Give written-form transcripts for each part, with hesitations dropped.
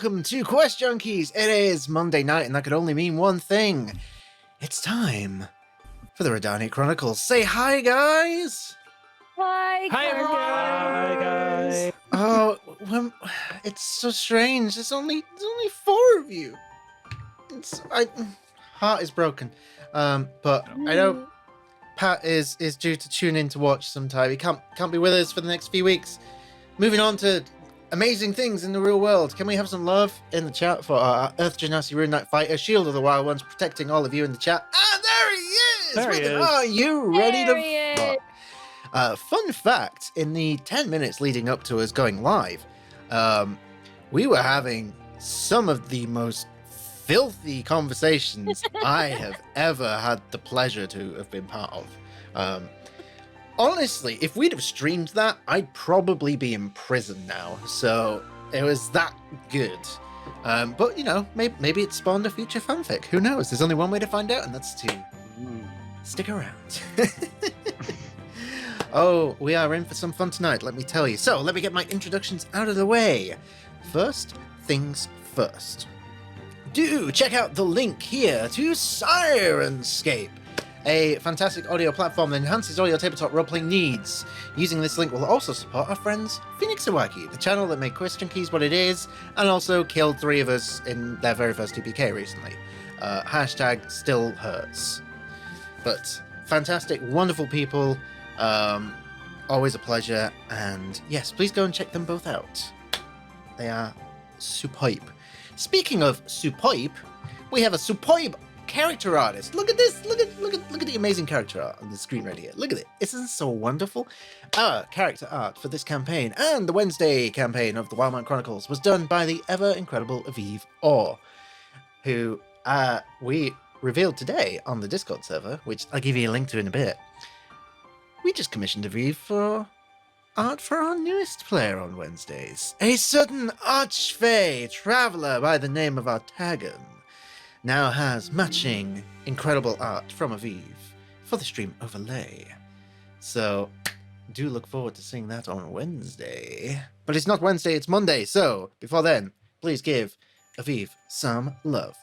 welcome to Quest Junkies. It is Monday night, and that could only mean one thing. It's time for the Rhódania Chronicles. Say hi, guys! Hi, guys! Oh, it's so strange. There's only 4 of you. Heart is broken. But I know Pat is due to tune in to watch sometime. He can't be with us for the next few weeks. Moving on to amazing things in the real world. Can we have some love in the chat for our Earth Genasi Rune Knight fighter, Shield of the Wild Ones, protecting all of you in the chat? Ah, there he is! There he is. Are you ready There to he fight? Fun fact, in the 10 minutes leading up to us going live, we were having some of the most filthy conversations I have ever had the pleasure to have been part of. Honestly, if we'd have streamed that, I'd probably be in prison now. So it was that good. But, you know, maybe it spawned a future fanfic. Who knows? There's only one way to find out, and that's to stick around. Oh, we are in for some fun tonight, let me tell you. So let me get my introductions out of the way. First things first. Do check out the link here to Sirenscape, a fantastic audio platform that enhances all your tabletop role-playing needs. Using this link will also support our friends QuestJunkiesUK, the channel that made QuestJunkies what it is, and also killed 3 of us in their very first TPK recently. Hashtag still hurts. But fantastic, wonderful people. Always a pleasure, and yes, please go and check them both out. They are superb. Speaking of superb, we have a superb character artist. Look at this! Look at the amazing character art on the screen right here. Look at it. Isn't it so wonderful? Our character art for this campaign and the Wednesday campaign of the Wyld Chronicles was done by the ever incredible Aviv Orr, who we revealed today on the Discord server, which I'll give you a link to in a bit. We just commissioned Aviv for art for our newest player on Wednesdays, a certain archfey traveller by the name of Artagan. Now has matching incredible art from Aviv for the stream overlay. So do look forward to seeing that on Wednesday. But it's not Wednesday, it's Monday, so before then, please give Aviv some love.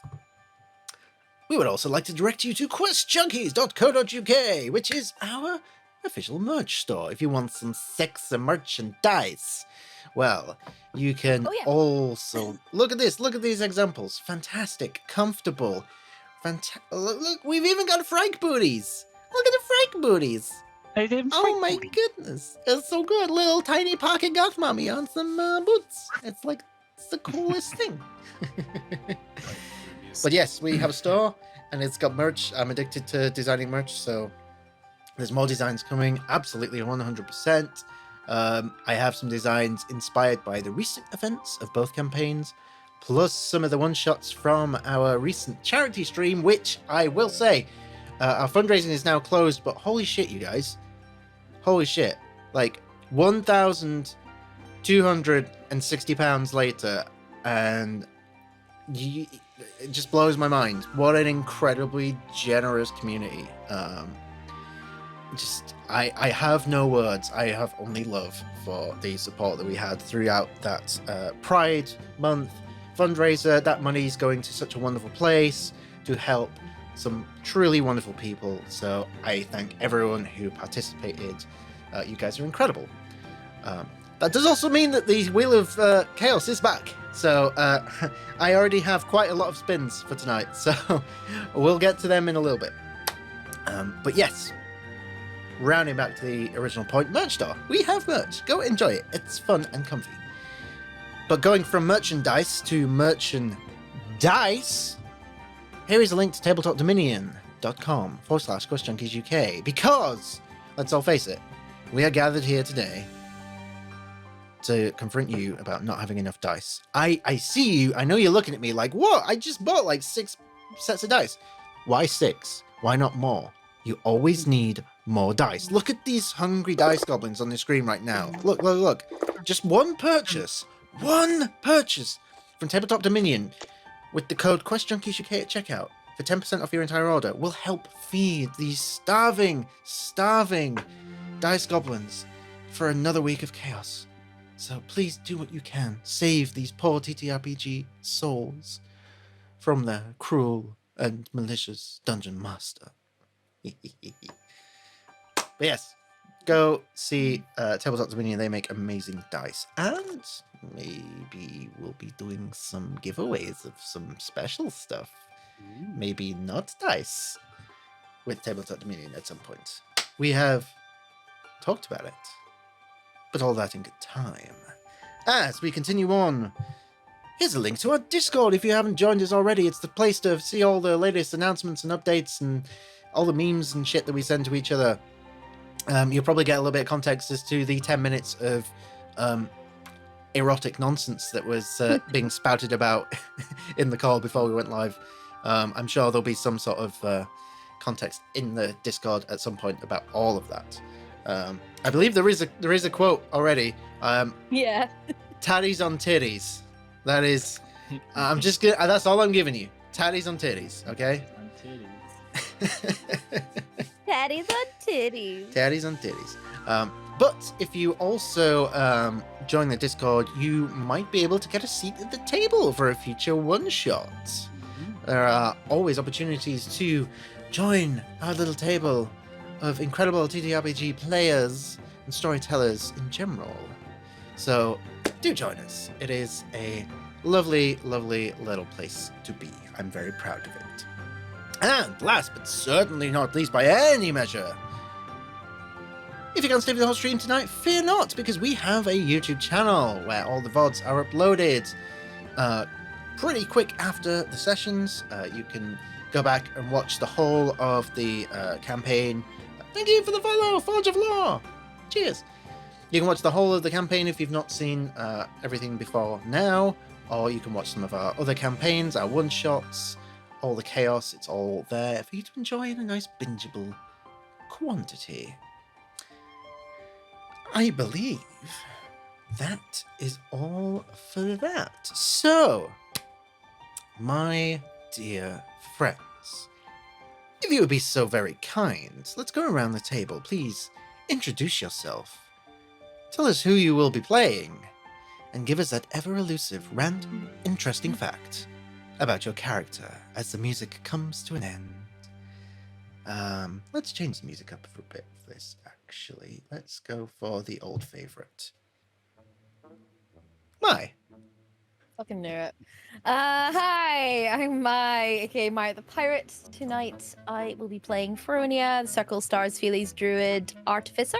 We would also like to direct you to questjunkies.co.uk, which is our official merch store if you want some sexy merchandise. Well, you can also look at this. Look at these examples. Fantastic, comfortable. Look, we've even got Frank booties. Look at the Frank booties. Oh my goodness, it's so good. Little tiny pocket goth mommy on some boots. It's the coolest thing. But yes, we have a store and it's got merch. I'm addicted to designing merch, so there's more designs coming. Absolutely 100%. I have some designs inspired by the recent events of both campaigns, plus some of the one-shots from our recent charity stream, which I will say, our fundraising is now closed, but holy shit, you guys. Holy shit. Like, £1,260 later, and it just blows my mind. What an incredibly generous community. I have no words. I have only love for the support that we had throughout that Pride Month fundraiser. That money is going to such a wonderful place to help some truly wonderful people. So I thank everyone who participated. You guys are incredible. That does also mean that the Wheel of Chaos is back. So I already have quite a lot of spins for tonight. So we'll get to them in a little bit. But yes. Rounding back to the original point, merch store. We have merch. Go enjoy it. It's fun and comfy. But going from merchandise to merchandise, here is a link to tabletopdominion.com/QuestJunkiesUK. Because, let's all face it, we are gathered here today to confront you about not having enough dice. I see you. I know you're looking at me like, what? I just bought like 6 sets of dice. Why 6? Why not more? You always need more dice. Look at these hungry dice goblins on the screen right now. Look. Just one purchase from Tabletop Dominion with the code QuestJunkiesUK at checkout for 10% off your entire order will help feed these starving dice goblins for another week of chaos. So please do what you can. Save these poor TTRPG souls from their cruel and malicious dungeon master. But yes, go see Tabletop Dominion. They make amazing dice. And maybe we'll be doing some giveaways of some special stuff. Maybe not dice with Tabletop Dominion at some point. We have talked about it. But all that in good time. As we continue on, here's a link to our Discord if you haven't joined us already. It's the place to see all the latest announcements and updates and all the memes and shit that we send to each other. You'll probably get a little bit of context as to the 10 minutes of erotic nonsense that was being spouted about in the call before we went live. I'm sure there'll be some sort of context in the Discord at some point about all of that. I believe there is a quote already. Yeah. Tatties on titties. That is. I'm just gonna. That's all I'm giving you. Tatties on titties. Okay. On titties. Tatties on titties. Tatties on titties. But if you also join the Discord, you might be able to get a seat at the table for a future one-shot. There are always opportunities to join our little table of incredible TTRPG players and storytellers in general. So do join us. It is a lovely, lovely little place to be. I'm very proud of it. And last but certainly not least by any measure, if you can't stay for the whole stream tonight, fear not, because we have a YouTube channel where all the VODs are uploaded pretty quick after the sessions. You can go back and watch the whole of the campaign. Thank you for the follow, Forge of Law. Cheers. You can watch the whole of the campaign if you've not seen everything before now, or you can watch some of our other campaigns, our one-shots, all the chaos. It's all there for you to enjoy in a nice bingeable quantity. I believe that is all for that. So, my dear friends, if you would be so very kind, let's go around the table. Please introduce yourself. Tell us who you will be playing, and give us that ever-elusive, random, interesting fact about your character as the music comes to an end. Let's change the music up for a bit for this, actually. Let's go for the old favorite. Mai. Fucking knew it. Hi, I'm Mai, aka Mai the Pirate. Tonight I will be playing Rhódania, the Circle Stars Feelies Druid Artificer,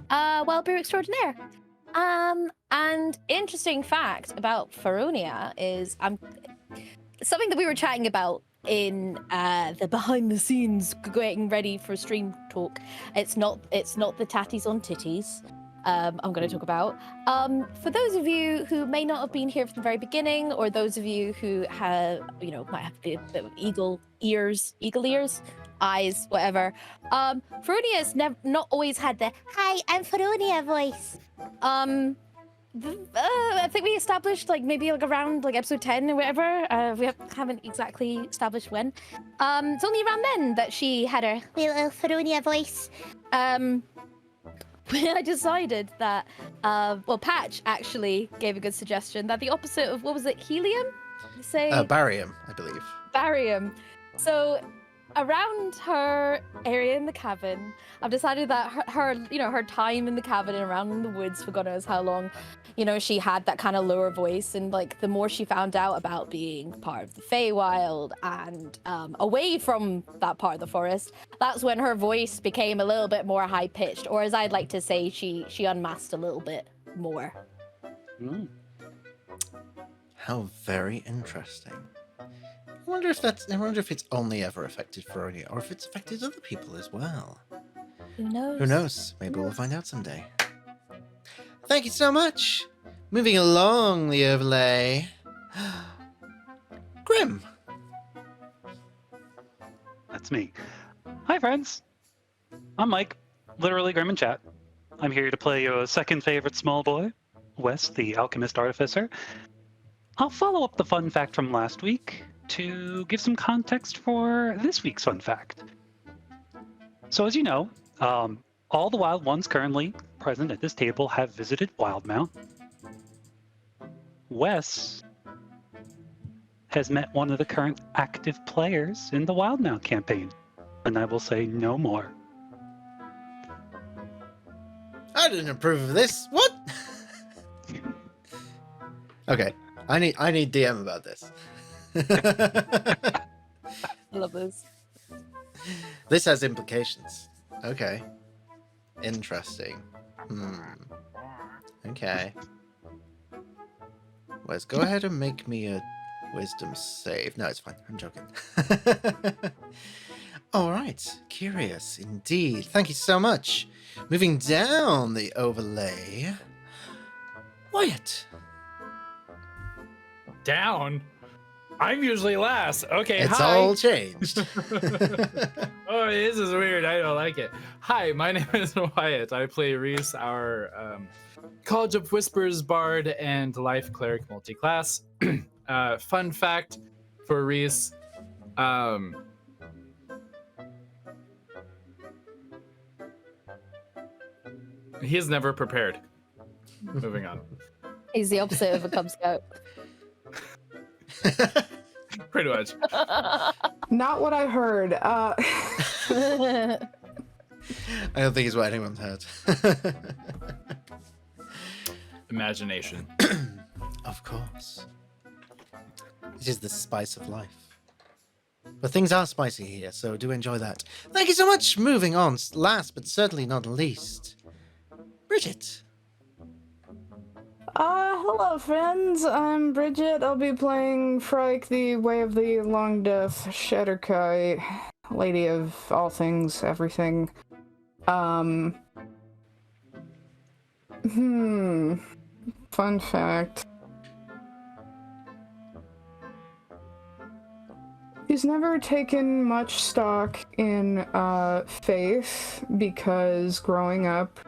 Wild Brew Extraordinaire. And interesting fact about Rhódania is something that we were chatting about in the behind the scenes getting ready for stream talk. It's not the tatties on titties. I'm going to talk about. For those of you who may not have been here from the very beginning, or those of you who have, might have the eagle ears, eyes, whatever. Rhódania has not always had the "Hi, I'm Rhódania" voice. I think we established maybe around episode 10 or whatever. We haven't exactly established when. It's only around then that she had her little Rhódania voice. I decided that, Patch actually gave a good suggestion that the opposite of, what was it, helium? Barium, I believe. Barium. So around her area in the cabin, I've decided that her time in the cabin and around in the woods for God knows how long, she had that kind of lower voice, and the more she found out about being part of the Feywild and away from that part of the forest, that's when her voice became a little bit more high pitched, or as I'd like to say, she unmasked a little bit more. How very interesting. I wonder if it's only ever affected Rhódania, or if it's affected other people as well. Who knows? Who knows? Maybe we'll find out someday. Thank you so much. Moving along the overlay. Grim. That's me. Hi, friends. I'm Mike, literally Grim in chat. I'm here to play your second favorite small boy, Wes, the Alchemist Artificer. I'll follow up the fun fact from last week to give some context for this week's fun fact. So as you know, all the Wyld Ones currently present at this table have visited Wildmount, Wes has met one of the current active players in the Wyld Now campaign, and I will say no more. I didn't approve of this. What? Okay, I need DM about this. I love this. This has implications. Okay. Interesting. Okay. Wes, go ahead and make me a wisdom save. No, it's fine. I'm joking. All right. Curious indeed. Thank you so much. Moving down the overlay. Wyatt. Down. I'm usually last. Okay, It's hi. all changed. Oh, this is weird. I don't like it. Hi, my name is Wyatt. I play Reese, our College of Whispers bard and life cleric multi-class. Fun fact for Reese. He's never prepared. Moving on. He's the opposite of a Cub Scout. Pretty much. Not what I heard. I don't think it's what anyone's heard. Imagination. Of course. It is the spice of life. But things are spicy here, so do enjoy that. Thank you so much. Moving on, last but certainly not least, Bridget. Hello, friends. I'm Bridget. I'll be playing Frike, the Way of the Long Death, Shatterkai, Lady of All Things, Everything. Fun fact. She's never taken much stock in faith because growing up,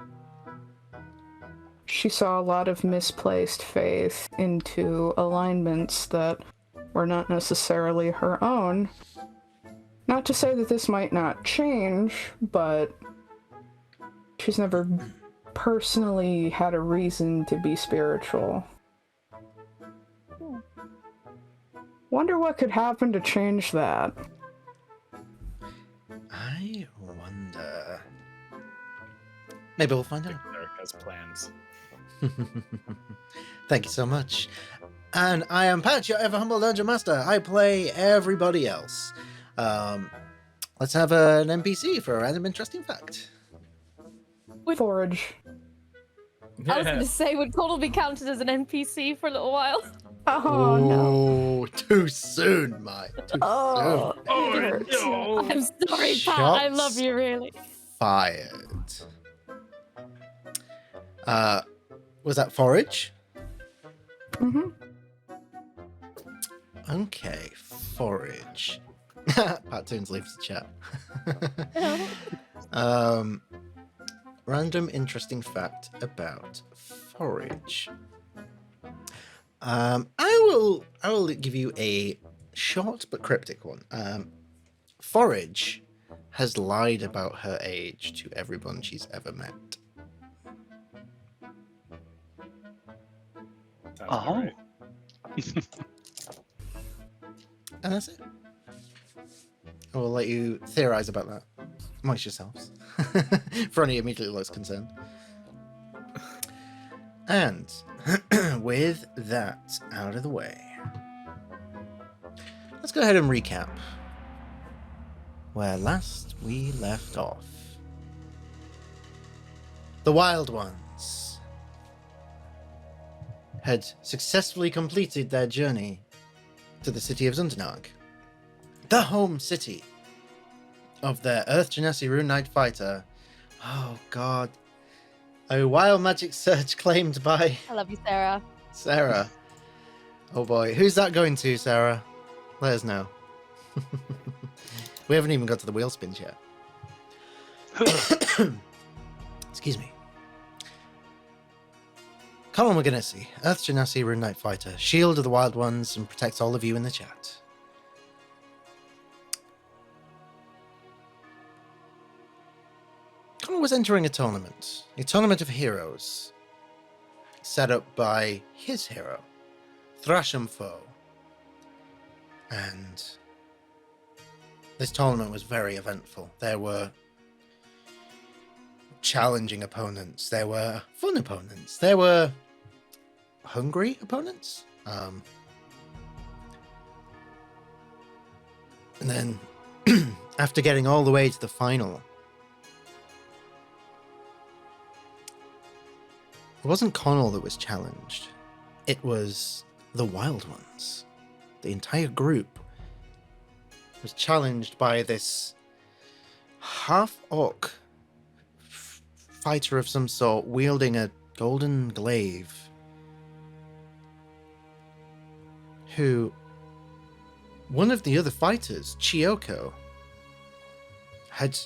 she saw a lot of misplaced faith into alignments that were not necessarily her own. Not to say that this might not change, but she's never personally had a reason to be spiritual. Wonder what could happen to change that. I wonder. Maybe we'll find out. Eric has plans. Thank you so much. And I am Pat, your ever humble dungeon master. I play everybody else. Let's have an NPC for a random interesting fact. Forage. I was going to say, would Connell be counted as an NPC for a little while? Oh, no. Too soon, Mike. Too Oh, soon. Oh, it hurts. no. I'm sorry, Pat. I Shots love you, really. Fired. Was that forage? Mm-hmm. Okay, forage. Pat Toons leaves the chat. Random interesting fact about forage. I will give you a short but cryptic one. Forage has lied about her age to everyone she's ever met. Sounds about right. And that's it. I will let you theorize about that amongst yourselves. Fronny immediately looks concerned. And with that out of the way, let's go ahead and recap where last we left off. The Wyld Ones had successfully completed their journey to the city of Zundanag, the home city of their Earth Genasi Rune Knight fighter. Oh god. A wild magic search claimed by I love you, Sarah. Sarah. Oh boy. Who's that going to, Sarah? Let us know. We haven't even got to the wheel spins yet. Excuse me. Colin McGinnisy, Earth Genasi Rune Knight fighter, shield of the Wyld Ones, and protects all of you in the chat. Colin was entering a tournament of heroes, set up by his hero, Thrasham foe. And this tournament was very eventful. There were challenging opponents. There were fun opponents. There were hungry opponents. And then, after getting all the way to the final, it wasn't Connell that was challenged. It was the Wyld Ones. The entire group was challenged by this half-orc fighter of some sort wielding a golden glaive, who one of the other fighters, Chiyoko, had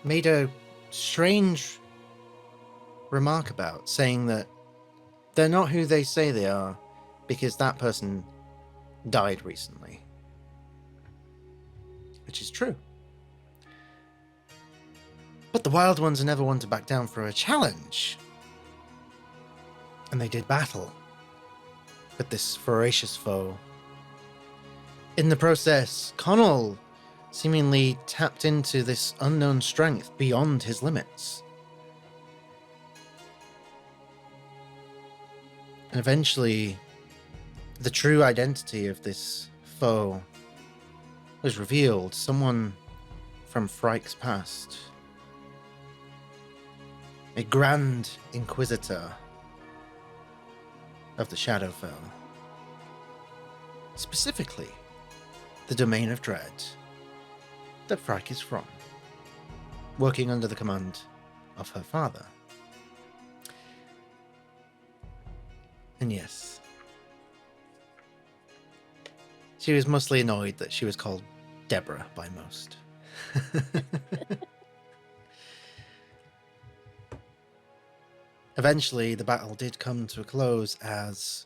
made a strange remark about, saying that they're not who they say they are because that person died recently. Which is true. But the Wyld Ones are never one to back down for a challenge. And they did battle with this voracious foe. In the process, Connell seemingly tapped into this unknown strength beyond his limits. And eventually, the true identity of this foe was revealed. Someone from Frike's past. A Grand Inquisitor of the Shadowfell. Specifically, the Domain of Dread that Frike is from, working under the command of her father. And yes, she was mostly annoyed that she was called Deborah by most. Eventually, the battle did come to a close as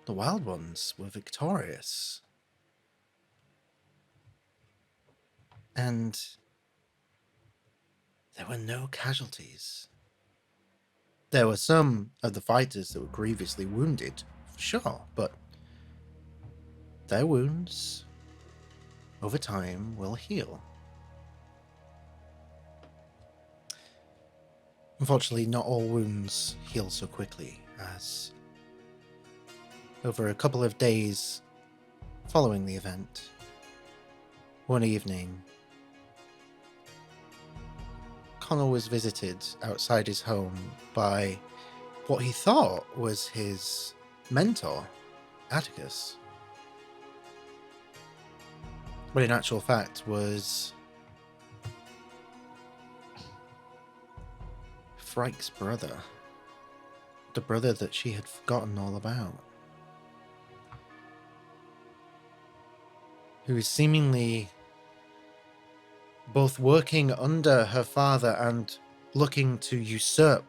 the Wyld Ones were victorious. And there were no casualties. There were some of the fighters that were grievously wounded, for sure, but their wounds, over time, will heal. Unfortunately, not all wounds heal so quickly, as over a couple of days following the event, one evening, Connell was visited outside his home by what he thought was his mentor, Atticus. But in actual fact was Frike's brother. The brother that she had forgotten all about. Who is seemingly both working under her father and looking to usurp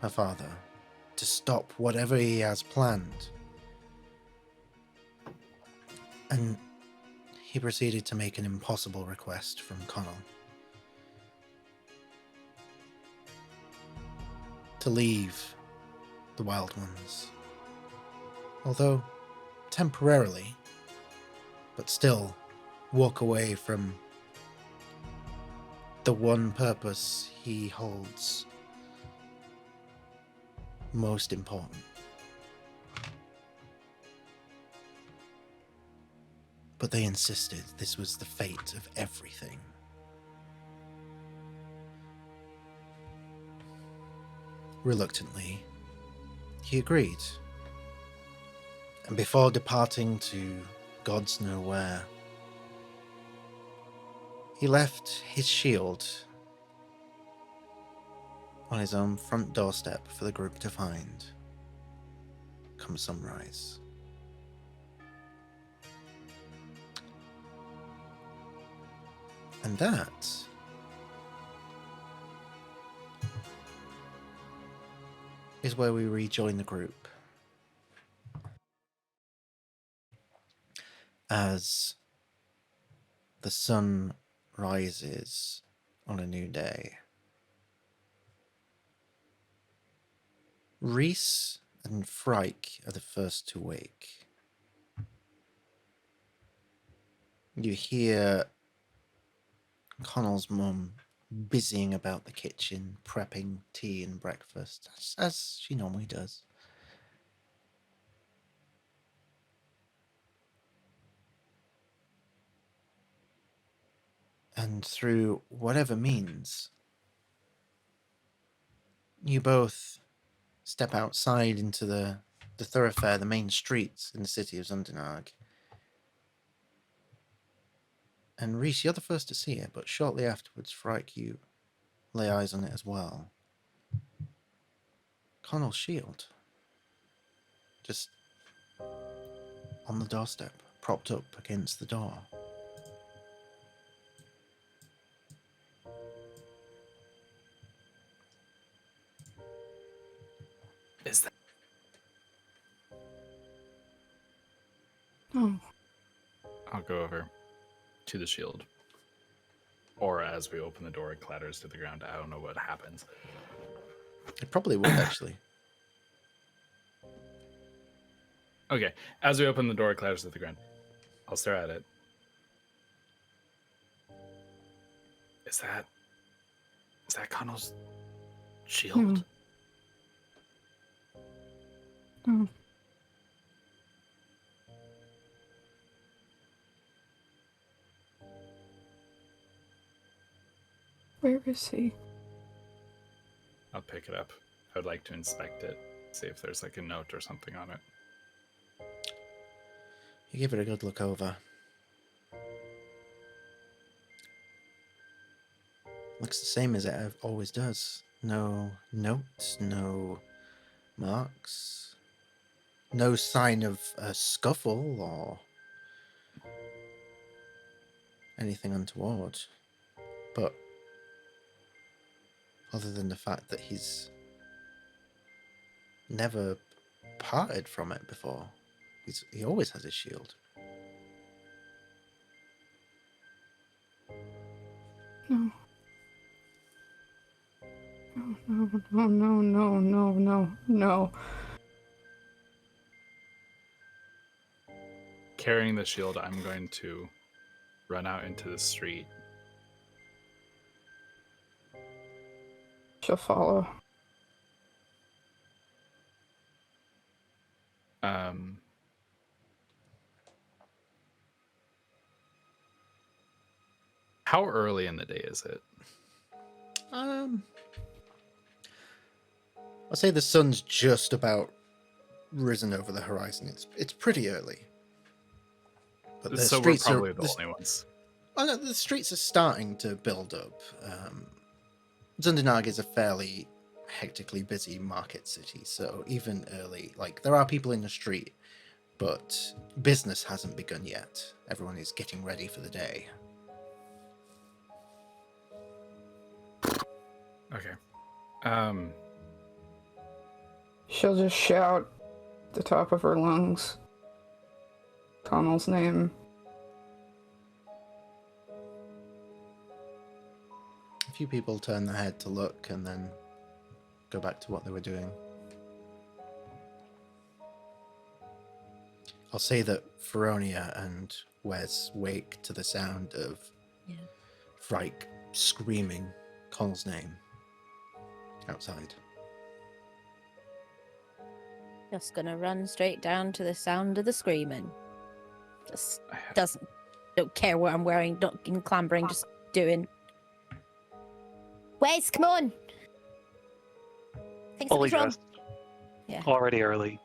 her father, to stop whatever he has planned. And he proceeded to make an impossible request from Connell. To leave the Wyld Ones. Although temporarily, but still walk away from the one purpose he holds most important. But they insisted this was the fate of everything. Reluctantly, he agreed. And before departing to God's know where, he left his shield on his own front doorstep for the group to find come sunrise. And that is where we rejoin the group as the sun rises on a new day. Reese and Frike are the first to wake. You hear Connell's mum busying about the kitchen, prepping tea and breakfast, as she normally does. And through whatever means, you both step outside into the thoroughfare, the main streets in the city of Zundenarg. And Reese, you're the first to see it, but shortly afterwards, Frike, you lay eyes on it as well. Connell's shield. Just on the doorstep, propped up against the door. Is that? Oh, I'll go over to the shield. Or as we open the door, it clatters to the ground. I don't know what happens. It probably would, actually. Okay, as we open the door, it clatters to the ground. I'll stare at it. Is that Connell's shield? oh. Where is he? I'll pick it up. I would like to inspect it, see if there's like a note or something on it. You give it a good look over. Looks the same as it always does. No notes, no marks, no sign of a scuffle or anything untoward. But other than the fact that he's never parted from it before, he always has his shield. No. No. Carrying the shield, I'm going to run out into the street. She'll follow. How early in the day is it? I'll say the sun's just about risen over the horizon. It's pretty early. But the So we're streets probably are the only ones. well, no, the streets are starting to build up. Zundenarg is a fairly hectically busy market city, so even early, like there are people in the street, but business hasn't begun yet. Everyone is getting ready for the day. Okay. She'll just shout at the top of her lungs Connell's name. A few people turn their head to look and then go back to what they were doing. I'll say that Rhódania and Wes wake to the sound of Frike screaming Connell's name outside. Just gonna run straight down to the sound of the screaming. Just don't care what I'm wearing, not clambering, just doing. Wes, come on! Think Fully something's wrong. dressed. Yeah. Already early.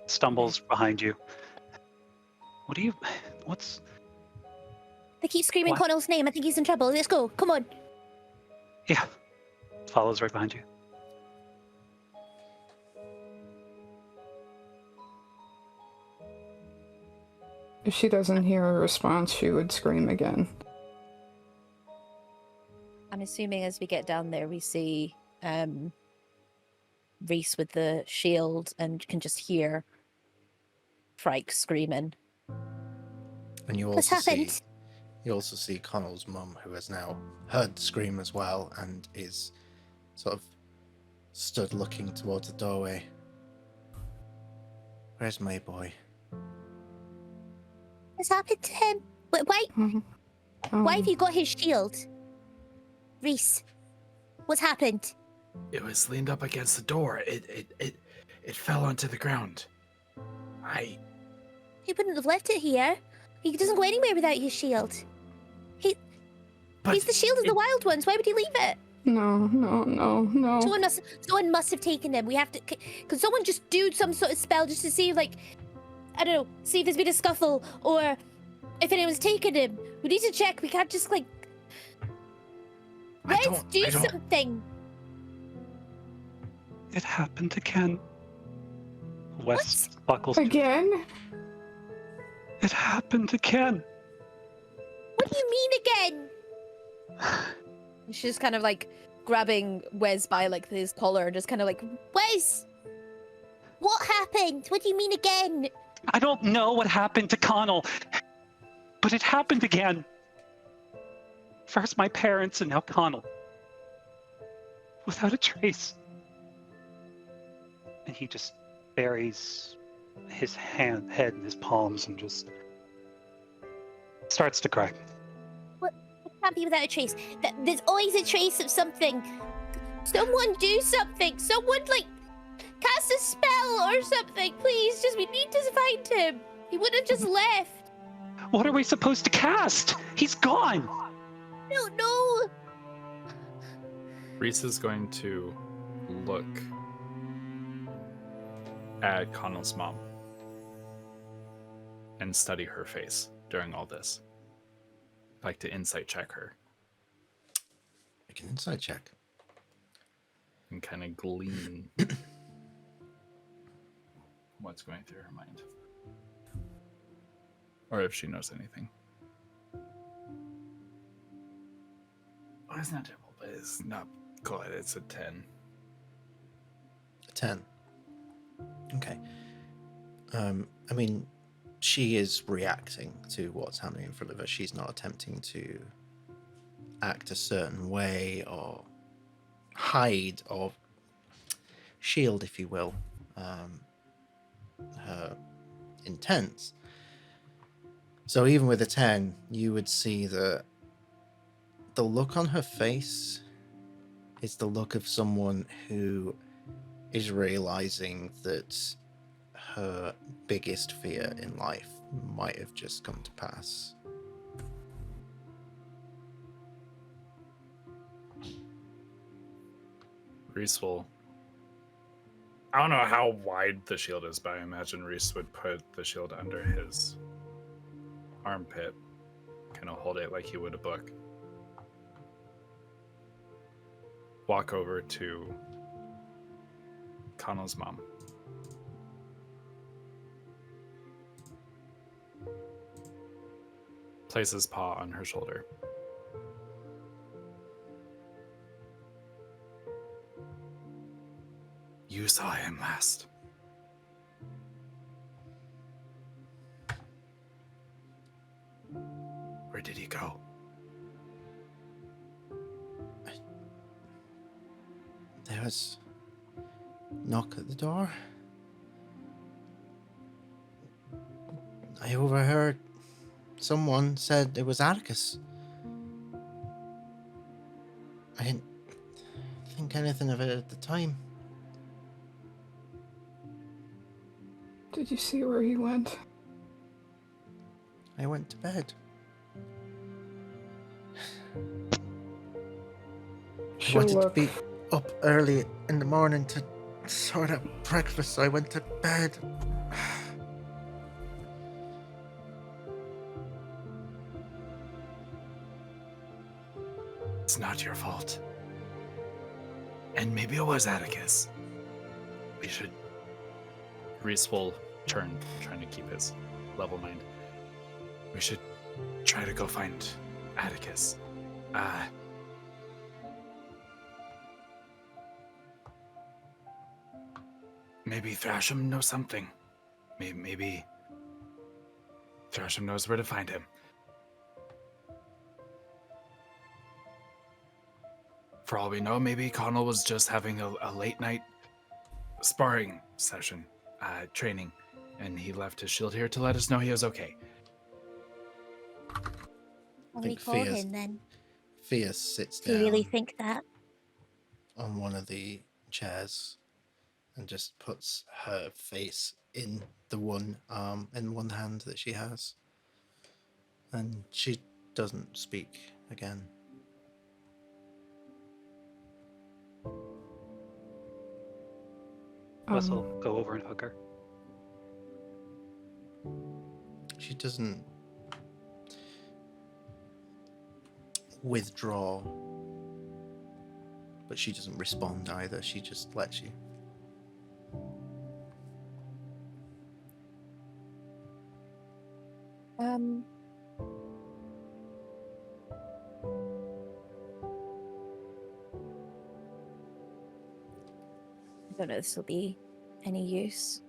Stumbles behind you. What's... They keep screaming What? Connell's name. I think he's in trouble. Let's go. Come on. Yeah. Follows right behind you. If she doesn't hear a response, she would scream again. I'm assuming as we get down there, we see Reese with the shield and can just hear Frike screaming. And you What's also happened? see Connell's mum, who has now heard the scream as well and is sort of stood looking towards the doorway. Where's my boy? What's happened to him? Why have you got his shield? Reese, what's happened? It was leaned up against the door. It fell onto the ground. He wouldn't have left it here. He doesn't go anywhere without his shield. He's the shield of the Wyld Ones. Why would he leave it? No. Someone must have taken him. We have to. Could someone just do some sort of spell just to see, like, I don't know, see if there's been a scuffle or if anyone's taken him? We need to check. We can't just like. Let's do something. It happened again. Wes buckles. Again? It happened again. What do you mean again? She's just kind of like grabbing Wes by like his collar and just kind of like, Wes, what happened? What do you mean again? I don't know what happened to Connell, but it happened again. First my parents and now Connell. Without a trace. And he just buries his head in his palms and just starts to cry. Can't be without a trace. There's always a trace of something. Someone do something. Someone like cast a spell or something, please. Just we need to find him. He would have just left. What are we supposed to cast? He's gone. I don't know. Reese is going to look at Connell's mom and study her face during all this. Like to insight check her Make an insight check. and kind of glean what's going through her mind, or if she knows anything. Oh, it's not terrible, but it's not good. It's a 10. A 10. Okay. I mean, she is reacting to what's happening in front of her. She's not attempting to act a certain way or hide or shield, if you will, her intents. So even with a 10, you would see that the look on her face is the look of someone who is realizing that her biggest fear in life might have just come to pass. Reese will. I don't know how wide the shield is, but I imagine Reese would put the shield under his armpit, kind of hold it like he would a book. Walk over to Connell's mom. Place his paw on her shoulder. You saw him last. Where did he go? There was a knock at the door. I overheard someone said it was Atticus. I didn't think anything of it at the time. Did you see where he went? I went to bed. I wanted to be up early in the morning to sort out breakfast, so I went to bed. It's not your fault. And maybe it was Atticus. We should... Reese will turn, trying to keep his level mind. We should try to go find Atticus. Maybe Thrasham knows something. Maybe Thrasham knows where to find him. For all we know, maybe Connell was just having a late night sparring session, training, and he left his shield here to let us know he was okay. What think do we call Fia's- him then? Fia sits Do you down really think that? on one of the chairs and just puts her face in the one arm in one hand that she has. And she doesn't speak again. Wes will go over and hug her. She doesn't withdraw, but she doesn't respond either. She just lets you. I don't know if this will be any use.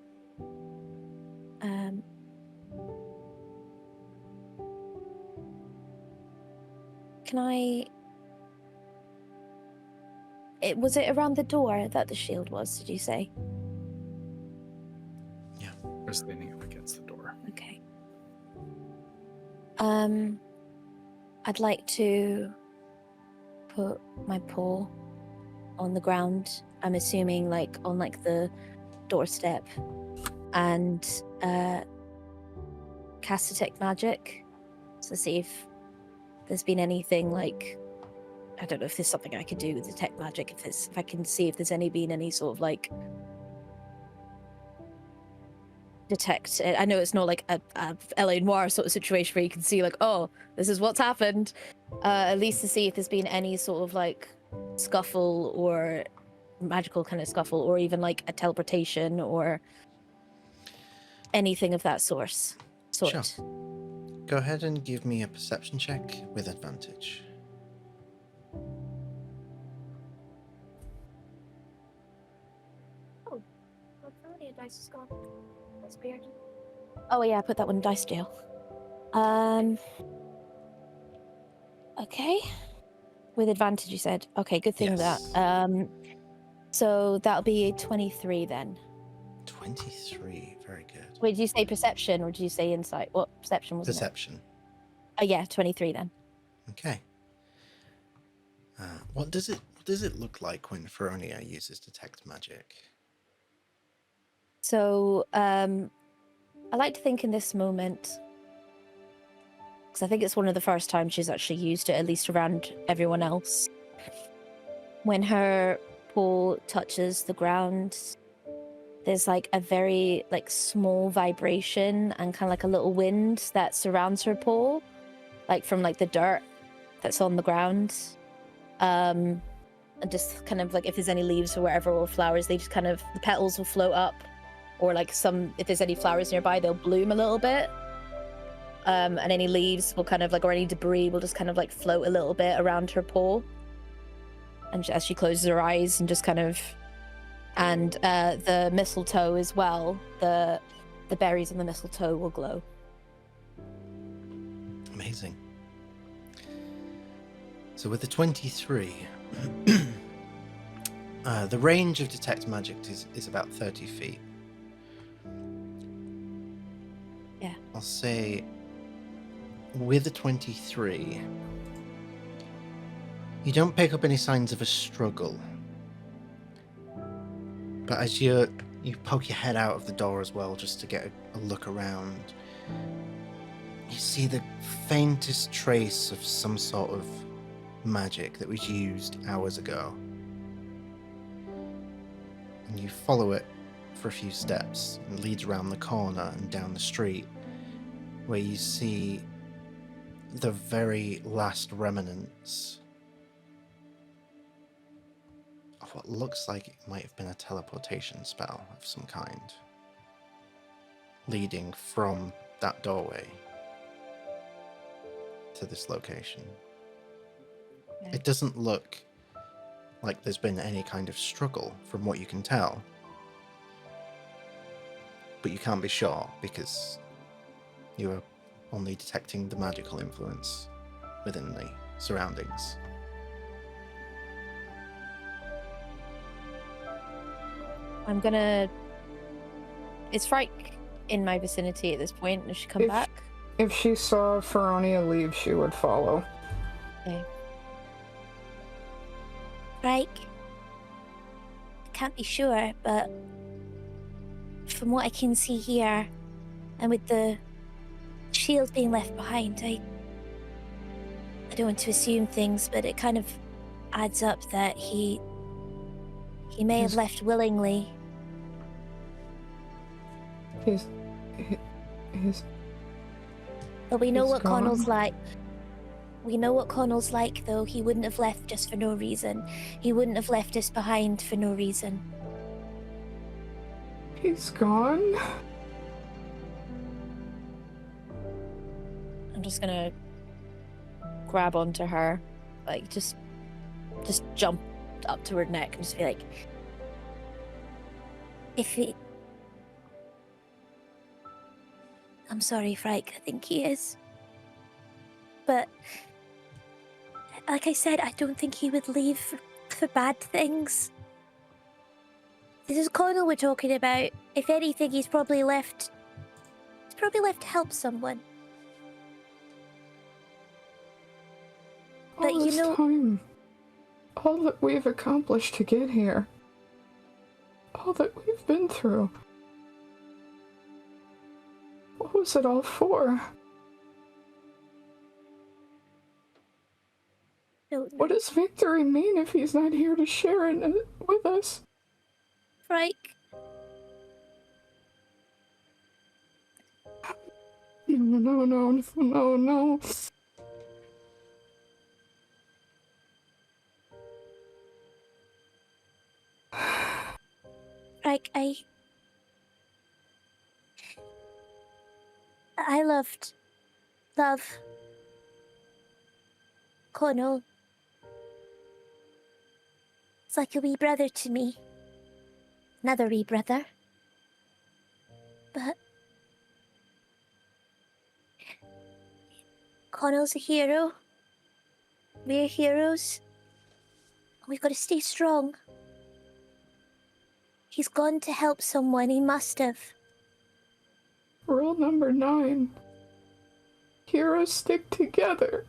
Can I... Was it around the door that the shield was, did you say? Just leaning up against the door. Okay. I'd like to put my paw on the ground. I'm assuming like on like the doorstep, and cast detect magic to see if there's been anything like, I don't know if there's something I could do with detect magic, if I can see if there's been any sort of like detect. I know it's not like a LA Noire sort of situation where you can see like, oh, this is what's happened. At least to see if there's been any sort of like scuffle or magical kind of scuffle, or even like a teleportation or anything of that sort. Sure. Go ahead and give me a perception check with advantage. Oh, already a dice is gone. That's weird. Oh yeah, I put that one in dice jail. Okay. With advantage, you said. Okay, good thing Yes. that. So that'll be a 23 then. 23, very good. Wait, did you say perception or did you say insight? What perception was it? Perception. Oh yeah, 23 then. Okay. What does it look like when Rhódania uses detect magic? So, I like to think in this moment, because I think it's one of the first times she's actually used it, at least around everyone else. When her paw touches the ground, there's like a very like small vibration and kind of like a little wind that surrounds her paw, like from like the dirt that's on the ground. And just kind of like if there's any leaves or wherever or flowers, they just kind of, the petals will float up, or like if there's any flowers nearby, they'll bloom a little bit. And any leaves will kind of like, or any debris will just kind of like float a little bit around her paw. And as she closes her eyes and just kind of, and the mistletoe as well, the berries on the mistletoe will glow. Amazing. So with the 23, the range of detect magic is about 30 feet. Yeah. I'll say with the 23, you don't pick up any signs of a struggle. But as you poke your head out of the door as well, just to get a look around, you see the faintest trace of some sort of magic that was used hours ago. And you follow it for a few steps, and it leads around the corner and down the street, where you see the very last remnants of what looks like it might have been a teleportation spell of some kind, leading from that doorway to this location. Yeah. It doesn't look like there's been any kind of struggle from what you can tell, but you can't be sure because you are only detecting the magical influence within the surroundings. I'm gonna... Is Fright in my vicinity at this point. Does she come If- back? If she saw Feronia leave, she would follow. Okay. Right. I can't be sure, but from what I can see here, and with the shield being left behind, I don't want to assume things, but it kind of adds up that he may have left willingly. He's But we know He's what Connell's gone. like. We know what Connell's like, though. He wouldn't have left just for no reason. He wouldn't have left us behind for no reason. he's gone. I'm just gonna grab onto her, like just jump up to her neck and just be like, If he... I'm sorry, Frike. I think he is. But, like I said, I don't think he would leave for bad things. This is Connell we're talking about. If anything, he's probably left to help someone. But All you this know- time, all that we've accomplished to get here, all that we've been through, what was it all for? No, What does victory mean if he's not here to share it with us? Frike. No. Like, I love Connell. It's like a wee brother to me. Another wee brother. But Connell's a hero. We're heroes. We've got to stay strong. He's gone to help someone. He must have. Rule number 9. Heroes stick together.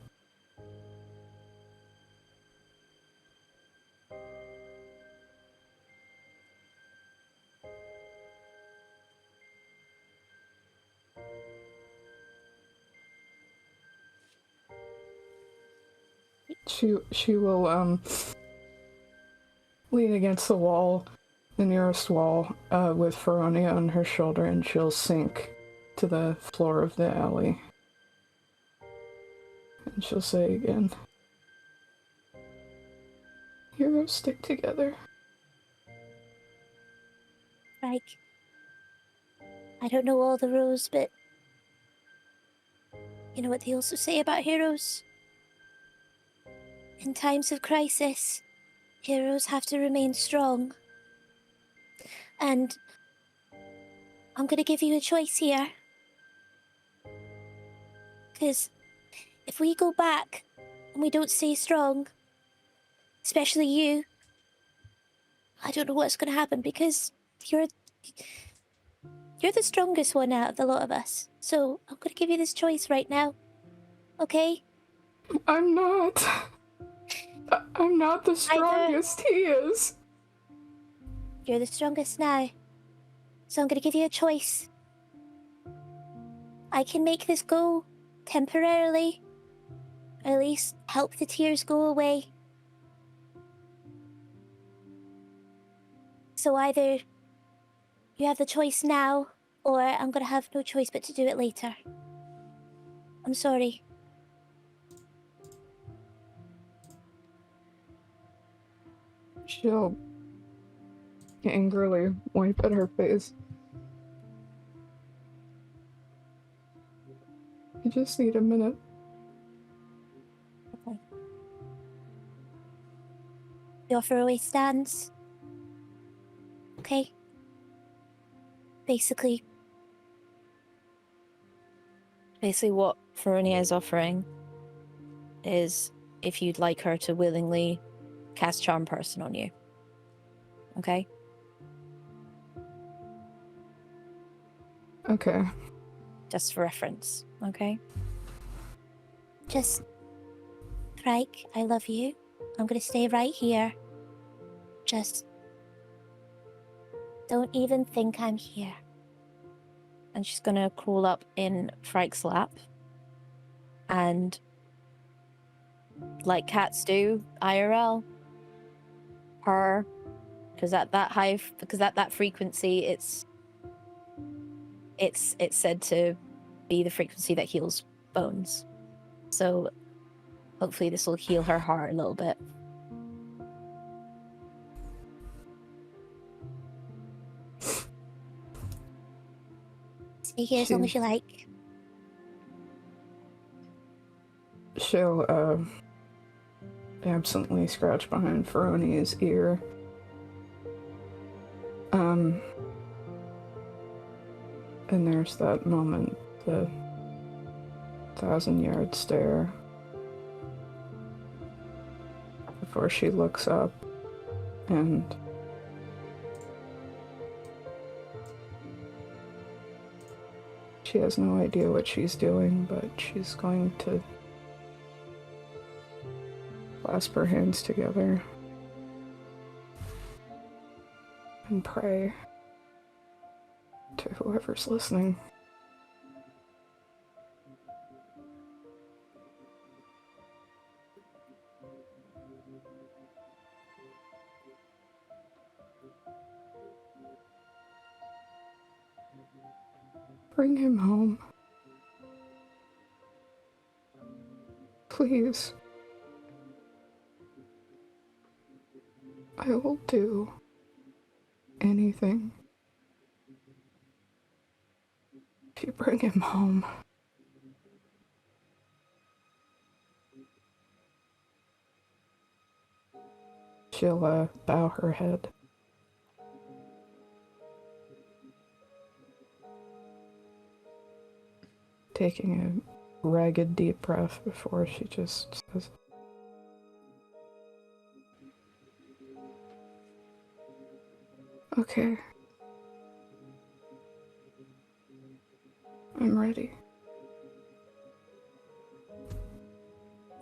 She will lean against the wall, the nearest wall, with Feronia on her shoulder, and she'll sink to the floor of the alley. And she'll say again, heroes stick together. Like, I don't know all the rules, but you know what they also say about heroes? In times of crisis, heroes have to remain strong. And I'm gonna give you a choice here. Because if we go back and we don't stay strong, especially you, I don't know what's gonna happen, because you're the strongest one out of the lot of us. So I'm gonna give you this choice right now. Okay? I'm not. I'm not the strongest. He is. You're the strongest now. So I'm gonna give you a choice. I can make this go temporarily. Or at least help the tears go away. So either you have the choice now, or I'm gonna have no choice but to do it later. I'm sorry. She'll angrily wipe at her face. You just need a minute. Okay. The offer always stands. Okay? Basically, what Feronia is offering is if you'd like her to willingly cast Charm Person on you. Okay? Okay. Just for reference, okay? Just, Frike, I love you. I'm gonna stay right here. Just don't even think I'm here. And she's gonna crawl up in Frike's lap. And like cats do, IRL, purr, because at that frequency, it's said to be the frequency that heals bones. So hopefully this will heal her heart a little bit. Stay here as long as you like. She'll, absently scratch behind Feronia's ear. And there's that moment, the 1,000-yard stare, before she looks up and she has no idea what she's doing, but she's going to clasp her hands together and pray to whoever's listening. Bring him home. Please. I will do anything if you bring him home. She'll, bow her head. Taking a ragged deep breath before she just says, "Okay. I'm ready."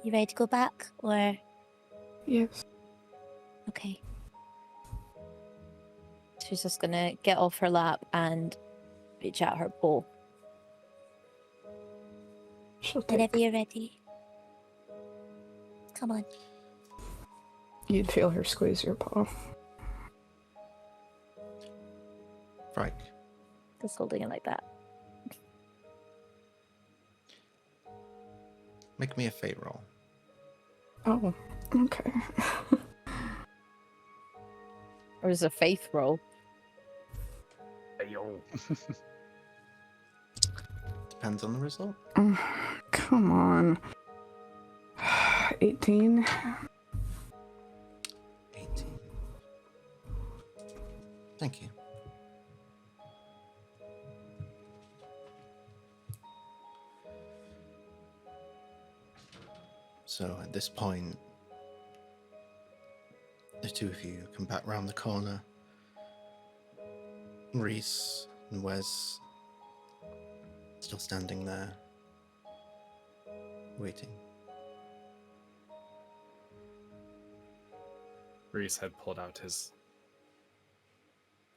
You ready to go back, or Yes. okay? She's just gonna get off her lap and reach out her paw. She'll Whenever take... you're ready. Come on. You'd feel her squeeze your paw. Frike. Just holding it like that. Make me a fate roll. Oh, okay. Or is it a faith roll? Depends on the result. Come on. 18. 18. Thank you. So at this point, the two of you come back round the corner. Reese and Wes still standing there, waiting. Reese had pulled out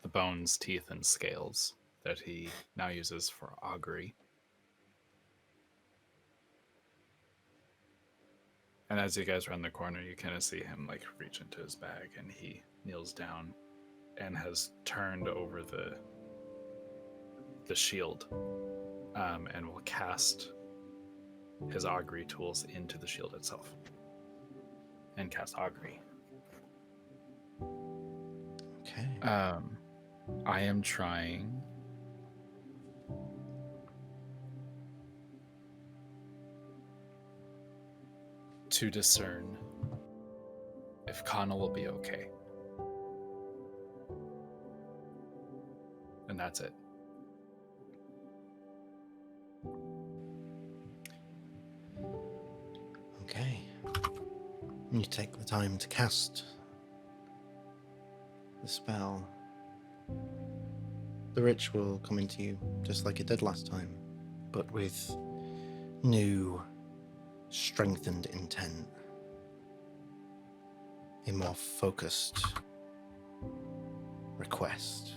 the bones, teeth, and scales that he now uses for augury. And as you guys round the corner, you kind of see him like reach into his bag, and he kneels down and has turned over the shield, and will cast his augury tools into the shield itself and cast augury. Okay. I am trying to discern if Kana will be okay. And that's it. Okay. You take the time to cast the spell. the ritual will come into you just like it did last time, but with new, strengthened intent. A more focused request.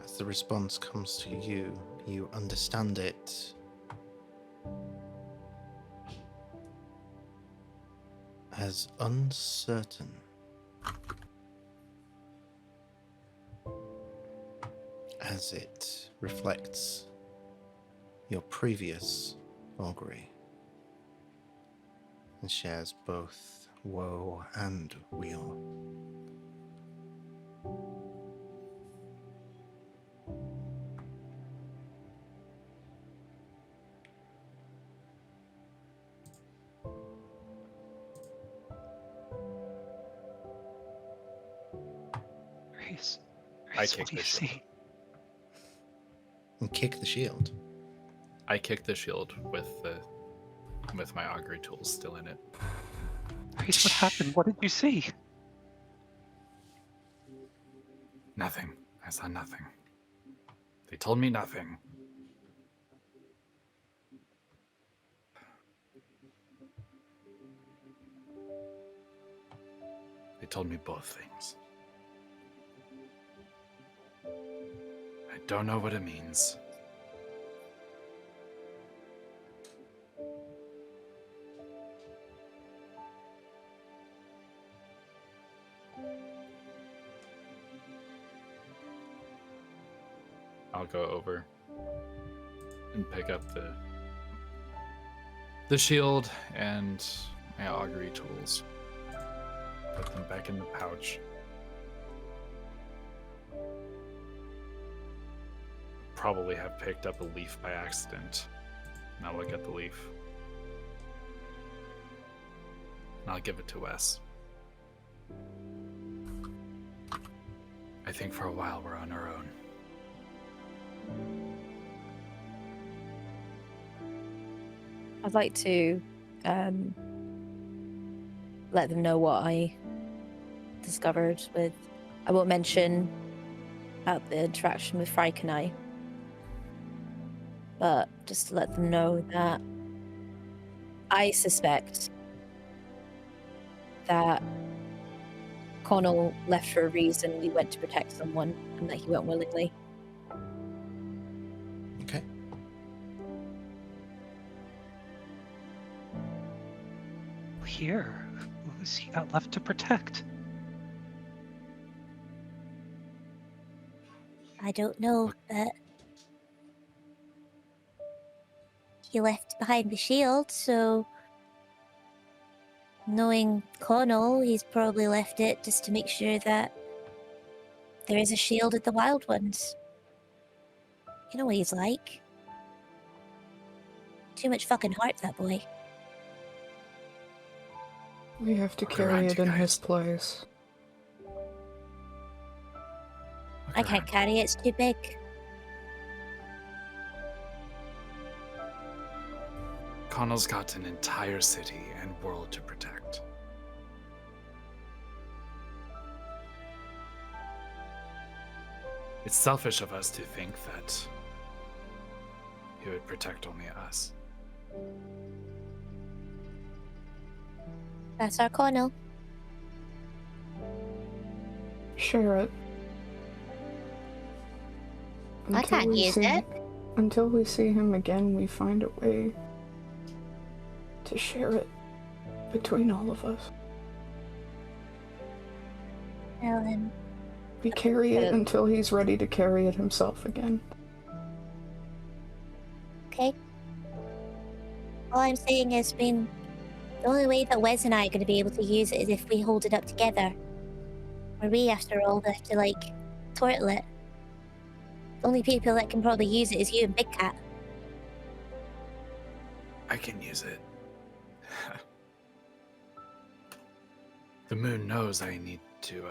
As the response comes to you, you understand it as uncertain as it reflects your previous augury and shares both woe and weal. Reese, I Reese, kick what do you the shield. see? And kick the shield. I kick the shield with my augury tools still in it. Reese, what happened? What did you see? Nothing. I saw nothing. They told me nothing. They told me both things. I don't know what it means. I'll go over and pick up the shield and my augury tools. Put them back in the pouch. Probably have picked up a leaf by accident. And I'll look at the leaf. And I'll give it to Wes. I think for a while we're on our own. I'd like to let them know what I discovered with. I won't mention about the interaction with Freykenai, but just to let them know that I suspect that Connell left for a reason. He went to protect someone, and that he went willingly. Okay. Here, who's he got left to protect? I don't know, but he left behind the shield, so knowing Connell, he's probably left it just to make sure that there is a shield at the Wyld Ones. You know what he's like. Too much fucking heart, that boy. We have to Look carry around, it you in guys. his place. I can't carry it, it's too big. Connell's got an entire city and world to protect. It's selfish of us to think that he would protect only us. That's our Connell. Share it. I can't we use see, it. Until we see him again, we find a way to share it between all of us. Well, then, We carry it until he's ready to carry it himself again. okay. All I'm saying is, the only way that Wes and I are going to be able to use it is if we hold it up together. Or we, after all, have to, turtle it. The only people that can probably use it is you and Big Cat. I can use it. The moon knows I need to,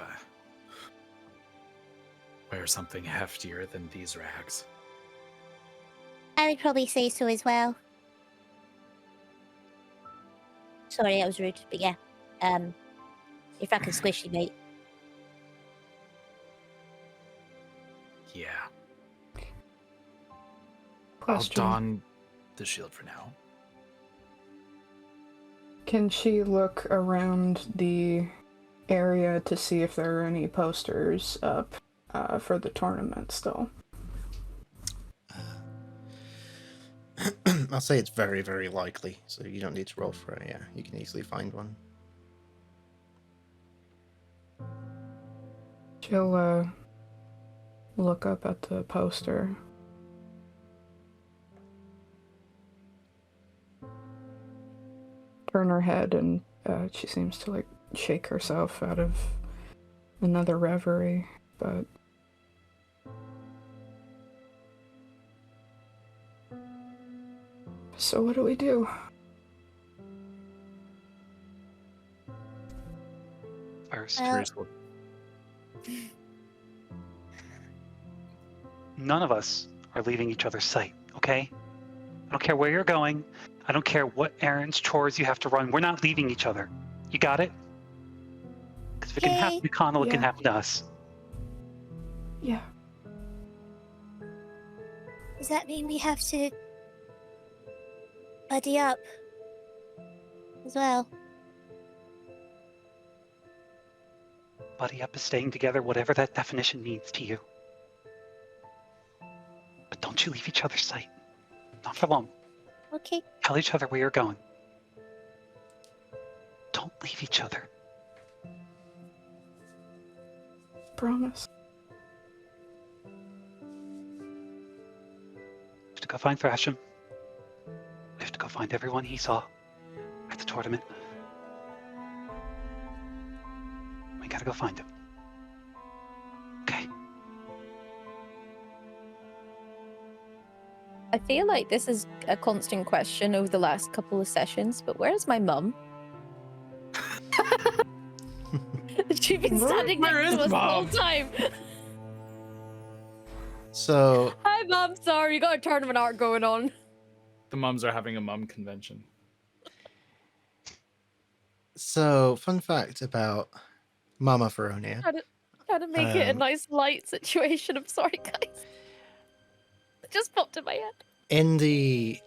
wear something heftier than these rags. I would probably say so as well. Sorry, that was rude, but yeah. You're fucking squishy, mate. Yeah. Question. I'll don the shield for now. Can she look around the area to see if there are any posters up for the tournament still? I'll say it's very, very likely, so you don't need to roll for it. Yeah, you can easily find one. She'll look up at the poster. Turn her head, and she seems to like shake herself out of another reverie, but so what do we do? First, Well- none of us are leaving each other's sight, okay? I don't care where you're going. I don't care what errands, chores you have to run. We're not leaving each other. You got it? Because if it can happen to Connell, it can Yeah. happen to us. Yeah. Does that mean we have to buddy up as well? Buddy up is staying together, whatever that definition means to you. But don't you leave each other's sight. Not for long. Okay. Tell each other where you're going. Don't leave each other. Promise. We have to go find Thrasham. We have to go find everyone he saw at the tournament. We gotta go find him. Okay. I feel like this is a constant question over the last couple of sessions, but where's my mum? She's been standing Where next is to us the whole Mom? time. So, Hi, Mum. Sorry, you got a tournament art going on. The mums are having a mum convention. fun fact about Mama Feronia. Try to make it a Um, nice light situation. I'm sorry, guys. It just popped in my head. In the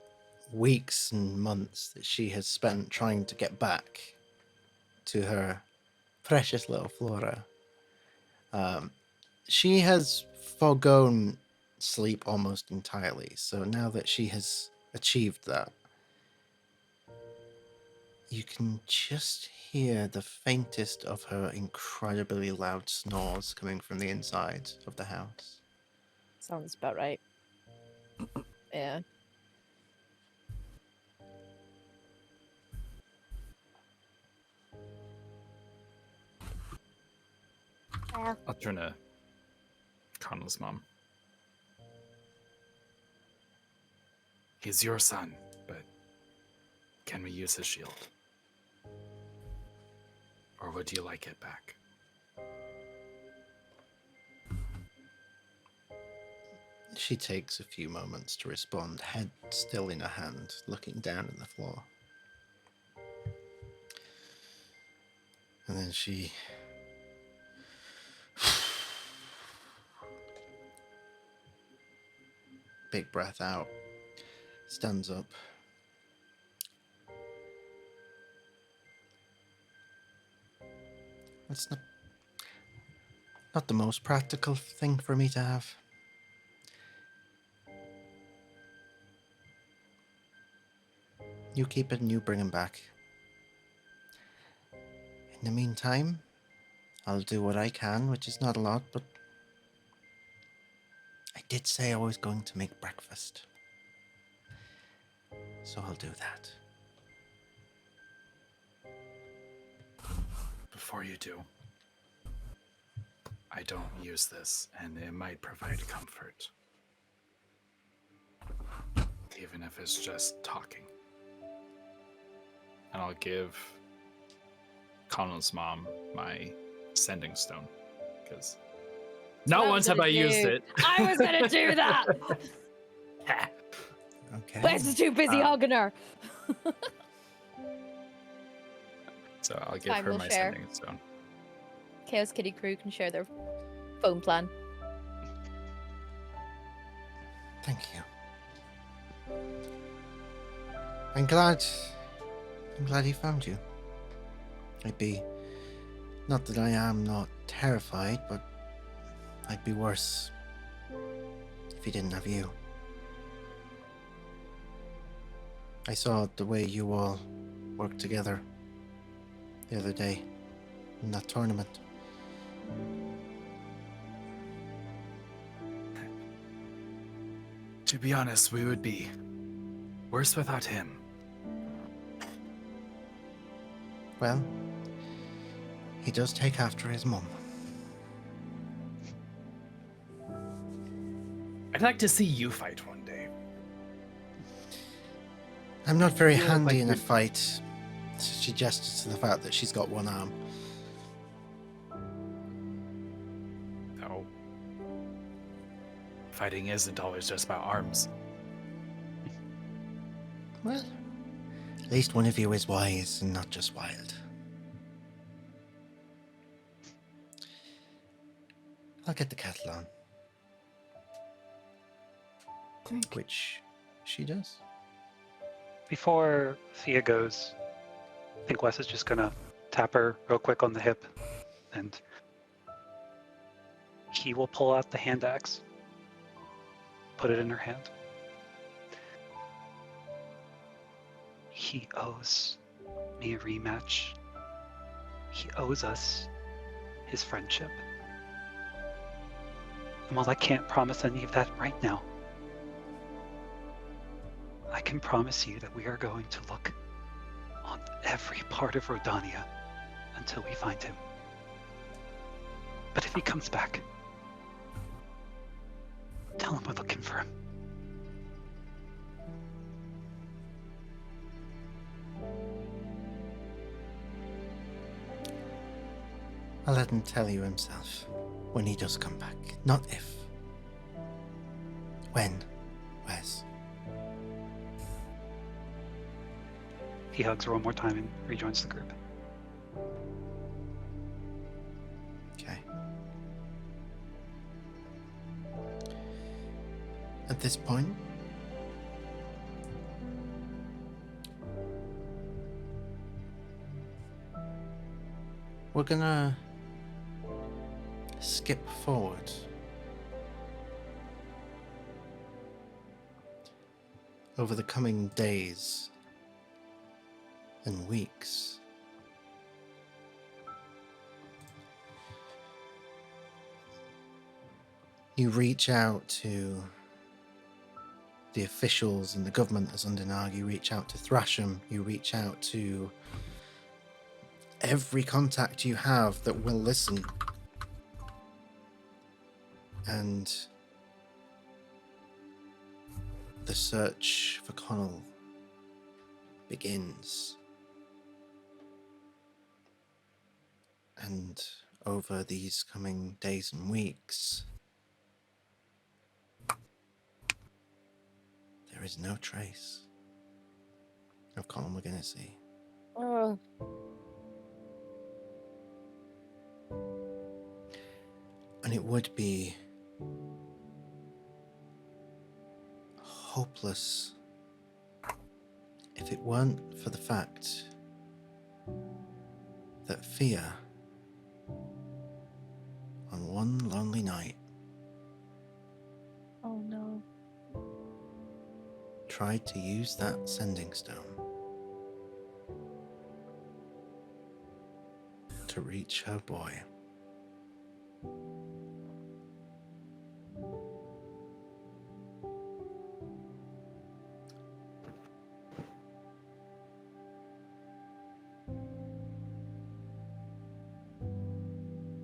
weeks and months that she has spent trying to get back to her precious little Flora, she has forgone sleep almost entirely. So now that she has achieved that, you can just hear the faintest of her incredibly loud snores coming from the inside of the house. Sounds about right. Yeah. Well, I'll turn to Connell's mom. He's your son, but can we use his shield? Or would you like it back? She takes a few moments to respond, head still in her hand, looking down at the floor. And then she big breath out, stands up. That's not the most practical thing for me to have. You keep it and you bring him back. In the meantime, I'll do what I can, which is not a lot, but I did say I was going to make breakfast. So I'll do that. Before you do, I don't use this, and it might provide comfort. Even if it's just talking. And I'll give Connell's mom my sending stone, because not I was once have gonna I used do- it. I was gonna do that. Okay. Wes is too busy hugging her. So I'll give Fine, her we'll my share. sending stone. Chaos Kitty crew can share their phone plan. Thank you. I'm glad he found you. I'd be, not that I am not terrified, but I'd be worse if he didn't have you. I saw the way you all worked together the other day in that tournament. To be honest, we would be worse without him. Well, he does take after his mum. I'd like to see you fight one day. I'm not very You look handy like in a you- fight. She gestures to the fact that she's got one arm. No. Fighting isn't always just about arms. Well, at least one of you is wise and not just wild. I'll get the kettle on, Thank you. which she does. Before Thea goes, I think Wes is just gonna tap her real quick on the hip, and he will pull out the hand axe, put it in her hand. He owes me a rematch. He owes us his friendship. And while I can't promise any of that right now, I can promise you that we are going to look on every part of Rhódania until we find him. But if he comes back, tell him we're looking for him. I'll let him tell you himself when he does come back. Not if. When, Wes? He hugs her one more time and rejoins the group. Okay. At this point, we're gonna skip forward over the coming days and weeks. You reach out to the officials in the government as Undinag, you reach out to Thrasham, you reach out to every contact you have that will listen. And the search for Connell begins. And over these coming days and weeks, there is no trace of Connell McGinnisey. Oh, And it would be hopeless if it weren't for the fact that fear, on one lonely night, oh no. tried to use that sending stone to reach her boy.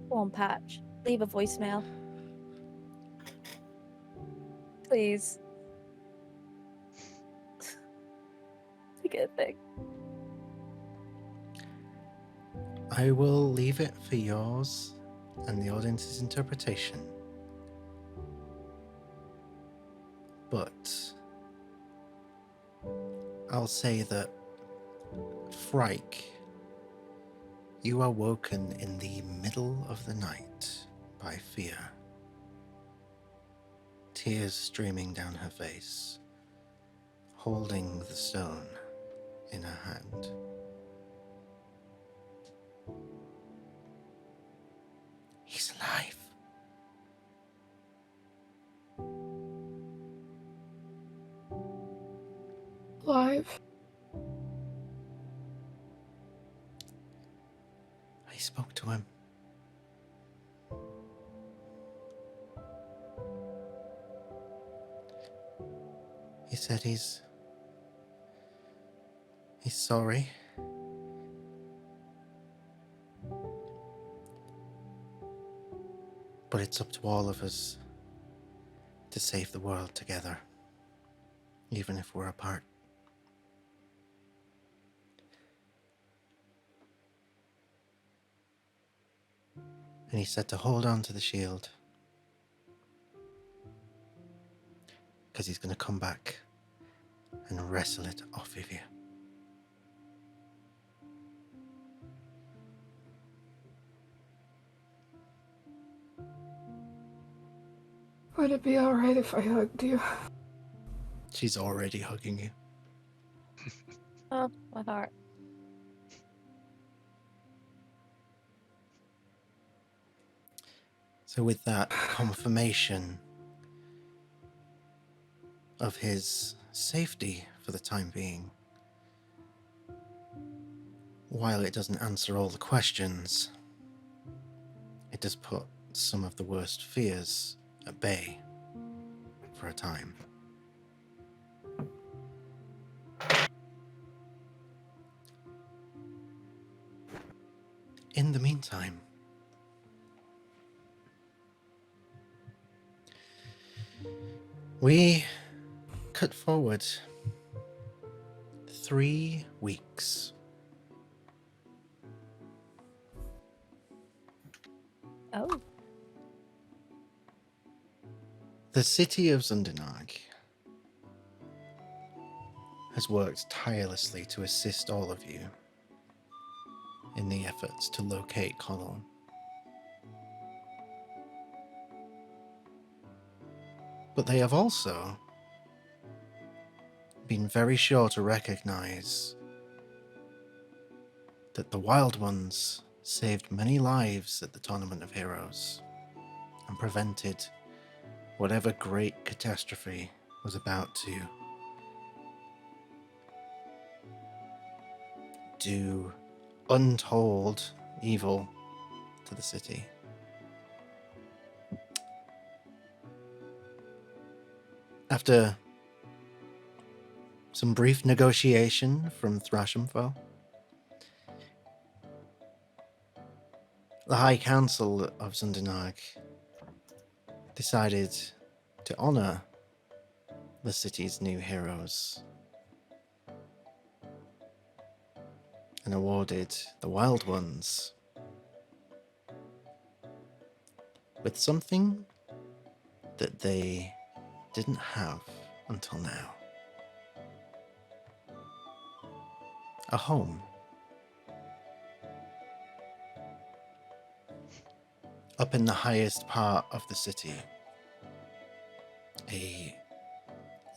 Go on, Patch. Leave a voicemail. Please. Make it a thing. I will leave it for yours and the audience's interpretation. But I'll say that, Frike, you are woken in the middle of the night by fear. Tears streaming down her face, holding the stone in her hand. He's alive. Alive. I spoke to him. He said he's sorry. But it's up to all of us to save the world together, even if we're apart. And he said to hold on to the shield, because he's going to come back and wrestle it off of you. Would it be alright if I hugged you? She's already hugging you. Oh, my heart. So with that confirmation of his safety for the time being, while it doesn't answer all the questions, it does put some of the worst fears at bay for a time. In the meantime, we cut forward 3 weeks. Oh. The city of Zundanag has worked tirelessly to assist all of you in the efforts to locate Connell. But they have also been very sure to recognize that the Wyld Ones saved many lives at the Tournament of Heroes and prevented whatever great catastrophe was about to do untold evil to the city. After some brief negotiation from Thrashamfo, the High Council of Zundanag decided to honor the city's new heroes and awarded the Wyld Ones with something that they didn't have until now. A home. Up in the highest part of the city. A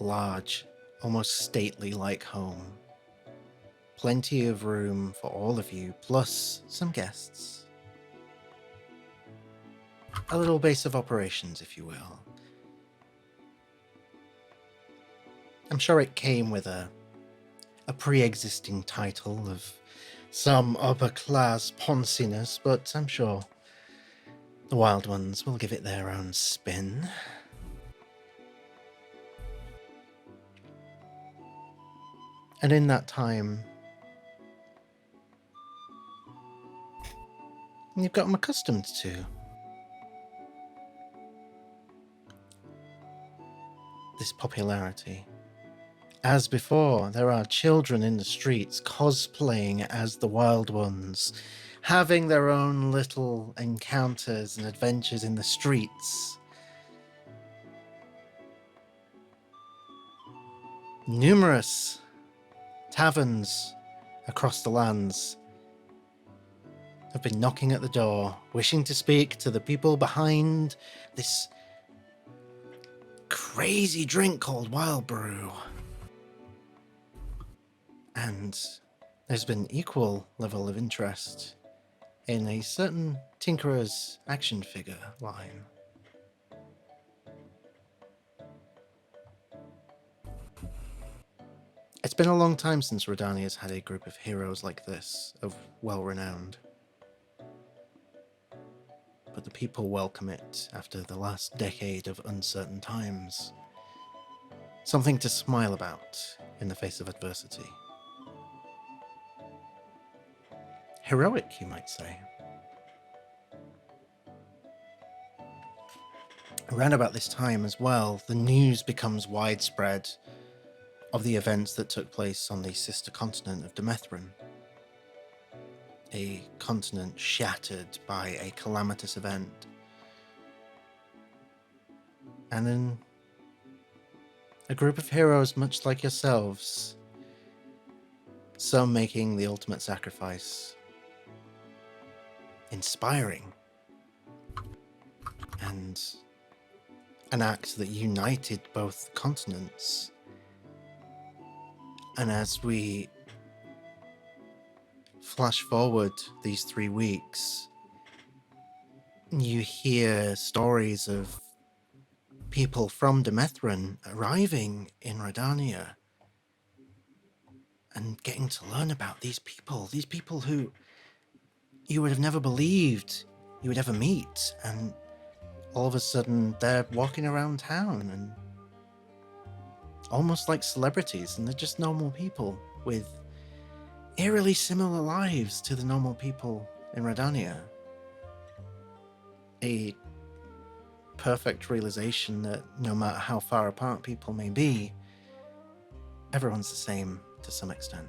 large, almost stately-like home. Plenty of room for all of you, plus some guests. A little base of operations, if you will. I'm sure it came with a pre-existing title of some upper-class ponciness, but I'm sure the Wyld Ones will give it their own spin. And in that time, you've gotten accustomed to this popularity. As before, there are children in the streets cosplaying as the Wyld Ones, having their own little encounters and adventures in the streets. Numerous taverns across the lands have been knocking at the door, wishing to speak to the people behind this crazy drink called Wild Brew. And there's been equal level of interest in a certain Tinkerer's action figure line. It's been a long time since Rhódania's had a group of heroes like this, of well-renowned. But the people welcome it after the last decade of uncertain times. Something to smile about in the face of adversity. Heroic, you might say. Around about this time as well, the news becomes widespread of the events that took place on the sister continent of Demethrin. A continent shattered by a calamitous event. And then a group of heroes much like yourselves, some making the ultimate sacrifice, inspiring, and an act that united both continents. And as we flash forward these 3 weeks, you hear stories of people from Demethrin arriving in Rhódania and getting to learn about these people who you would have never believed you would ever meet, and all of a sudden they're walking around town and almost like celebrities, and they're just normal people with eerily similar lives to the normal people in Rhódania. A perfect realization that no matter how far apart people may be, everyone's the same to some extent.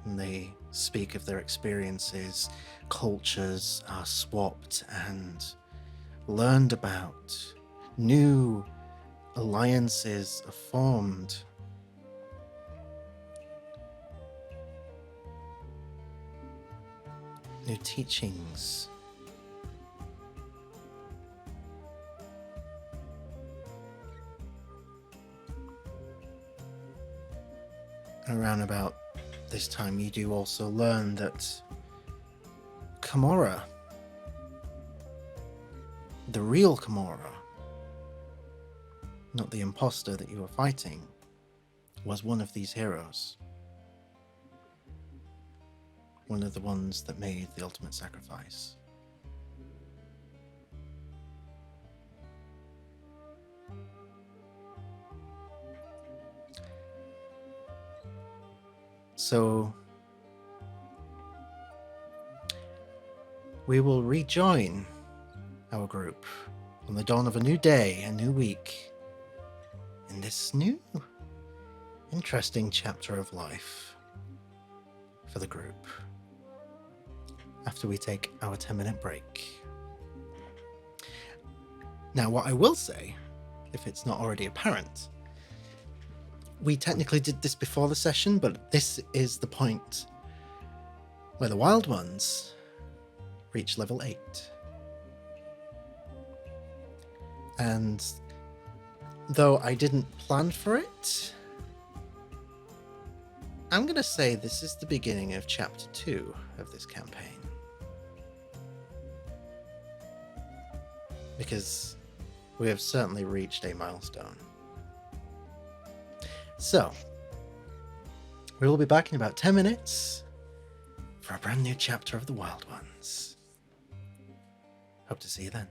And they speak of their experiences, cultures are swapped and learned about, new alliances are formed. New teachings. Around about this time, you do also learn that Kamora, the real Kamora, not the imposter that you were fighting, was one of these heroes. One of the ones that made the ultimate sacrifice. So we will rejoin our group on the dawn of a new day, a new week, in this new, interesting chapter of life for the group, after we take our 10-minute break. Now, what I will say, if it's not already apparent, we technically did this before the session, but this is the point where the Wyld Ones reach level 8. And though I didn't plan for it, I'm going to say this is the beginning of chapter 2 of this campaign. Because we have certainly reached a milestone. So, we will be back in about 10 minutes for a brand new chapter of the Wyld Ones. Hope to see you then.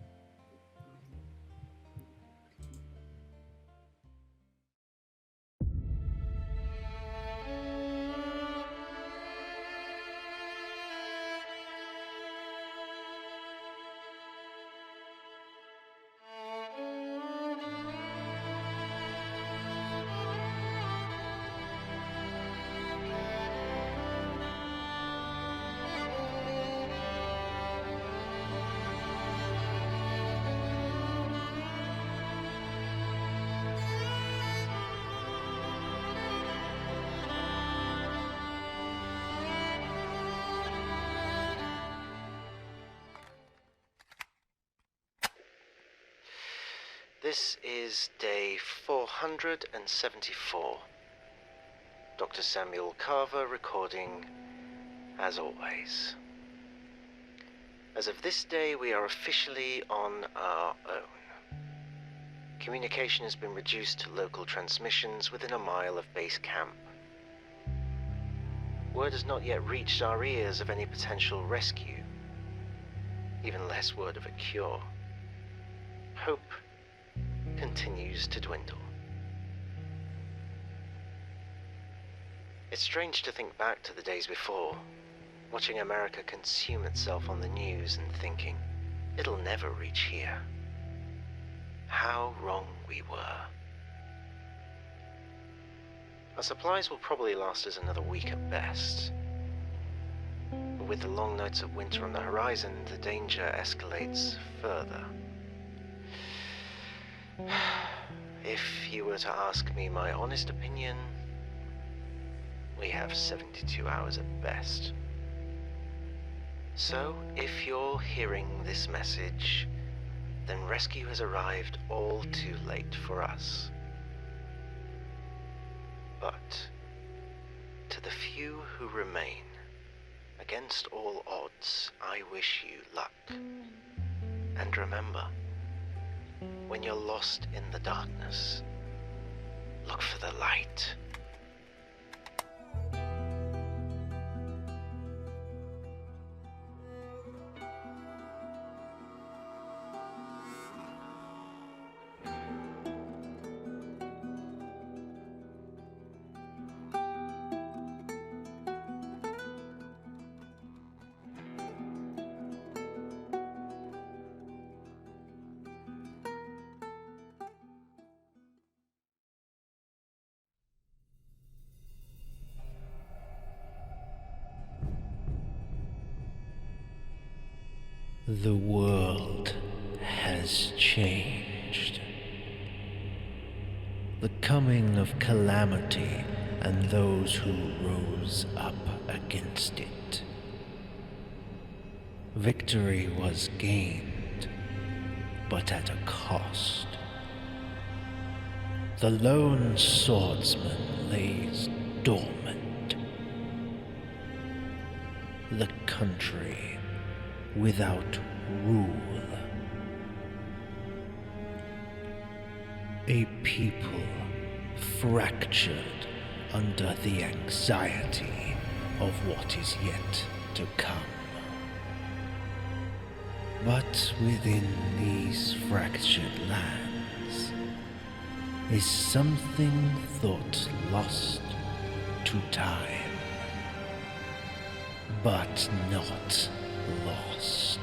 This is day 474. Dr. Samuel Carver recording, as always. As of this day, we are officially on our own. Communication has been reduced to local transmissions within a mile of base camp. Word has not yet reached our ears of any potential rescue, even less word of a cure. Hope continues to dwindle. It's strange to think back to the days before, watching America consume itself on the news and thinking, it'll never reach here. How wrong we were. Our supplies will probably last us another week at best. But with the long nights of winter on the horizon, the danger escalates further. If you were to ask me my honest opinion, we have 72 hours at best. So, if you're hearing this message, then rescue has arrived all too late for us. But, to the few who remain, against all odds, I wish you luck. And remember, when you're lost in the darkness, look for the light. The world has changed. The coming of calamity and those who rose up against it. Victory was gained, but at a cost. The lone swordsman lays dormant. The country without rule. A people fractured under the anxiety of what is yet to come. But within these fractured lands is something thought lost to time, but not lost,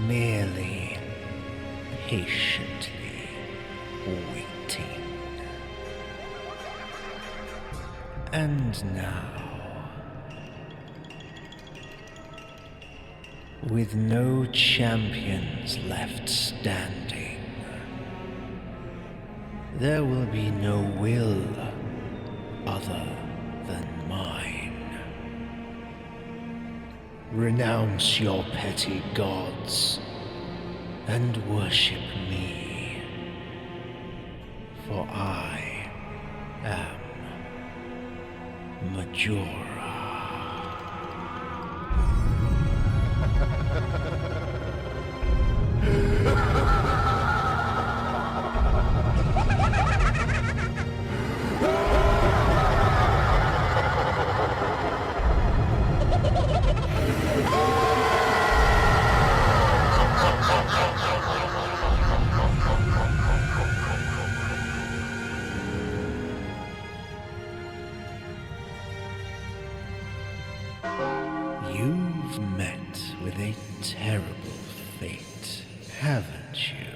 merely patiently waiting. And now, with no champions left standing, there will be no will other than mine. Renounce your petty gods and worship me, for I am Majora. You've met with a terrible fate, haven't you?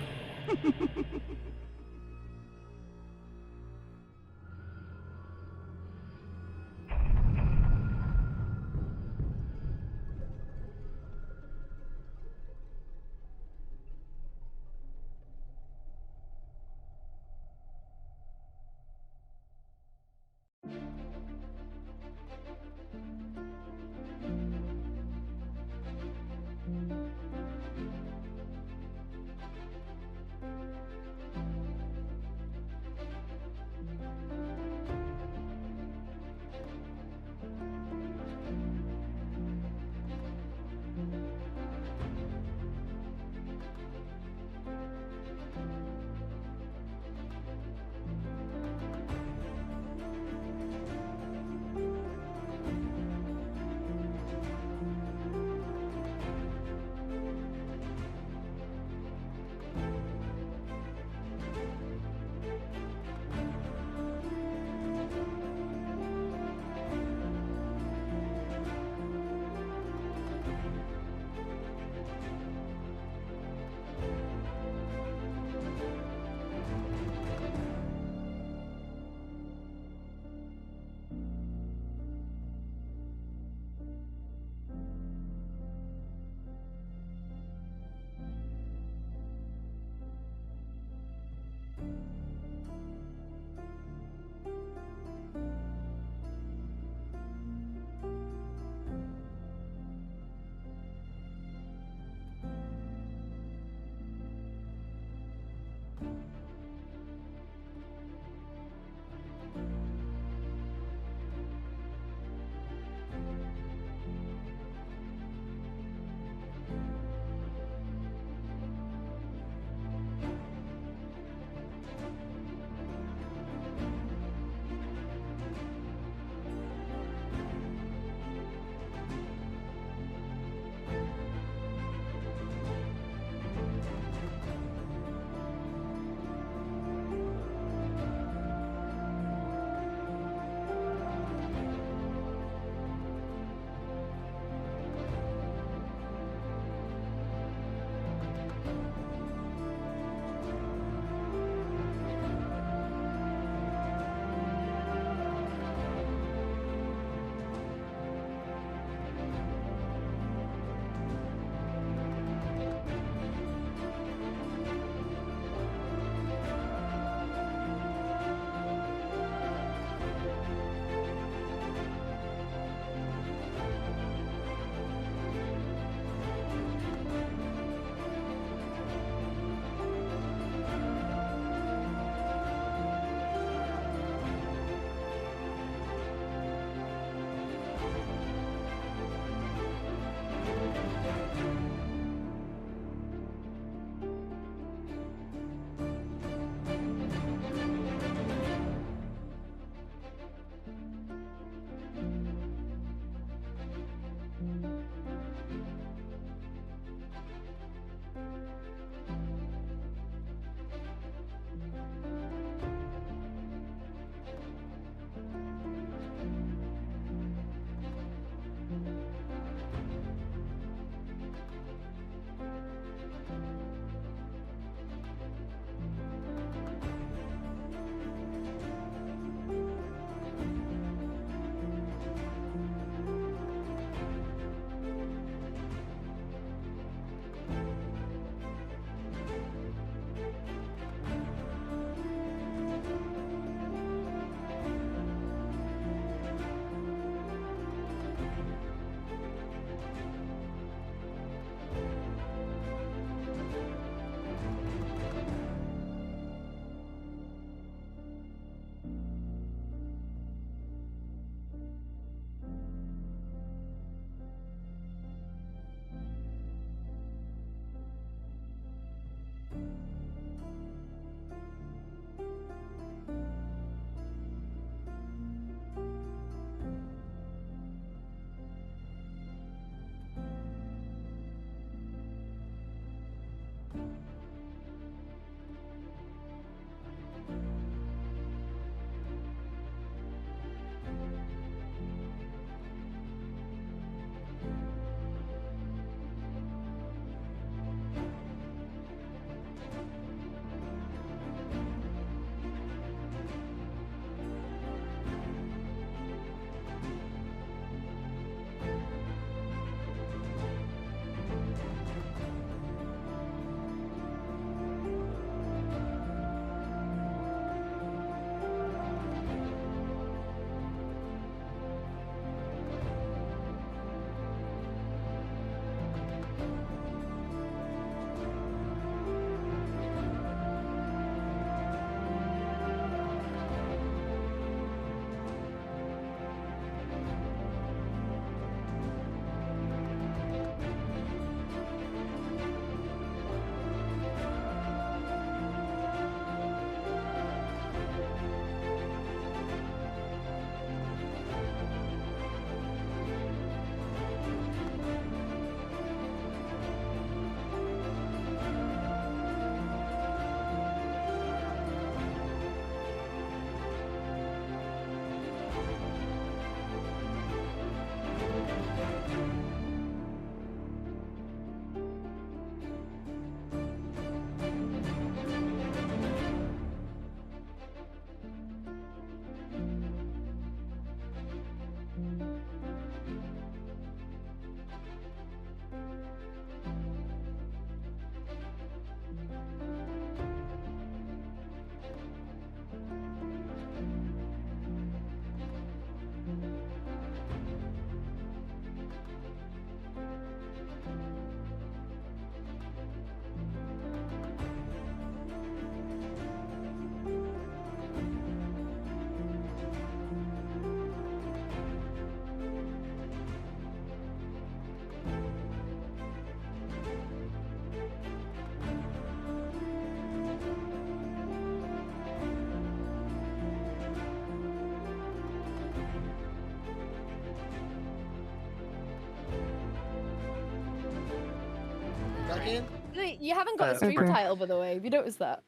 Wait, you haven't got a stream Okay. title, by the way. Have you noticed that?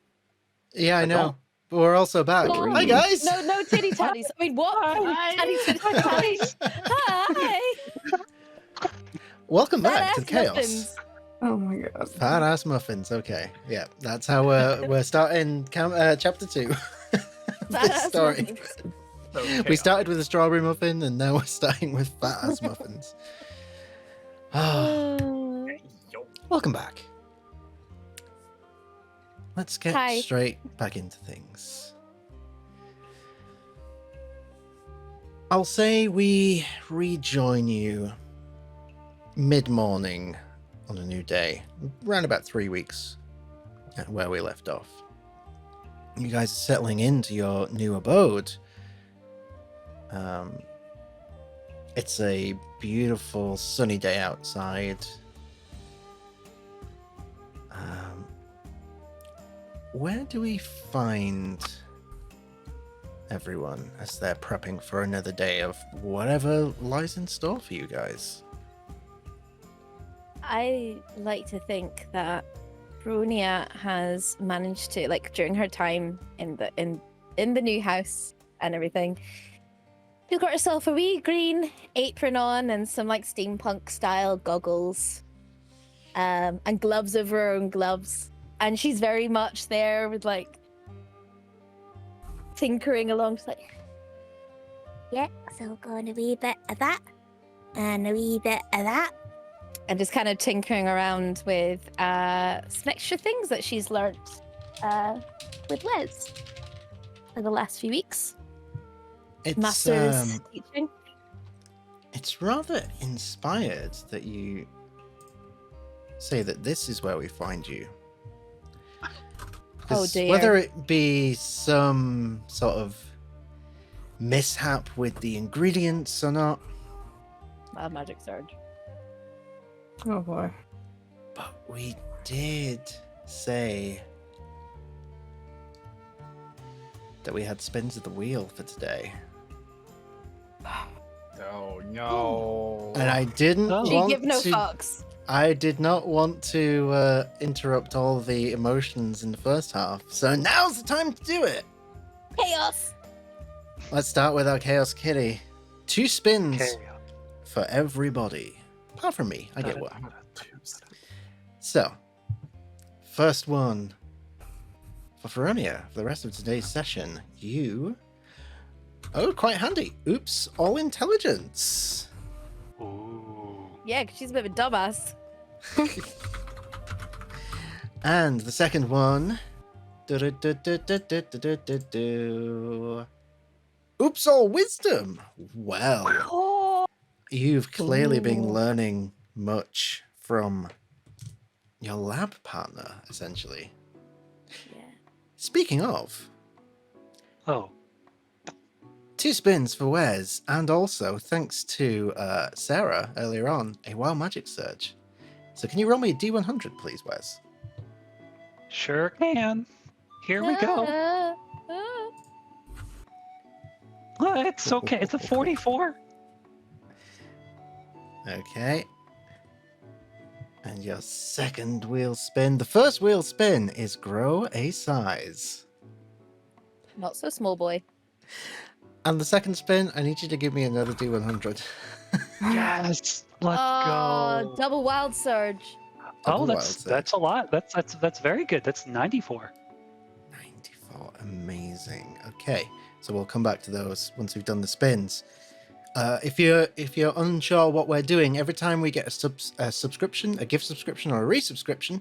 Yeah, I I know. don't. But we're also back. Oh, Hi, guys! No titty tatties. I mean, what? Titty tatties. Hi. Welcome back to Badass Chaos. muffins. Oh my god. Fat ass muffins. Okay, yeah, that's how we're starting chapter 2. This Badass story. muffins. Okay. We started with a strawberry muffin, and now we're starting with fat ass muffins. Ah, welcome back. Let's get Hi. straight back into things. I'll say we rejoin you mid-morning on a new day, around about 3 weeks at where we left off. You guys are settling into your new abode. It's a beautiful sunny day outside. Where do we find everyone as they're prepping for another day of whatever lies in store for you guys? I like to think that Rhódania has managed to, like, during her time in the new house and everything, she's got herself a wee green apron on and some like steampunk style goggles, and gloves over her own gloves, and she's very much there with like tinkering along. She's like, Yeah, so going a wee bit of that and a wee bit of that. and just kind of tinkering around with some extra things that she's learnt with Wes for the last few weeks. It's Master's teaching. it's rather inspired that you say that this is where we find you. 'Cause dear. whether it be some sort of mishap with the ingredients or not, A magic surge. Oh boy. but we did say that we had spins of the wheel for today. Oh no. And I didn't Oh. She want give no to fucks. I did not want to interrupt all the emotions in the first half, so now's the time to do it. Chaos. Let's start with our Chaos Kitty. 2 spins Okay. for everybody. Apart from me, I get one. I'm gonna choose. So, first one for Rhódania for the rest of today's session. You... Oh, quite handy. Oops, all intelligence. Ooh. Yeah, 'cause she's a bit of a dumbass. And the second one. Du-du-du-du-du-du-du-du-du. Oops, all wisdom. Well, Oh, you've clearly been Ooh. learning much from your lab partner, essentially. Yeah. Speaking of, Oh. 2 spins for Wes, and also, thanks to Sarah earlier on, a wild magic surge. So can you roll me a D100, please, Wes? Sure can. Here we go. Oh, it's okay. It's a 44. Okay. And your second wheel spin. The first wheel spin is grow a size. not so small, boy. And the second spin, I need you to give me another D100. Yes. Let's go. Double wild surge. Oh, Double wild that's surge. a lot. That's very good. That's 94. 94, amazing. Okay, so we'll come back to those once we've done the spins. If you're unsure what we're doing, every time we get a subscription, a gift subscription, or a resubscription,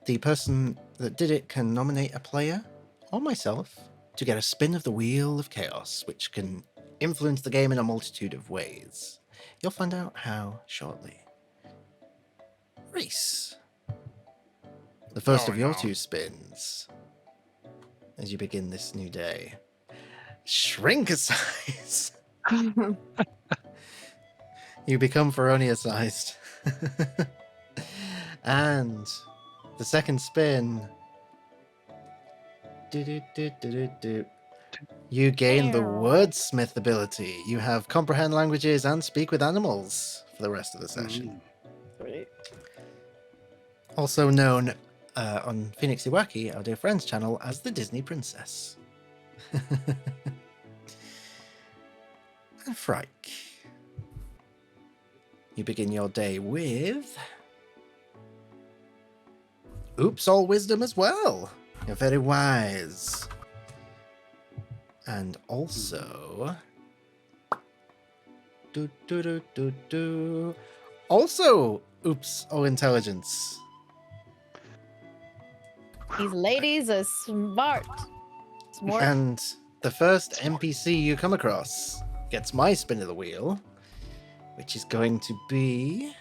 the person that did it can nominate a player or myself to get a spin of the Wheel of Chaos, which can influence the game in a multitude of ways. You'll find out how shortly. Reese, the first Oh, of your no. 2 spins as you begin this new day. Shrink a size. You become Feronia sized. And the second spin. Do-do-do-do-do-do. You gain the wordsmith ability. You have comprehend languages and speak with animals for the rest of the session. Mm. Also known on Phoenix Iwaki, our dear friend's channel, as the Disney Princess. And Frike, you begin your day with... Oops, all wisdom as well. You're very wise. And also... Also, oops, all intelligence. These ladies are smart. Smart. And the first NPC you come across gets my spin of the wheel, which is going to be...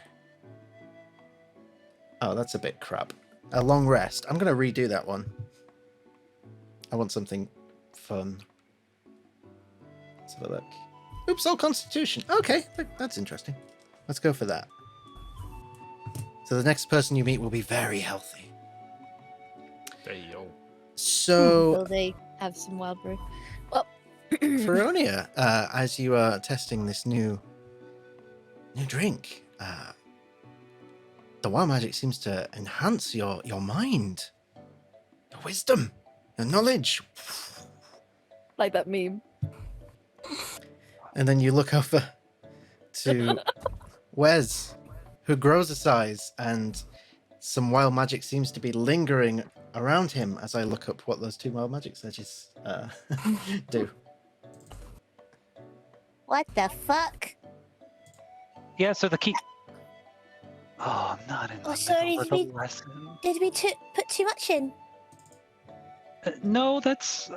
Oh, that's a bit crap. A long rest. I'm going to redo that one. I want something fun. Let's have a look. Oops, all constitution. Okay, that's interesting. Let's go for that. So the next person you meet will be very healthy. Hey, yo. So... Will they have some wild brew? Well, Rhódania, as you are testing this new drink, the wild magic seems to enhance your mind, your wisdom, your knowledge. like that meme. And then you look over to Wes, who grows a size, and some wild magic seems to be lingering around him as I look up what those two wild magic surges do. What the fuck? Yeah, so the key. Oh, not in the Oh, sorry, middle of did the lesson. Did we put too much in? No, that's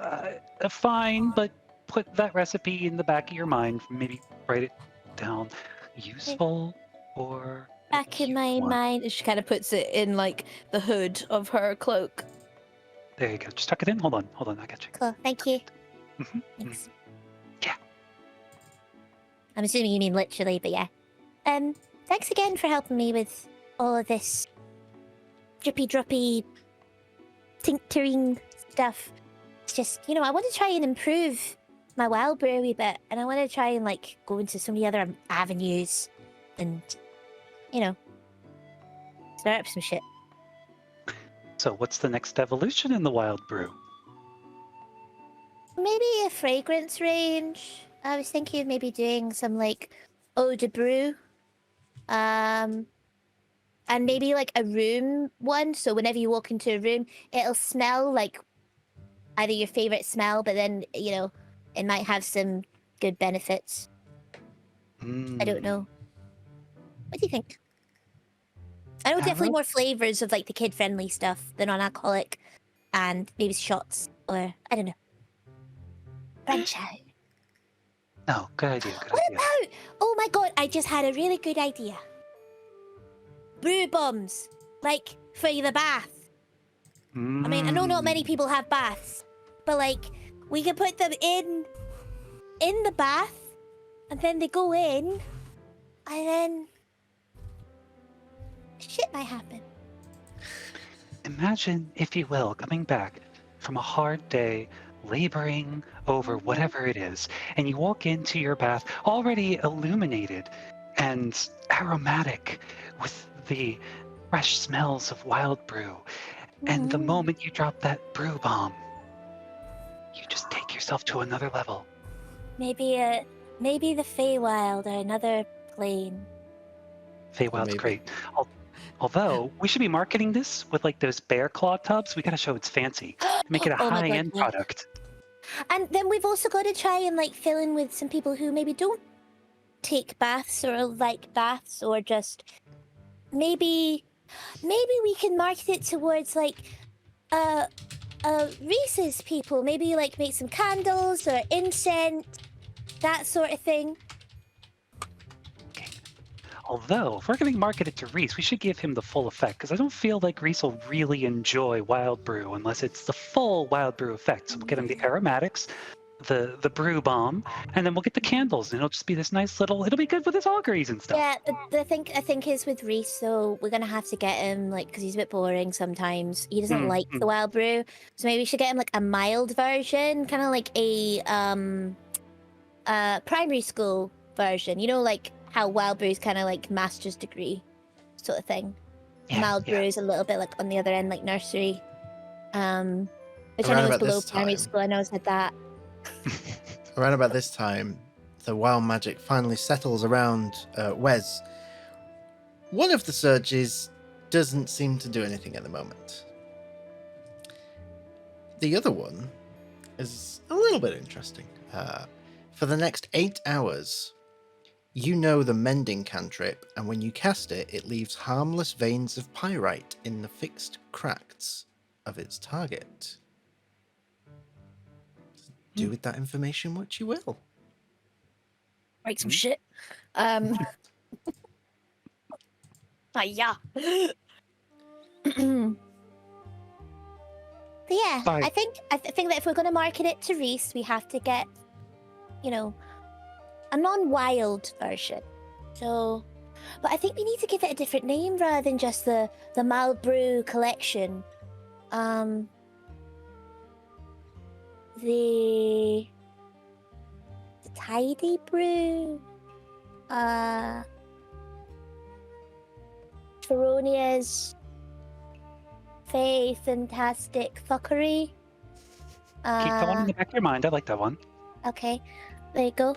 fine, but put that recipe in the back of your mind. Maybe write it down. Useful or Back in my cute one. mind. She kind of puts it in like the hood of her cloak. There you go. Just tuck it in. Hold on, I got you. Cool, thank you. Mhm, Thanks. Yeah. I'm assuming you mean literally, but yeah. Thanks again for helping me with all of this drippy droppy tincturing stuff. It's just, I want to try and improve my wild brew a wee bit, and I want to try and like go into so many other avenues and start up some shit. So, what's the next evolution in the wild brew? Maybe a fragrance range. I was thinking of maybe doing some like eau de brew. And maybe like a room one, so whenever you walk into a room, it'll smell like either your favorite smell, but then, it might have some good benefits. I don't know. What do you think? I know definitely Arrow? more flavors of like the kid-friendly stuff than non-alcoholic, and maybe shots, or I don't know. Branch out. No, good idea. Good What idea. about? Oh my god, I just had a really good idea. Brew bombs, like for the bath. I mean, I know not many people have baths, but like we could put them in the bath, and then they go in, and then shit might happen. Imagine, if you will, coming back from a hard day, laboring over whatever it is, and you walk into your bath already illuminated and aromatic with the fresh smells of wild brew. And the moment you drop that brew bomb, you just take yourself to another level. Maybe the Feywild or another plane. Feywild's Maybe. great. Although, we should be marketing this with like those bear claw tubs. We gotta show it's fancy. Make it a Oh my God, high-end yeah. product. And then we've also got to try and like fill in with some people who maybe don't take baths or like baths, or just maybe we can market it towards like Reese's people. Maybe like make some candles or incense, that sort of thing. Although, if we're going to market it to Reese, we should give him the full effect, because I don't feel like Reese will really enjoy Wild Brew unless it's the full Wild Brew effect. So we'll get him the aromatics, the brew bomb, and then we'll get the candles, and it'll just be this nice little, it'll be good with his auguries and stuff. Yeah, the thing I think is with Reese, so we're gonna have to get him like, because he's a bit boring sometimes. He doesn't like the Wild Brew, so maybe we should get him like a mild version, kind of like a primary school version. You know, like how Wild Brew is kind of like master's degree sort of thing. Mild brew is a little bit like on the other end, like nursery. Which I Around know is about below this primary time. school. I know I said that. Around about this time, the wild magic finally settles around Wes. One of the surges doesn't seem to do anything at the moment. The other one is a little bit interesting. For the next 8 hours, you know the mending cantrip, and when you cast it, it leaves harmless veins of pyrite in the fixed cracks of its target. Do with that information what you will. Write some shit. Yeah. But yeah, Sorry. I think that if we're going to market it to Reese, we have to get, a non-wild version. So, but I think we need to give it a different name rather than just the mild brew collection. The tidy brew. Rhódania's fantastic fuckery. Keep that one in the back of your mind. I like that one. Okay, there you go.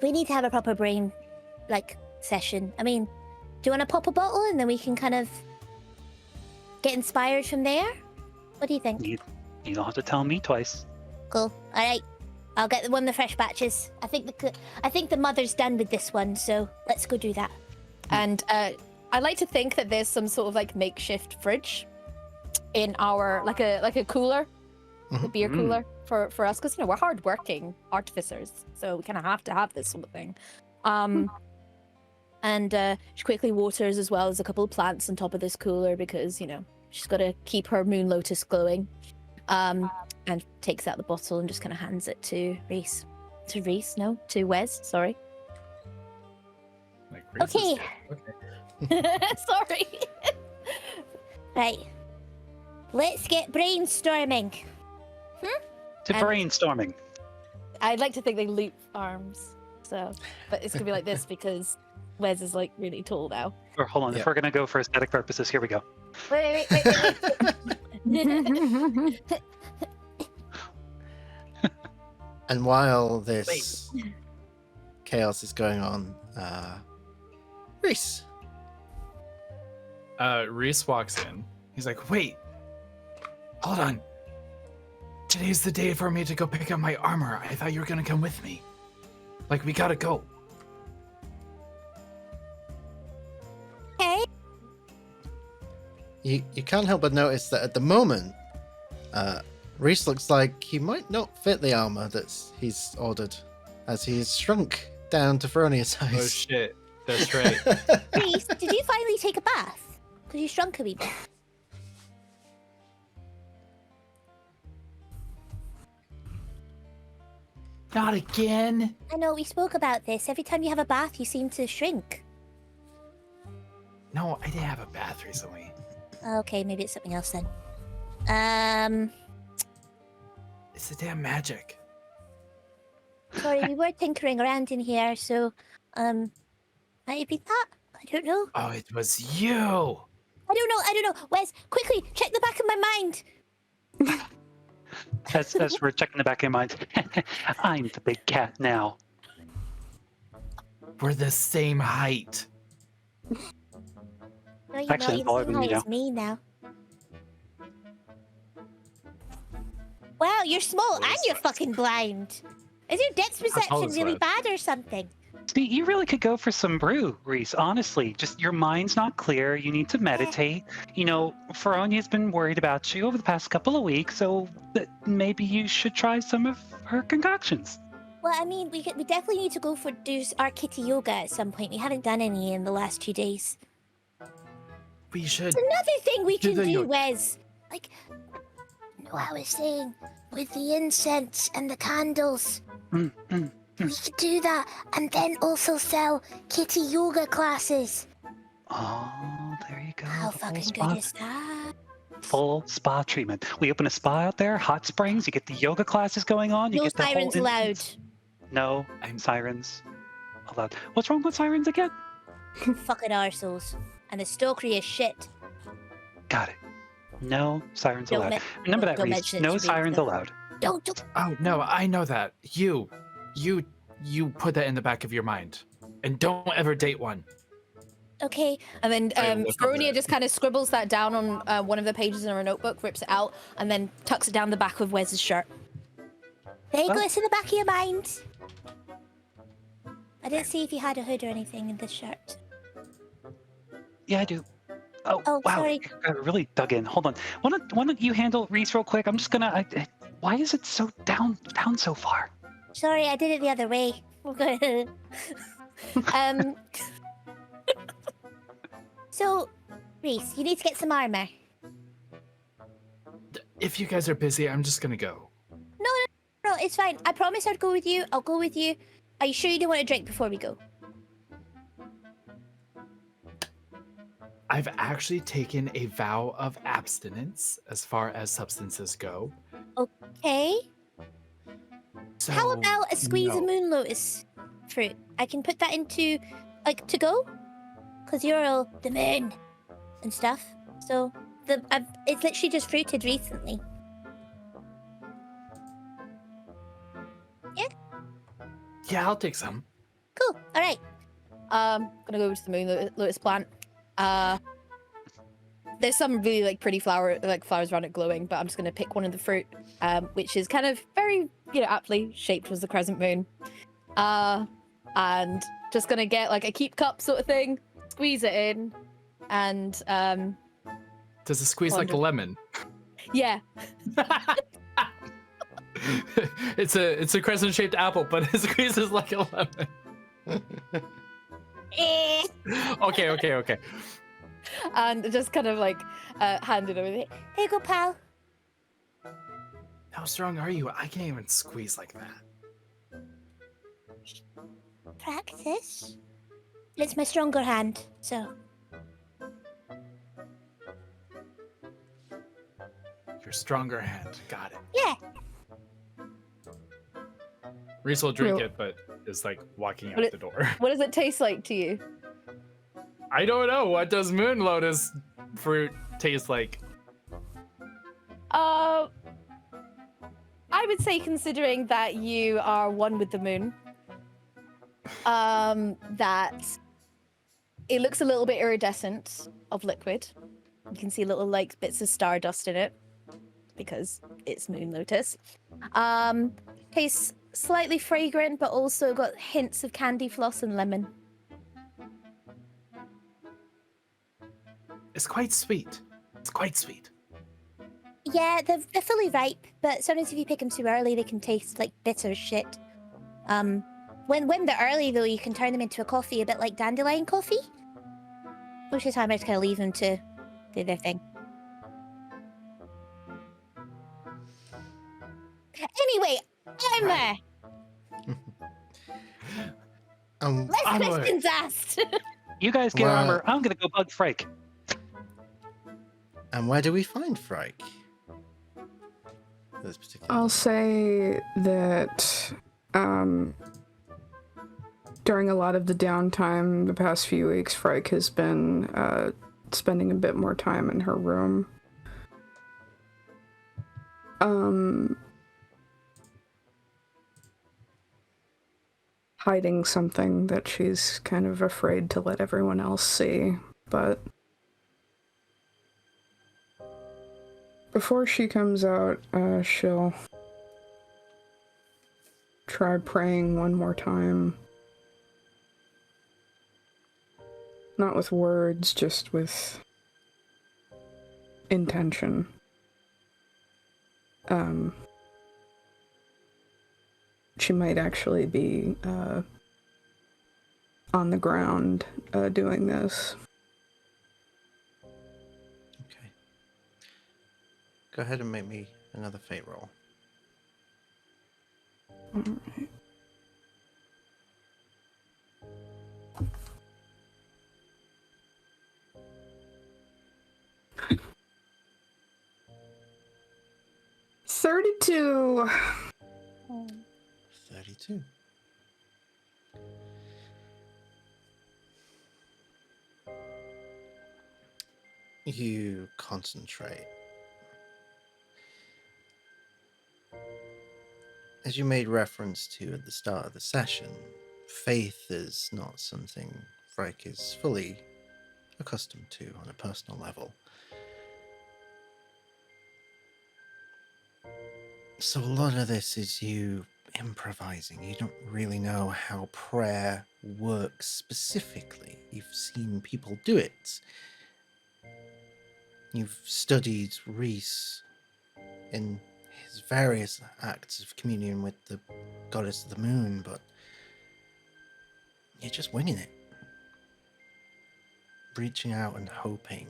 We need to have a proper brain, session. I mean, do you want to pop a bottle and then we can kind of get inspired from there? What do you think? You don't have to tell me twice. Cool. All right, I'll get one of the fresh batches. I think the mother's done with this one, so let's go do that. And I like to think that there's some sort of makeshift fridge in our like a cooler, a beer cooler for us, because we're hardworking artificers, so we kind of have to have this sort of thing. And she quickly waters as well as a couple of plants on top of this cooler because she's got to keep her moon lotus glowing. And takes out the bottle and just kind of hands it to Reese. To Wes. Sorry. Okay. Sorry. Right. Let's get brainstorming. To brainstorming. I'd like to think they loop arms, but it's gonna be like this because Wes is really tall now. Or hold on, if we're gonna go for aesthetic purposes, here we go. Wait. And while this chaos is going on, Reese. Reese walks in. He's like, wait, hold on. Today's the day for me to go pick up my armor. I thought you were gonna come with me. We gotta go. Hey. You can't help but notice that at the moment, Reese looks like he might not fit the armor that he's ordered, as he's shrunk down to Fronia size. Oh shit, that's right. Reese, did you finally take a bath? Because you shrunk a wee bit. Not again. I know, we spoke about this. Every time you have a bath, you seem to shrink. No, I didn't have a bath recently. Okay, maybe it's something else then. It's the damn magic. Sorry, we were tinkering around in here, so, might it be that? I don't know. Oh, it was you. I don't know. Wes, quickly, check the back of my mind. As we're checking the back of your mind, I'm the big cat now. We're the same height. No, you're Actually, not. taller You're the than same you height as me now. Wow, you're small and you're fucking blind. Is your depth tall perception is really Wes? bad or something? See, you really could go for some brew, Reese. Honestly, just your mind's not clear. You need to meditate. Feronia's been worried about you over the past couple of weeks, so maybe you should try some of her concoctions. Well, I mean, we definitely need to go do our kitty yoga at some point. We haven't done any in the last 2 days. We should. It's another thing we Do can the do, yoga. Wes. I was saying, with the incense and the candles. We could do that, and then also sell kitty yoga classes. Oh, there you go. How the full fucking spa- good is that? Full spa treatment. We open a spa out there, hot springs. You get the yoga classes going on. You No get the sirens whole allowed. No sirens allowed. What's wrong with sirens again? fucking arseholes. And the Stokely is shit. Got it. No sirens Don't allowed. men- Remember don't- that, don't Reese. mention it No to me, sirens so- allowed. Don't. Oh no, I know that. You put that in the back of your mind, and don't ever date one. Okay. And then I look up Veronia there. just kind of scribbles that down on one of the pages in her notebook, rips it out, and then tucks it down the back of Wes's shirt. There you go. Well- It's in the back of your mind. I didn't see if you had a hood or anything in this shirt. Yeah, I do. Oh, Oh, wow. sorry. I really dug in. Hold on. Why don't you handle Reese real quick? I'm just gonna. Why is it so down so far? Sorry, I did it the other way. um. So, Reese, you need to get some armor. If you guys are busy, I'm just gonna go. No, it's fine. I promise I'd go with you. I'll go with you. Are you sure you don't want to drink before we go? I've actually taken a vow of abstinence as far as substances go. Okay. So, How about a squeeze of no. moon lotus fruit? I can put that into, like, to go? Because you're all the moon and stuff. So, it's literally just fruited recently. Yeah, I'll take some. Cool. All right. Gonna go over to the moon lotus plant. There's some really like pretty flowers around it glowing, but I'm just gonna pick one of the fruit, which is kind of very, aptly shaped as the crescent moon. And just gonna get like a keep cup sort of thing, squeeze it in, and Does it squeeze like a lemon? yeah. It's a crescent-shaped apple, but it squeezes like a lemon. Eh. Okay. And just kind of like hand it over. Here you go, pal. How strong are you? I can't even squeeze like that. Practice. It's my stronger hand, so. Your stronger hand. Got it. Yeah. Reese will drink Well- it, but is like walking But out the door. What does it taste like to you? I don't know. What does moon lotus fruit taste like? I would say, considering that you are one with the moon, that it looks a little bit iridescent of liquid. You can see little like bits of stardust in it because it's moon lotus. Tastes slightly fragrant, but also got hints of candy floss and lemon. It's quite sweet. It's quite sweet. Yeah, they're fully ripe, but sometimes if you pick them too early, they can taste like bitter as shit. When they're early though, you can turn them into a coffee, a bit like dandelion coffee. Most of the time, I just kind of leave them to do their thing. Anyway, armor. Less Armor. questions asked. You guys get Well- armor. I'm gonna go bug Frike. And where do we find Frike? This particular. I'll say that during a lot of the downtime the past few weeks, Frike has been spending a bit more time in her room. Hiding something that she's kind of afraid to let everyone else see, but before she comes out, she'll try praying one more time. Not with words, just with intention. She might actually be on the ground doing this. Okay. Go ahead and make me another fate roll. Alright. $32. 32. You concentrate. As you made reference to at the start of the session, faith is not something Frike is fully accustomed to on a personal level. So a lot of this is you improvising. You don't really know how prayer works specifically. You've seen people do it. You've studied Rhys in his various acts of communion with the goddess of the moon, but you're just winging it. Reaching out and hoping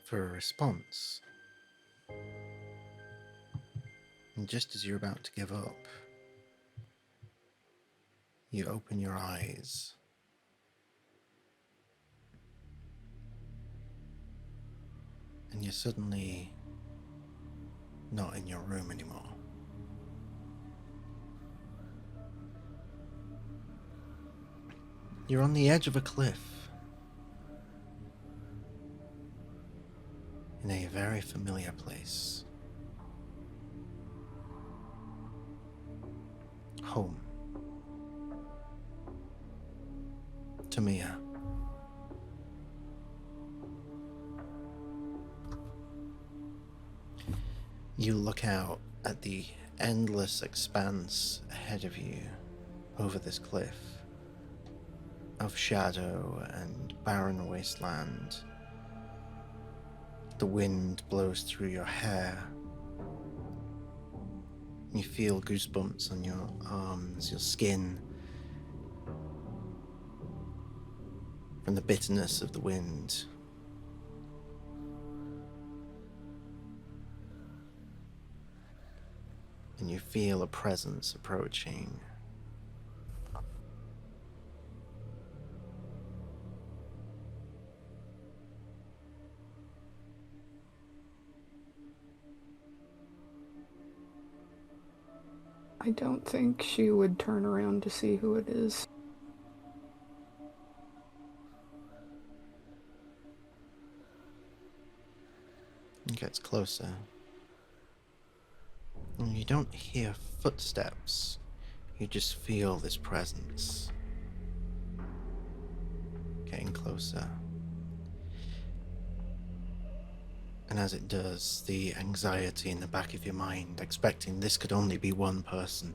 for a response. And just as you're about to give up, you open your eyes. And you're suddenly not in your room anymore. You're on the edge of a cliff. In a very familiar place. Home. Tamia. You look out at the endless expanse ahead of you over this cliff of shadow and barren wasteland. The wind blows through your hair. You feel goosebumps on your arms, your skin, from the bitterness of the wind. And you feel a presence approaching. I don't think she would turn around to see who it is. It gets closer. And you don't hear footsteps. You just feel this presence. Getting closer. And as it does, the anxiety in the back of your mind, expecting this could only be one person.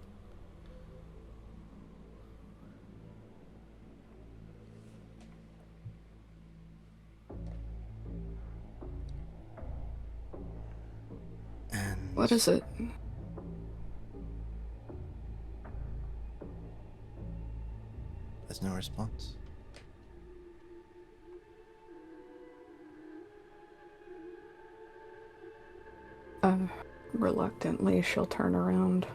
And What is it? there's no response. Reluctantly, she'll turn around.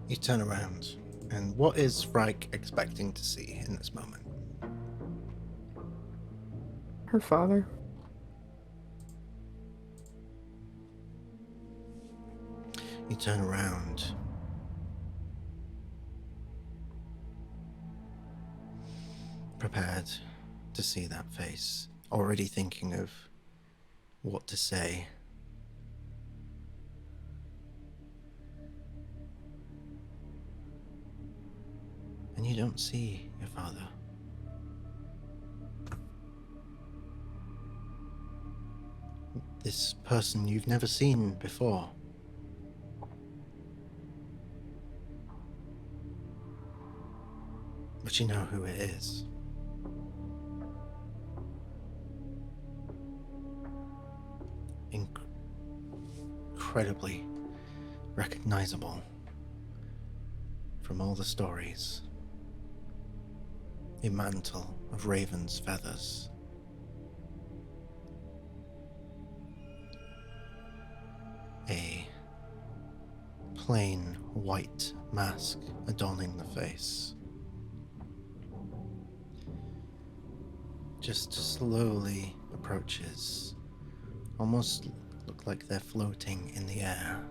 You turn around, and what is Frike expecting to see in this moment? Her father. You turn around. Prepared to see that face, already thinking of what to say. And you don't see your father. This person you've never seen before. But you know who it is. Incredibly recognizable from all the stories. A mantle of raven's feathers. A plain white mask adorning the face. Just slowly approaches. Almost look like they're floating in the air.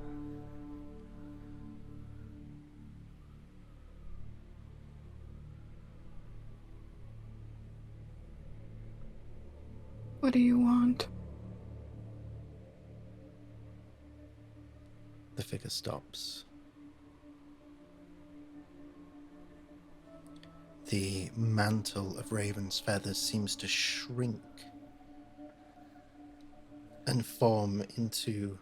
What do you want? The figure stops. The mantle of raven's feathers seems to shrink and form into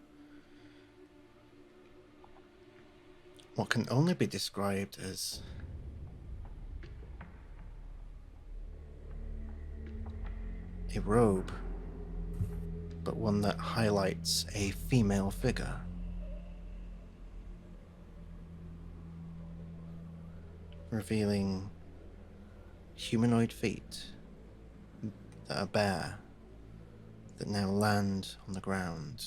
what can only be described as a robe, but one that highlights a female figure. Revealing humanoid feet that are bare, that now land on the ground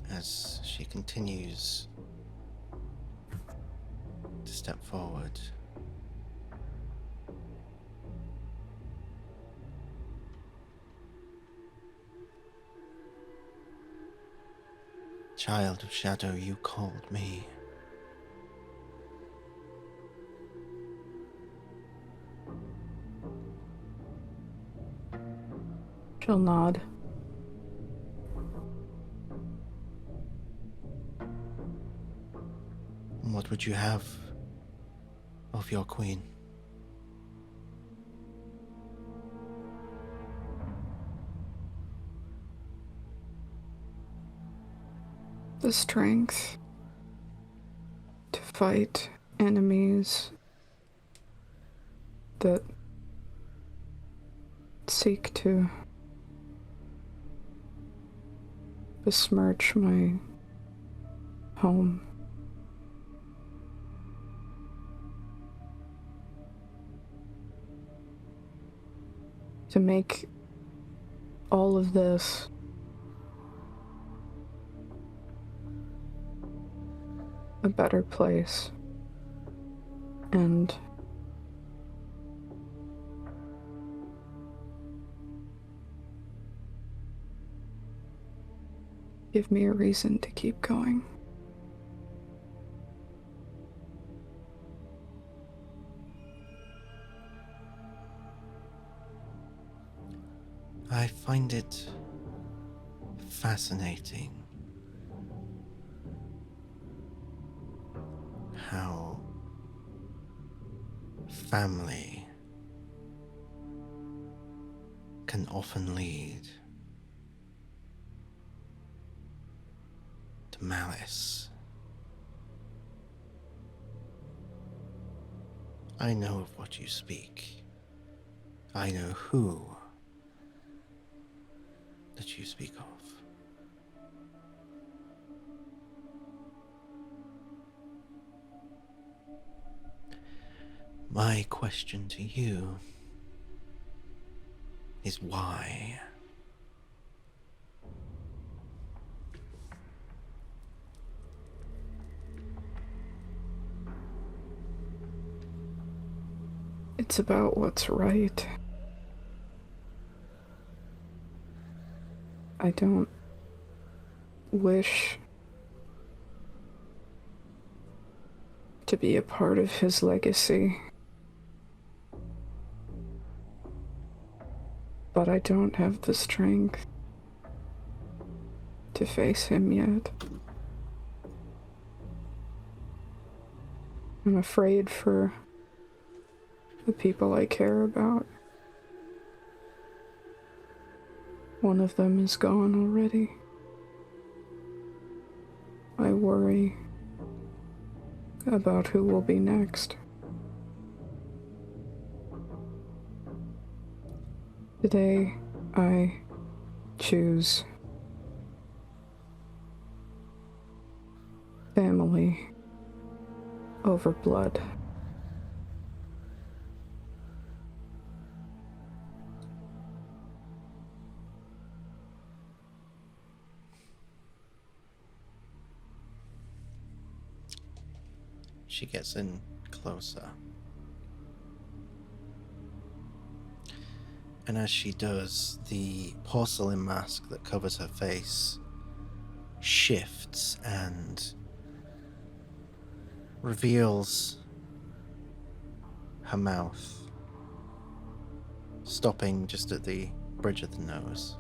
as she continues to step forward. Child of shadow, you called me. She'll nod. And what would you have of your queen? The strength to fight enemies that seek to besmirch my home. To make all of this a better place and give me a reason to keep going. I find it fascinating how family can often lead to malice. I know of what you speak. I know who that you speak of. My question to you is why? It's about what's right. I don't wish to be a part of his legacy. But I don't have the strength to face him yet. I'm afraid for the people I care about. One of them is gone already. I worry about who will be next. Today, I choose family over blood. She gets in closer. And as she does, the porcelain mask that covers her face shifts and reveals her mouth stopping just at the bridge of the nose.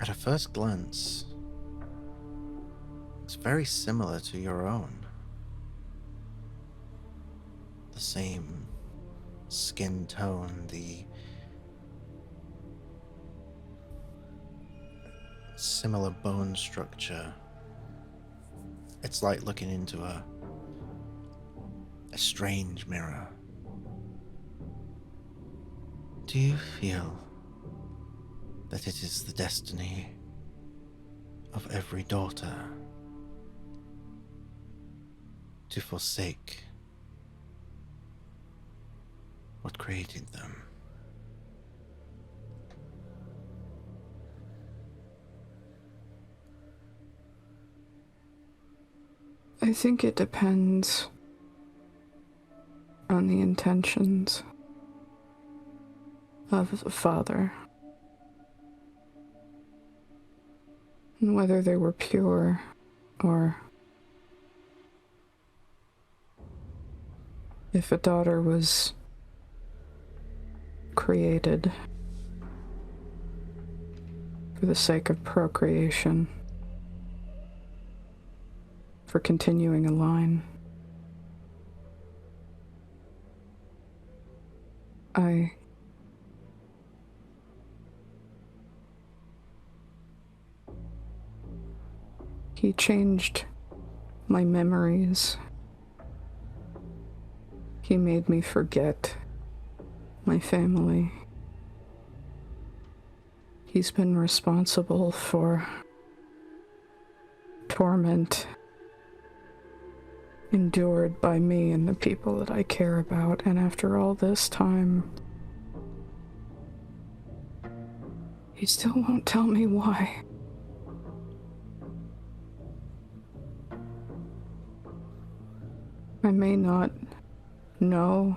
At a first glance, it's very similar to your own. The same skin tone, the similar bone structure. It's like looking into a strange mirror. Do you feel that it is the destiny of every daughter to forsake what created them? I think it depends on the intentions of the father. And whether they were pure or if a daughter was created for the sake of procreation, for continuing a line. He changed my memories. He made me forget my family. He's been responsible for torment endured by me and the people that I care about, and after all this time, he still won't tell me why. I may not know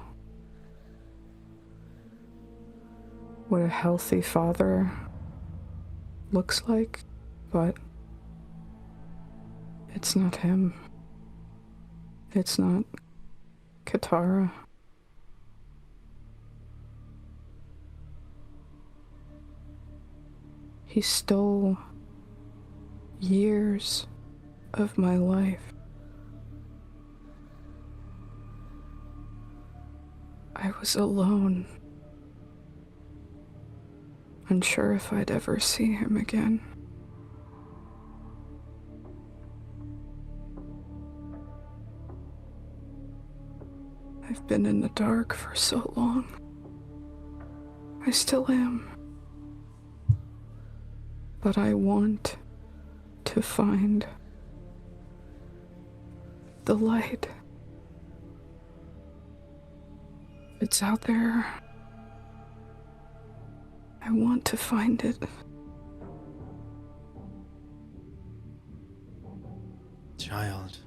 what a healthy father looks like, but it's not him. It's not Katara. He stole years of my life. I was alone, unsure if I'd ever see him again. I've been in the dark for so long. I still am. But I want to find the light. It's out there. I want to find it. Child,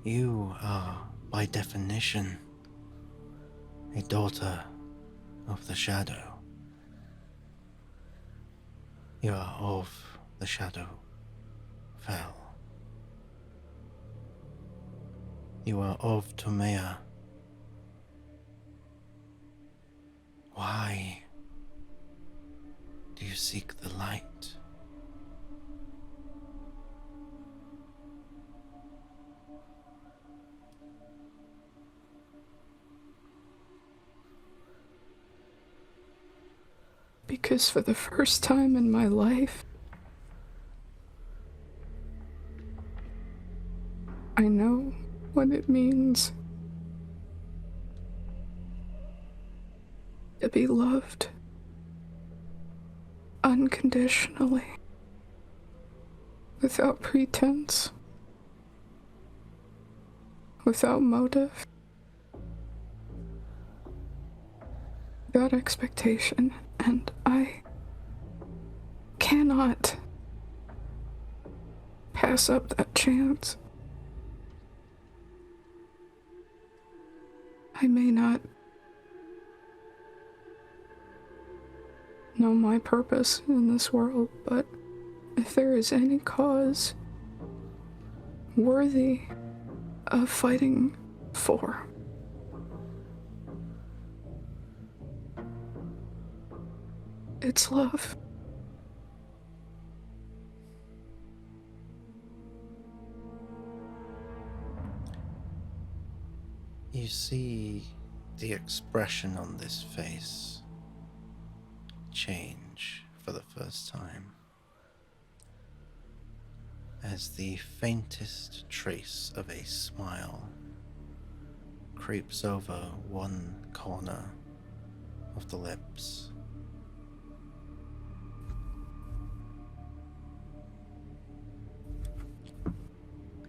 you are, by definition, a daughter of the shadow. You are of the shadow fell. You are of Tomea. Why do you seek the light? Because for the first time in my life, I know what it means to be loved unconditionally, without pretense, without motive, without expectation, and I cannot pass up that chance. I may not know my purpose in this world, but if there is any cause worthy fighting for. It's love. You see the expression on this face change for the first time as the faintest trace of a smile creeps over one corner of the lips.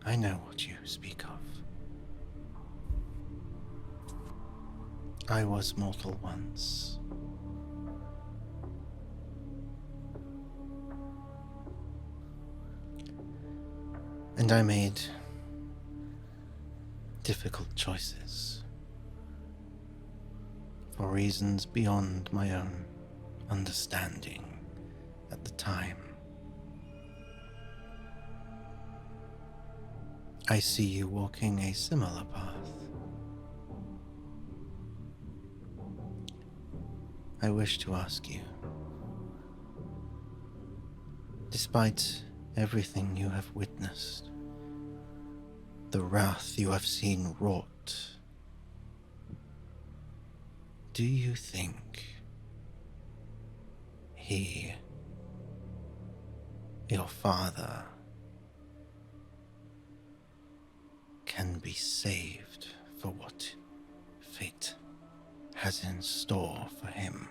I know what you speak of. I was mortal once. And I made difficult choices for reasons beyond my own understanding at the time. I see you walking a similar path. I wish to ask you, despite everything you have witnessed, the wrath you have seen wrought, do you think he, your father, can be saved for what fate has in store for him?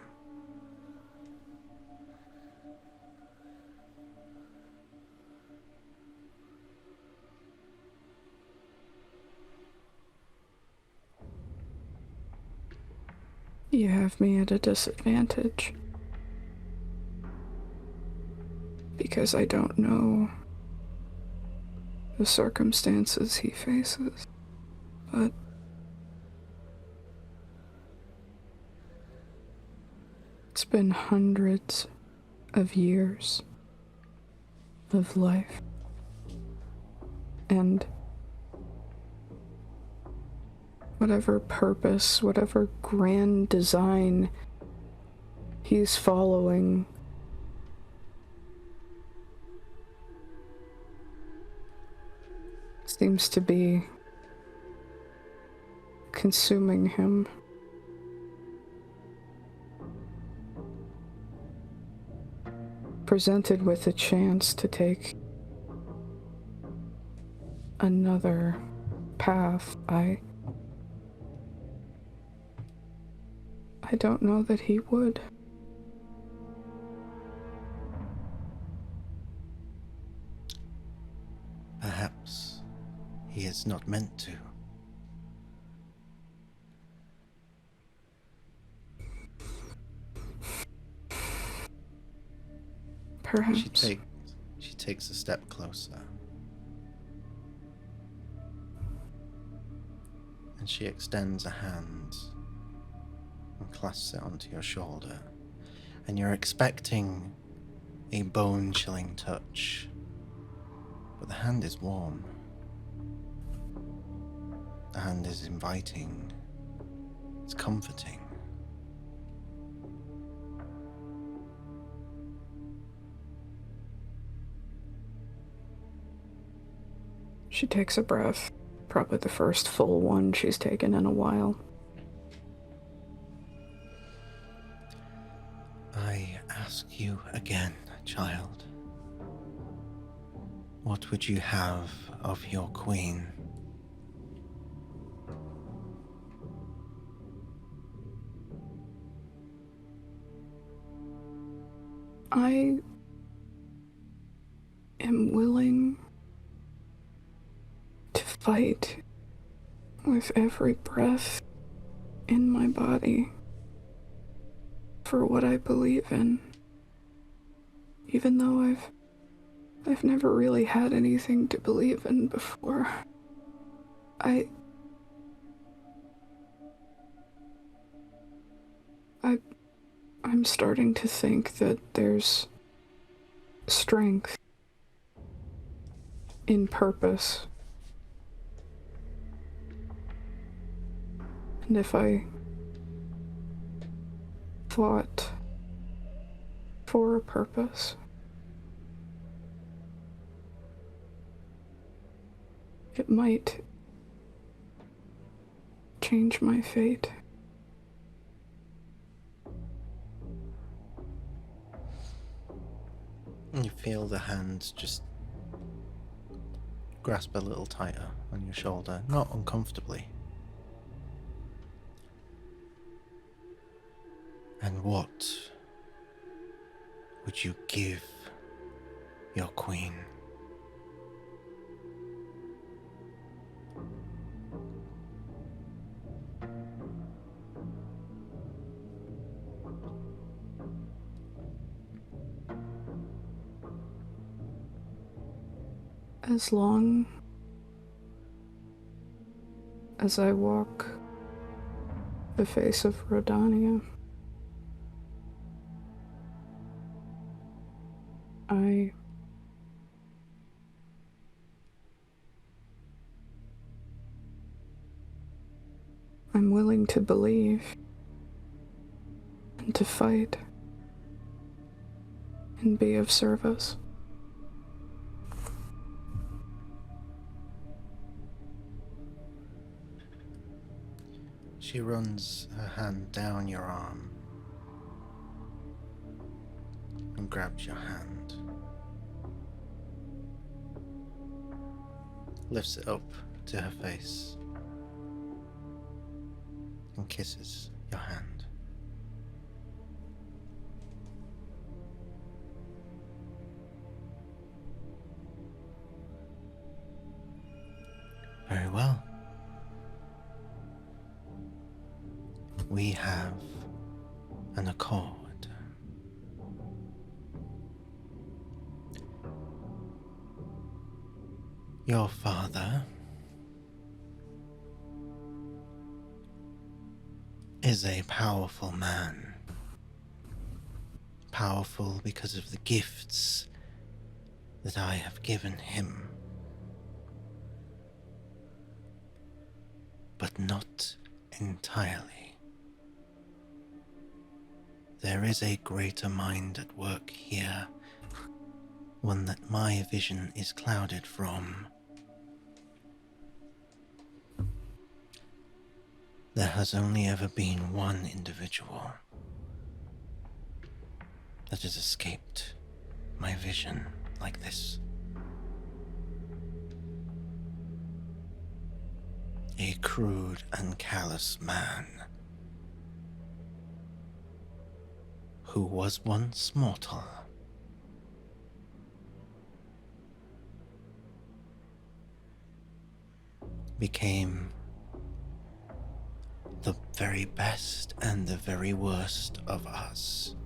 You have me at a disadvantage. Because I don't know the circumstances he faces. But it's been hundreds of years of life. And whatever purpose, whatever grand design he's following, seems to be consuming him. Presented with a chance to take another path, I don't know that he would. Perhaps he is not meant to. Perhaps. She takes a step closer. And she extends a hand and clasps it onto your shoulder. And you're expecting a bone-chilling touch. But the hand is warm. The hand is inviting. It's comforting. She takes a breath. Probably the first full one she's taken in a while. I ask you again, child. What would you have of your queen? I am willing to fight with every breath in my body for what I believe in, even though I've never really had anything to believe in before. I'm starting to think that there's strength in purpose And if I fought for a purpose, it might change my fate. You feel the hands just grasp a little tighter on your shoulder, not uncomfortably. And what would you give your queen? As long as I walk the face of Rhódania, I'm willing to believe and to fight and be of service. She runs her hand down your arm and grabs your hand. Lifts it up to her face and kisses your hand. Very well. We have an accord. Your father is a powerful man. Powerful because of the gifts that I have given him. But not entirely. There is a greater mind at work here, one that my vision is clouded from. There has only ever been one individual that has escaped my vision like this. A crude and callous man who was once mortal. Became the very best and the very worst of us.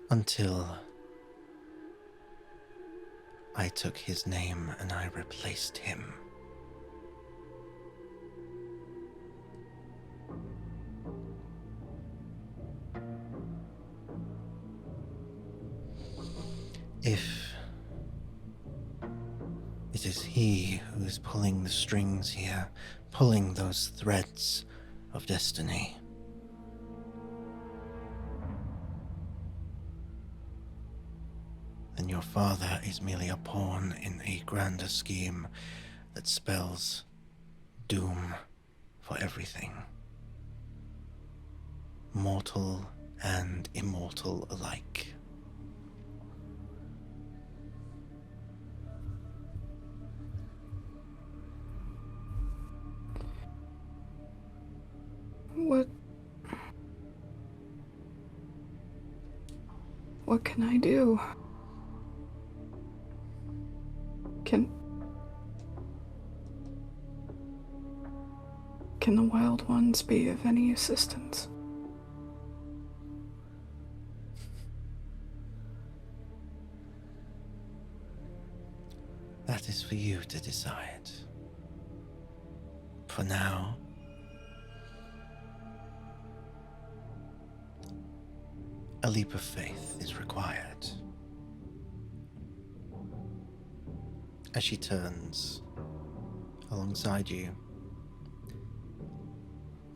Until I took his name and I replaced him. If it is he who is pulling the strings here, pulling those threads of destiny, then your father is merely a pawn in a grander scheme that spells doom for everything. Mortal and immortal alike. What can I do? Can the Wyld Ones be of any assistance? That is for you to decide. For now, a leap of faith is required. as she turns alongside you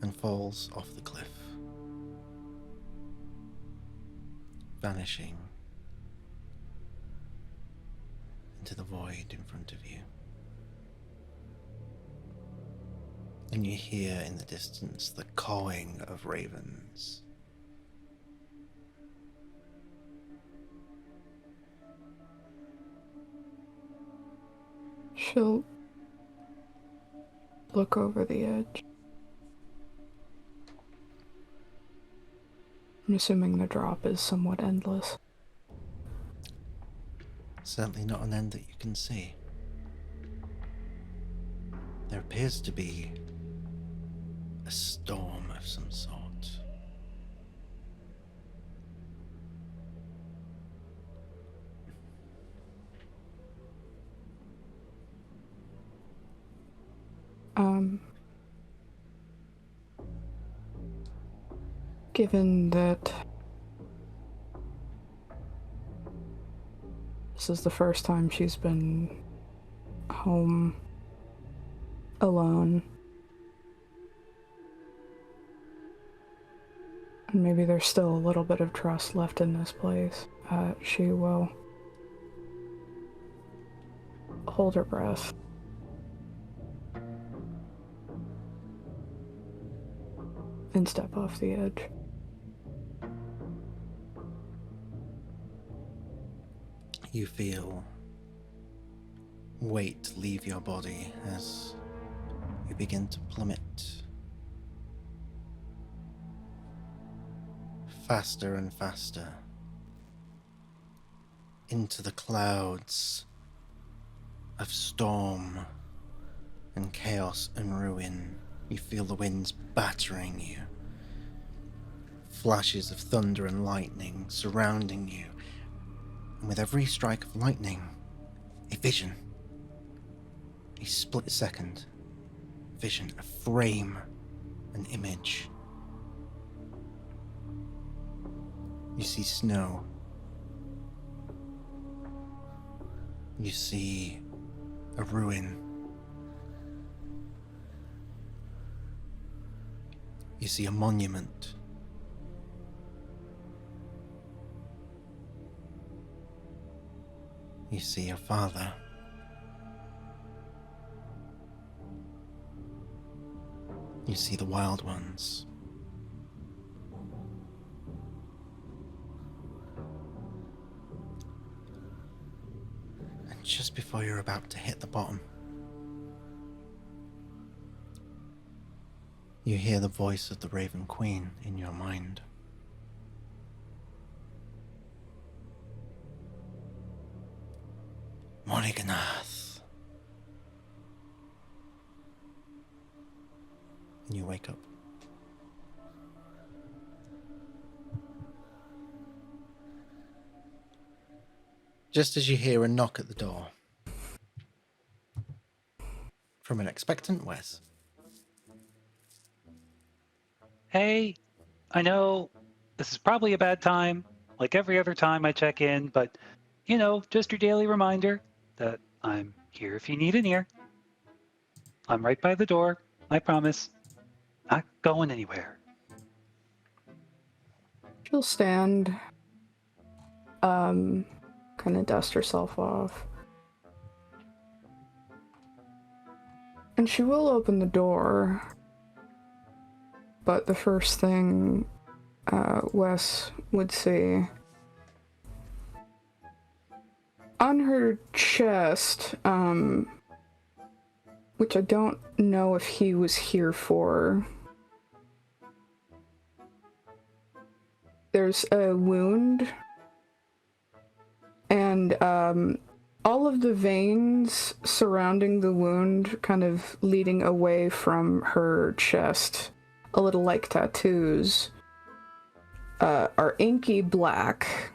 and falls off the cliff, vanishing into the void in front of you. And you hear in the distance the cawing of ravens. She'll look over the edge. I'm assuming the drop is somewhat endless. Certainly not an end that you can see. There appears to be a storm of some sort. Given that this is the first time she's been home alone, and maybe there's still a little bit of trust left in this place, she will hold her breath. And step off the edge. You feel weight leave your body as you begin to plummet faster and faster into the clouds of storm and chaos and ruin. You feel the winds battering you, flashes of thunder and lightning surrounding you, and with every strike of lightning, a vision, a split-second vision, a frame, an image. You see snow. You see a ruin. You see a monument. You see your father. You see the Wyld Ones. And just before you're about to hit the bottom, you hear the voice of the Raven Queen in your mind. Moriganath. And you wake up. Just as you hear a knock at the door from an expectant Wes. Hey, I know this is probably a bad time, like every other time I check in, but, you know, just your daily reminder that I'm here if you need an ear. I'm right by the door, I promise. Not going anywhere. She'll stand, kind of dust herself off. And she will open the door. But the first thing Wes would see on her chest, which I don't know if he was here for, there's a wound, and all of the veins surrounding the wound, kind of leading away from her chest, a little like tattoos, are inky black.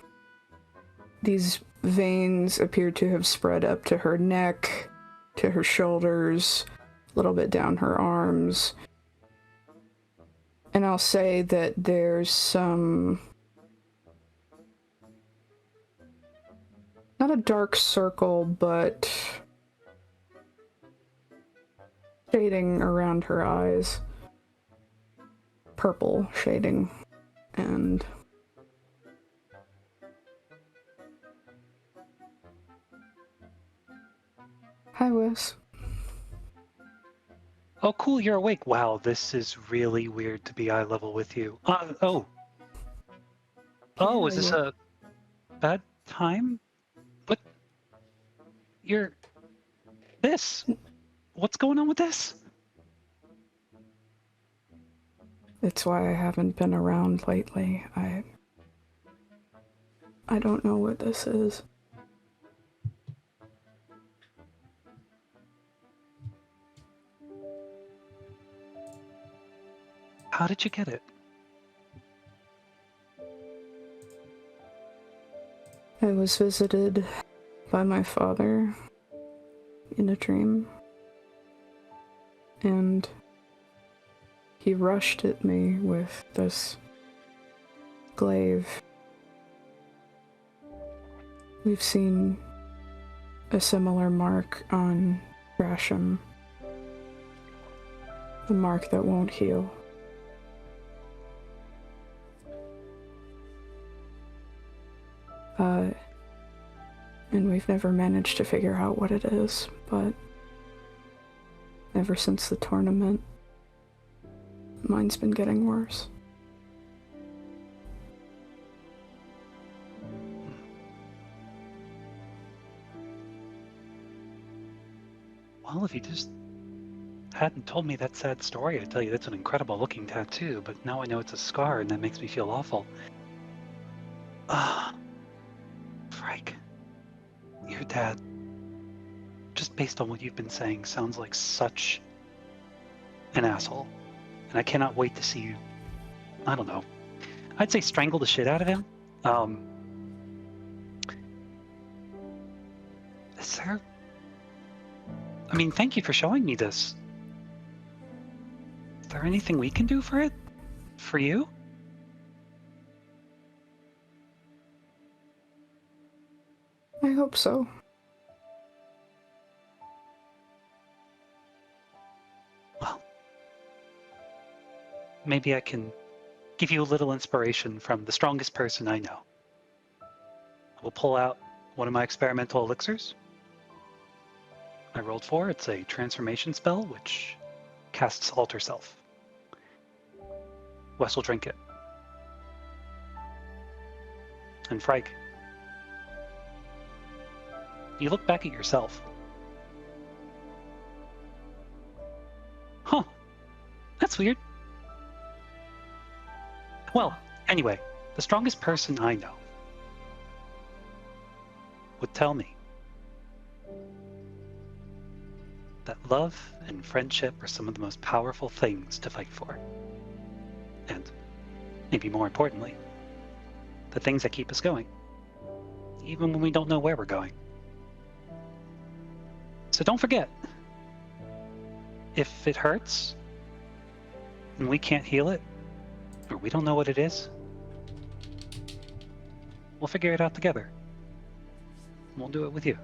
These veins appear to have spread up to her neck, to her shoulders, a little bit down her arms. And I'll say that there's some... not a dark circle, but shading around her eyes. Purple shading. And... Hi, Wes. Oh, cool, you're awake. Wow, this is really weird to be eye level with you. Oh, Yeah, is this yeah. a bad time? What? This? What's going on with this? It's why I haven't been around lately. I don't know what this is. How did you get it? I was visited by my father in a dream, and he rushed at me with this glaive. We've seen a similar mark on Grasham, the mark that won't heal. And we've never managed to figure out what it is, but ever since the tournament, mine's been getting worse. Well, if you just hadn't told me that sad story, I'd tell you that's an incredible looking tattoo, but now I know it's a scar and that makes me feel awful. Frank, your dad, just based on what you've been saying, sounds like such an asshole. And I cannot wait to see you, I don't know, I'd say strangle the shit out of him. Is there... I mean, thank you for showing me this. Is there anything we can do for it? For you? I hope so. Well, maybe I can give you a little inspiration from the strongest person I know. I will pull out one of my experimental elixirs. I rolled 4. It's a transformation spell, which casts Alter Self. Wes will drink it. And Frike, you look back at yourself. Huh. That's weird. Well, anyway, the strongest person I know would tell me that love and friendship are some of the most powerful things to fight for. And, maybe more importantly, the things that keep us going, even when we don't know where we're going. So don't forget, if it hurts, and we can't heal it, or we don't know what it is, we'll figure it out together. We'll do it with you.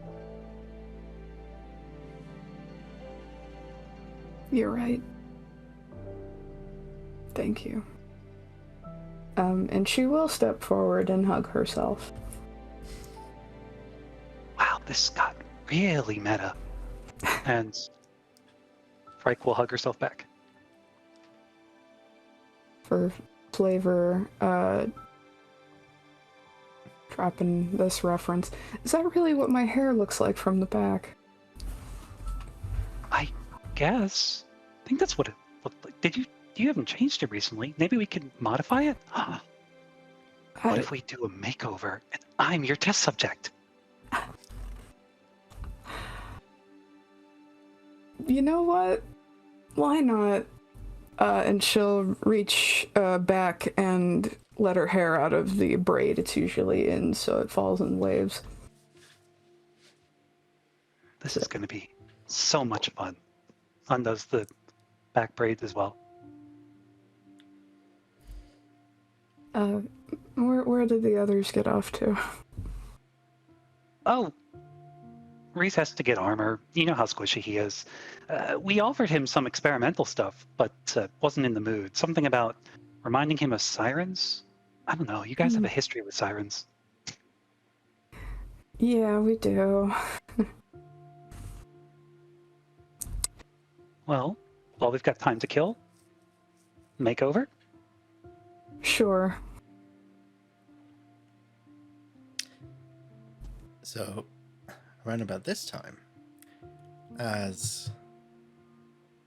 You're right. Thank you. And she will step forward and hug herself. Wow, this got really meta. And Frike will hug herself back. For flavor, dropping this reference. Is that really what my hair looks like from the back? I guess. I think that's what it looked like. You haven't changed it recently. Maybe we could modify it? What if we do a makeover and I'm your test subject? You know what? Why not? And she'll reach back and let her hair out of the braid it's usually in, so it falls in waves. This is going to be so much fun. Undoes the back braids as well. Where did the others get off to? Oh, Reese has to get armor. You know how squishy he is. We offered him some experimental stuff, but wasn't in the mood. Something about reminding him of sirens? I don't know. You guys have a history with sirens. Yeah, we do. Well, while we've got time to kill, makeover? Sure. So, around about this time, as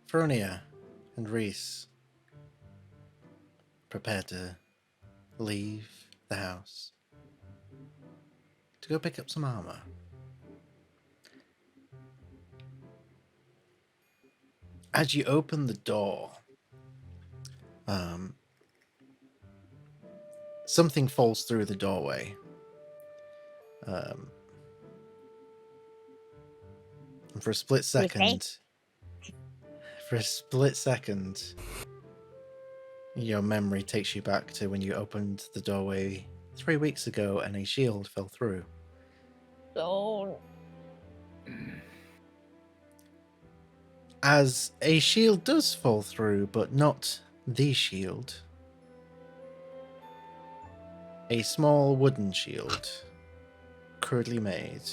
Fronia and Reese prepare to leave the house to go pick up some armor, as you open the door, something falls through the doorway. And for a split second, your memory takes you back to when you opened the doorway 3 weeks ago and a shield fell through. Oh. As a shield does fall through, but not the shield. A small wooden shield, crudely made.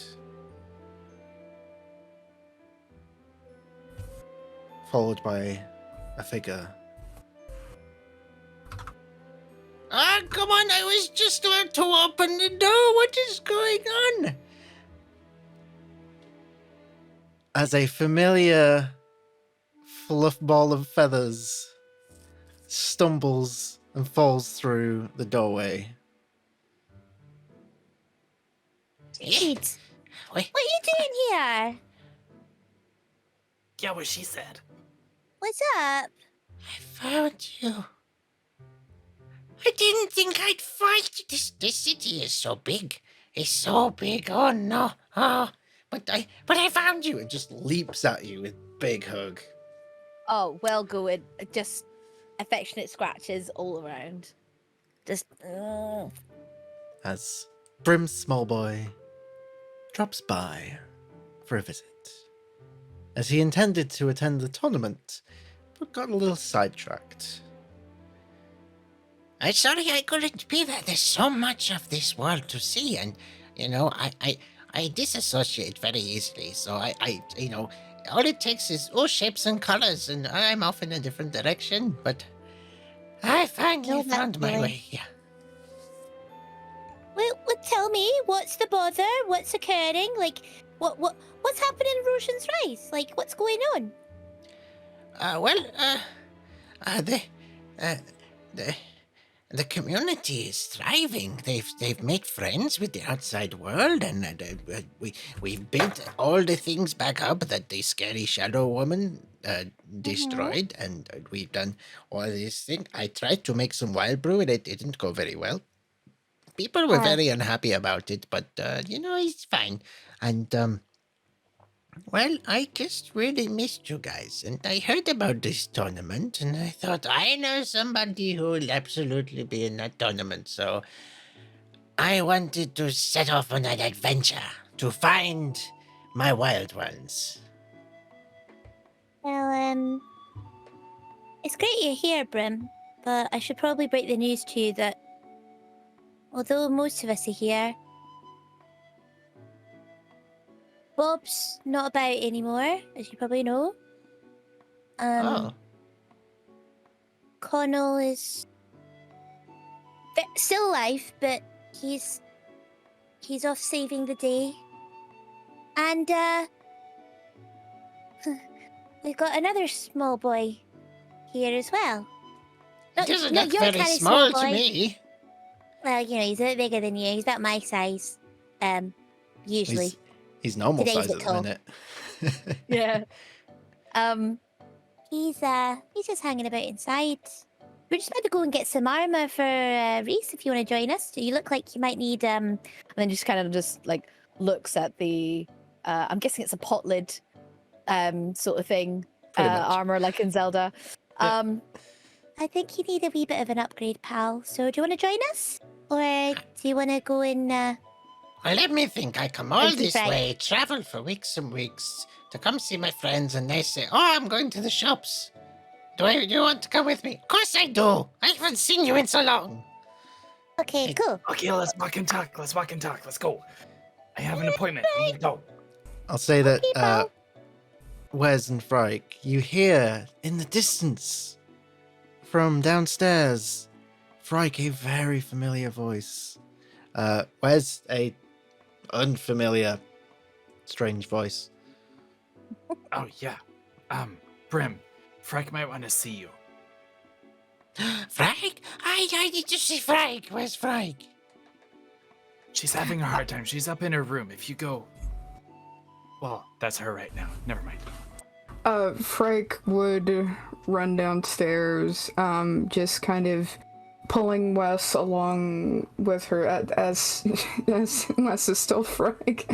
Followed by a figure. Ah, come on, I was just about to open the door. What is going on? As a familiar fluff ball of feathers stumbles and falls through the doorway. Dude, what are you doing here? Yeah, what she said. What's up? I found you. I didn't think I'd find you. This city is so big. It's so big. Oh no. Oh, but I found you. It just leaps at you with big hug. Oh, well good. Just affectionate scratches all around. Just. As Brim's small boy drops by for a visit. As he intended to attend the tournament, but got a little sidetracked. I'm sorry I couldn't be there. There's so much of this world to see, and, you know, I disassociate very easily, so I you know, all it takes is shapes and colors, and I'm off in a different direction, but I finally found my way here. Well, tell me, what's the bother? What's occurring? Like, what's happening in Roshan's Rise? Like, what's going on? The community is thriving. They've made friends with the outside world, and we've built all the things back up that the scary shadow woman destroyed, and we've done all these things. I tried to make some wild brew, and it didn't go very well. People were very unhappy about it, but you know, it's fine. And well, I just really missed you guys, and I heard about this tournament, and I thought, I know somebody who will absolutely be in that tournament, so I wanted to set off on an adventure to find my Wyld Ones. Well, it's great you're here, Brim, but I should probably break the news to you that although most of us are here, Bob's not about anymore, as you probably know. Connell is still alive, but he's off saving the day. And we've got another small boy here as well. It doesn't look very small to me. Well, you know, he's a bit bigger than you. He's about my size, usually. He's normal Today size he's at the tall. minute. Yeah. He's just hanging about inside. We're just about to go and get some armor for Reese if you want to join us. You look like you might need And then just kind of just like looks at the. I'm guessing it's a pot lid, sort of thing. Pretty much. Armor like in Zelda. Yeah. I think you need a wee bit of an upgrade, pal. So do you want to join us? Or do you want to go and Well, let me think. I come all Thank you, this Frank. way, travel for weeks and weeks to come see my friends, and they say, "Oh, I'm going to the shops. Do you want to come with me?" Of course I do. I haven't seen you in so long. Okay, Hey. cool. Okay, let's walk and talk. Let's go. I have an appointment. We need to go. I'll say that, Okay, pal. Wes and Frike, you hear in the distance from downstairs, Frike, a very familiar voice. Wes, a unfamiliar, strange voice. Oh yeah. Brim, Frank might want to see you. Frike? I need to see Frike. Where's Frike? She's having a hard time. She's up in her room. If you go, well, that's her right now. Never mind. Frank would run downstairs, just kind of pulling Wes along with her as Wes is still Frank.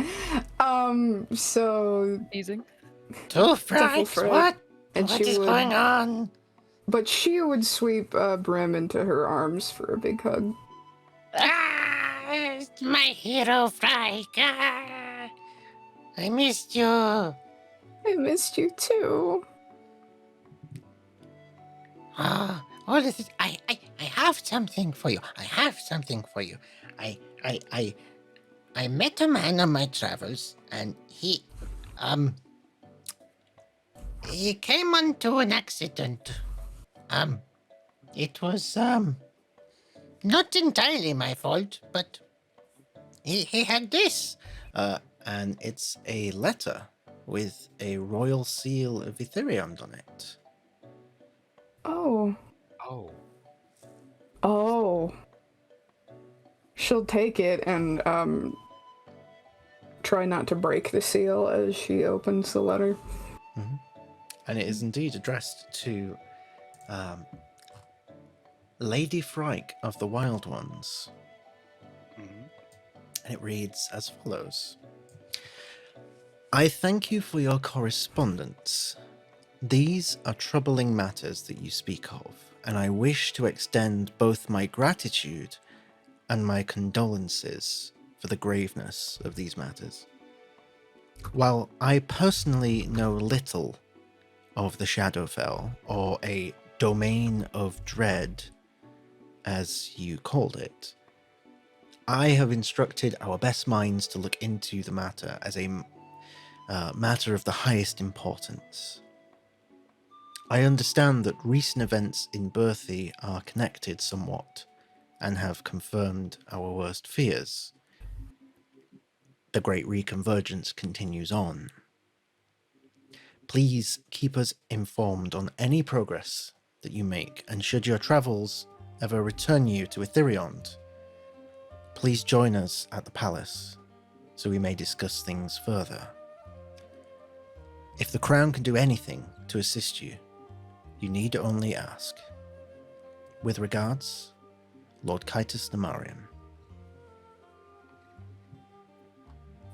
So Teasing. Two Frikes? Frike. What? And What she is would- going on? But she would sweep Brim into her arms for a big hug. Ah, my hero, Frike. Ah, I missed you. I missed you too. Ah, all of this. I have something for you. I met a man on my travels, and he came onto an accident. It was, not entirely my fault, but he had this. And it's a letter with a royal seal of Etherion on it. Oh. Oh. Oh. She'll take it and, try not to break the seal as she opens the letter. Mm-hmm. And it is indeed addressed to Lady Frike of the Wyld Ones. Mhm. And it reads as follows. I thank you for your correspondence. These are troubling matters that you speak of, and I wish to extend both my gratitude and my condolences for the graveness of these matters. While I personally know little of the Shadowfell, or a domain of dread, as you called it, I have instructed our best minds to look into the matter as a matter of the highest importance. I understand that recent events in Berthy are connected somewhat and have confirmed our worst fears. The Great Reconvergence continues on. Please keep us informed on any progress that you make, and should your travels ever return you to Etherion, please join us at the palace so we may discuss things further. If the Crown can do anything to assist you, you need only ask. With regards, Lord Kitus Namarian.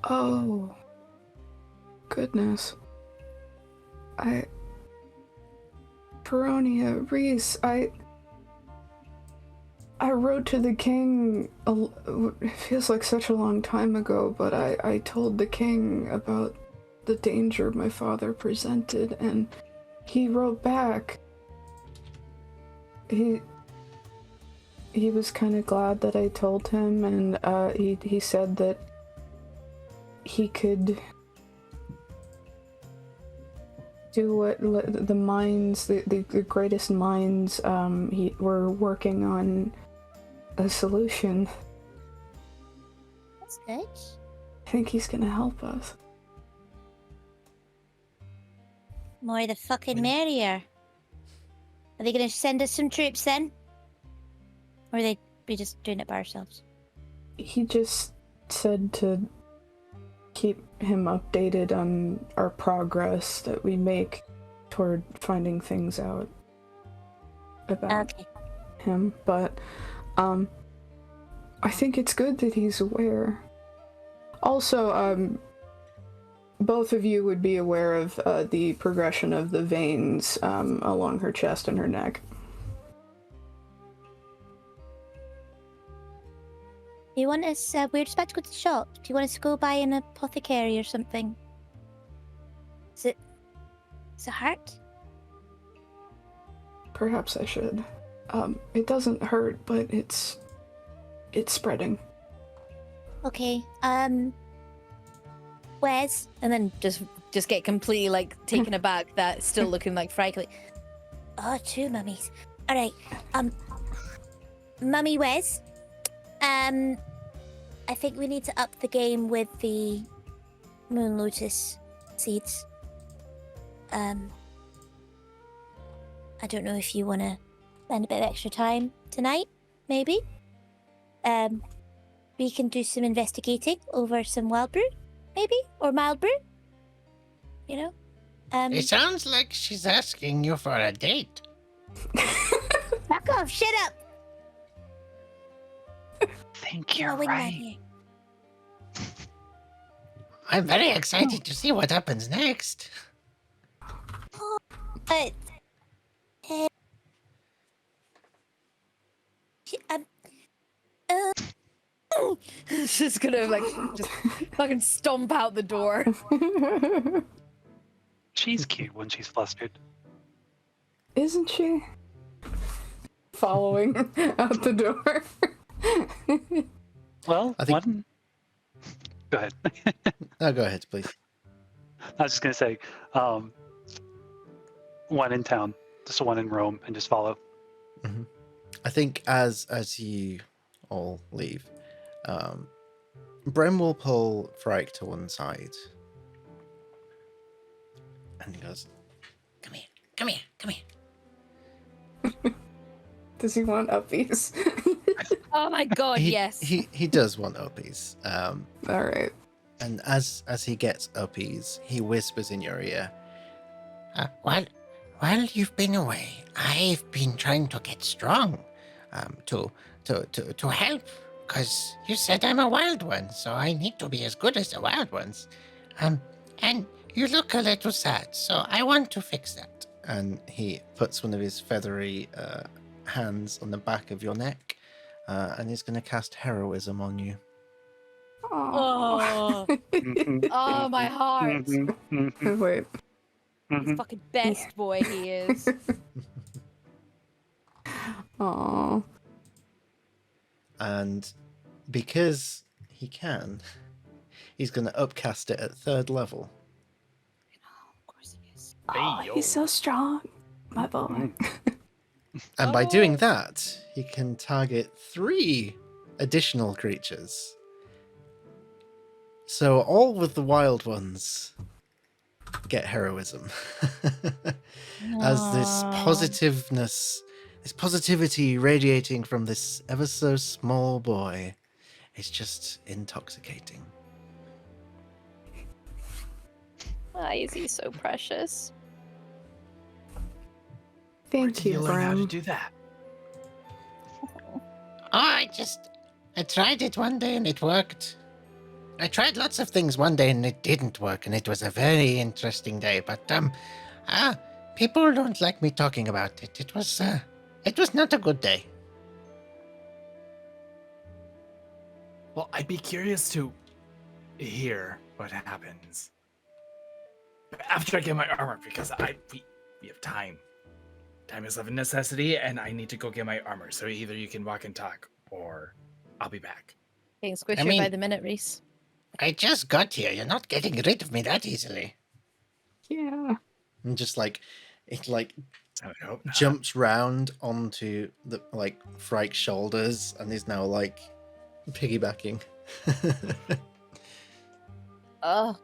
Oh. Goodness. Peronia, Reese, I wrote to the king, it feels like such a long time ago, but I told the king about the danger my father presented, and he wrote back. He was kind of glad that I told him, and he said that he could do what the minds, the greatest minds, were working on a solution. That's good. I think he's gonna help us. More the fucking merrier. Are they gonna send us some troops then? Or are they be just doing it by ourselves? He just said to keep him updated on our progress that we make toward finding things out about Okay. him, but I think it's good that he's aware. Also, both of you would be aware of the progression of the veins along her chest and her neck. You want us? We're just about to go to the shop. Do you want us to go buy an apothecary or something? Is it hurt? Perhaps I should. It doesn't hurt, but it's spreading. Okay. Wes? And then just get completely like taken aback. That still looking like frankly. Oh, 2 mummies. All right. Mummy Wes. I think we need to up the game with the moon lotus seeds. I don't know if you want to spend a bit of extra time tonight, maybe. We can do some investigating over some wild brew, maybe, or mild brew. You know. It sounds like she's asking you for a date. Back off! Shut up! I think you're Oh, we're not right. here. I'm very excited to see what happens next. Uh, Just gonna like just fucking stomp out the door. She's cute when she's flustered. Isn't she? Following out the door. Well, I think- one. Go ahead. Oh, go ahead, please. I was just gonna say, one in town, just one in Rome, and just follow. I think as you all leave, Bren will pull Frike to one side, and he goes, Come here, come here, come here. Does he want uppies? Oh my god, yes. He does want uppies. All right. And as he gets uppies, he whispers in your ear, While you've been away, I've been trying to get strong, to help, because you said I'm a wild one, so I need to be as good as the wild ones. And you look a little sad, so I want to fix that. and he puts one of his feathery hands on the back of your neck, and he's going to cast heroism on you. Oh, oh, my heart. Wait. He's fucking best boy he is. Aww. And because he can, he's going to upcast it at 3rd level. Of course he is. Oh, he's so strong. My boy. And by doing Oh. that, he can target 3 additional creatures. So all of the wild ones get heroism. As this Aw. positiveness, this positivity radiating from this ever so small boy is just intoxicating. Why is he so precious? Thank you, Bram. do that? Oh, I tried it one day and it worked. I tried lots of things one day and it didn't work, and it was a very interesting day. But people don't like me talking about it. It was not a good day. Well, I'd be curious to hear what happens after I get my armor, because we have time. Time is of a necessity, and I need to go get my armor. So either you can walk and talk, or I'll be back. Getting squishier I mean- by the minute, Reese. I just got here. You're not getting rid of me that easily. Yeah. And just like it like I would hope not. jumps round onto the like Frike's shoulders and is now like piggybacking. Oh,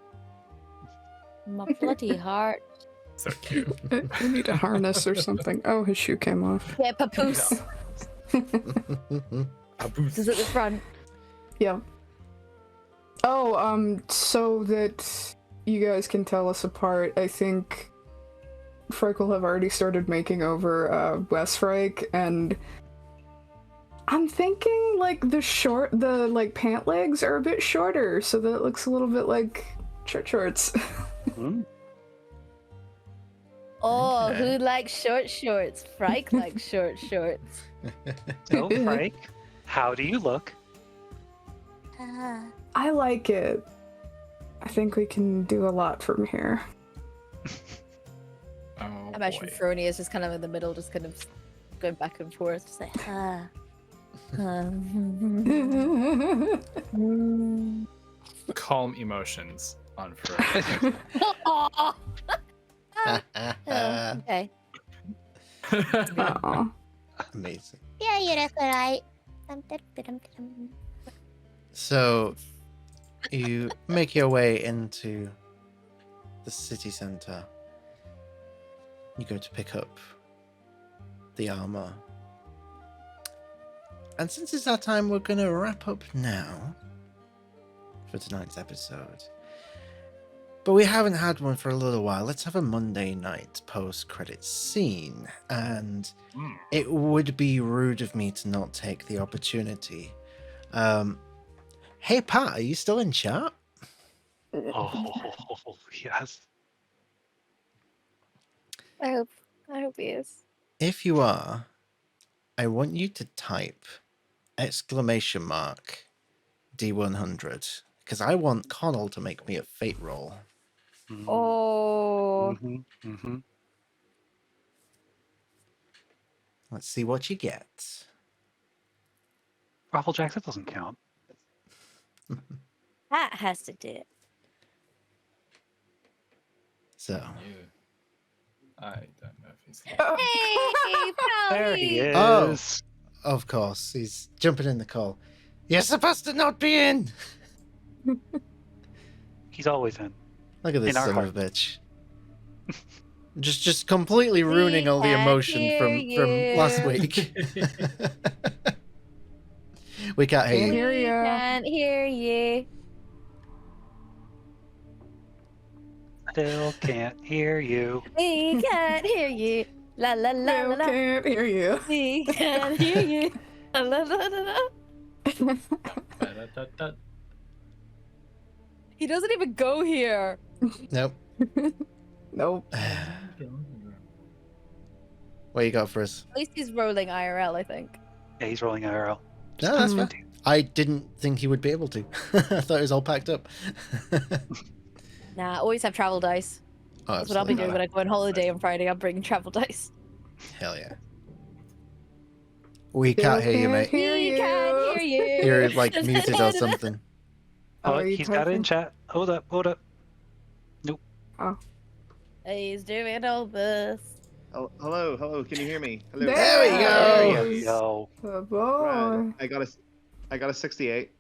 my bloody heart. So cute. We need a harness or something. Oh, his shoe came off. Yeah, papoose. This is at the front. Yeah. Oh, so that you guys can tell us apart, I think Freckle have already started making over West Frike, and I'm thinking like the pant legs are a bit shorter, so that it looks a little bit like short shorts. Oh, Okay. who likes short shorts? Frike likes short shorts. So, Frank, how do you look? I like it. I think we can do a lot from here. Oh, I imagine boy. Frony is just kind of in the middle, just kind of going back and forth. Just like, Calm emotions on Frodo. Aw. Okay. Aw. Amazing. Yeah, you're that's alright. So, you make your way into the city center. You go to pick up the armor. And since it's that time, we're going to wrap up now for tonight's episode. But we haven't had one for a little while. Let's have a Monday night post-credits scene. And it would be rude of me to not take the opportunity. Hey, Pat, are you still in chat? Oh, yes. I hope he is. If you are, I want you to type !D100 because I want Connell to make me a fate roll. Oh. Let's see what you get. Raffle Jacks, that doesn't count. That has to do it. So, You. I don't know if he's. Hey, There he is. Oh. of course, he's jumping in the call. You're supposed to not be in! He's always in. Look at this In our son of a heart. bitch. Just completely ruining all the can't emotion from hear last you. week. We can't hear you. Hear We ya. can't hear you. Still can't hear you. We can't hear you. La la la la Still la. can't hear you. We can't hear you. La la la la la. Da-da-da-da. He doesn't even go here. Nope. Nope. What you got for us? At least he's rolling IRL, I think. Yeah, he's rolling IRL. No, that's Um, fine. I didn't think he would be able to. I thought it was all packed up. Nah, always have travel dice. Oh, That's what I'll be absolutely doing not. when I go on holiday on Friday. I'm bringing travel dice. Hell yeah. We can't hear you, mate. Hear We you. can't hear you. You're like muted or something. Oh, Oh, are you he's got it in typing? chat. Hold up. He's doing all this. Oh, hello. Can you hear me? Hello. There we go. There you go. Oh, boy. Right. I got a 68.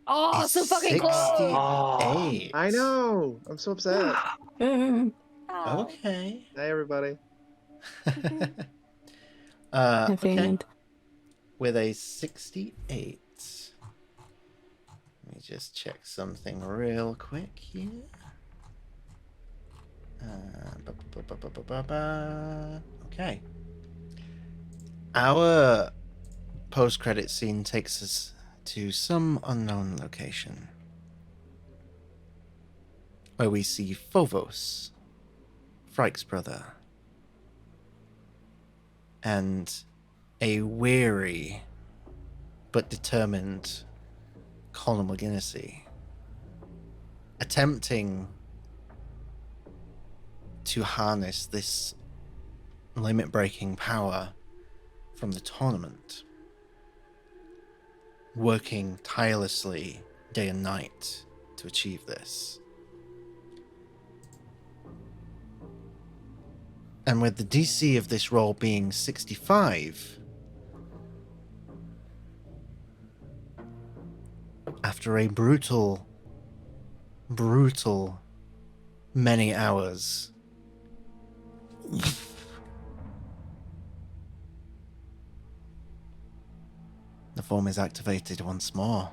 Oh, so fucking close. Oh. 68. I know. I'm so upset. Oh. Okay. Hey, everybody. Okay. Convenient. With a 68. Let me just check something real quick here. Okay. Our post-credit scene takes us to some unknown location where we see Phobos, Frike's brother, and a weary but determined Colin McGinnisy attempting to harness this limit-breaking power from the tournament, working tirelessly day and night to achieve this. And with the DC of this roll being 65, after a brutal many hours, the form is activated once more.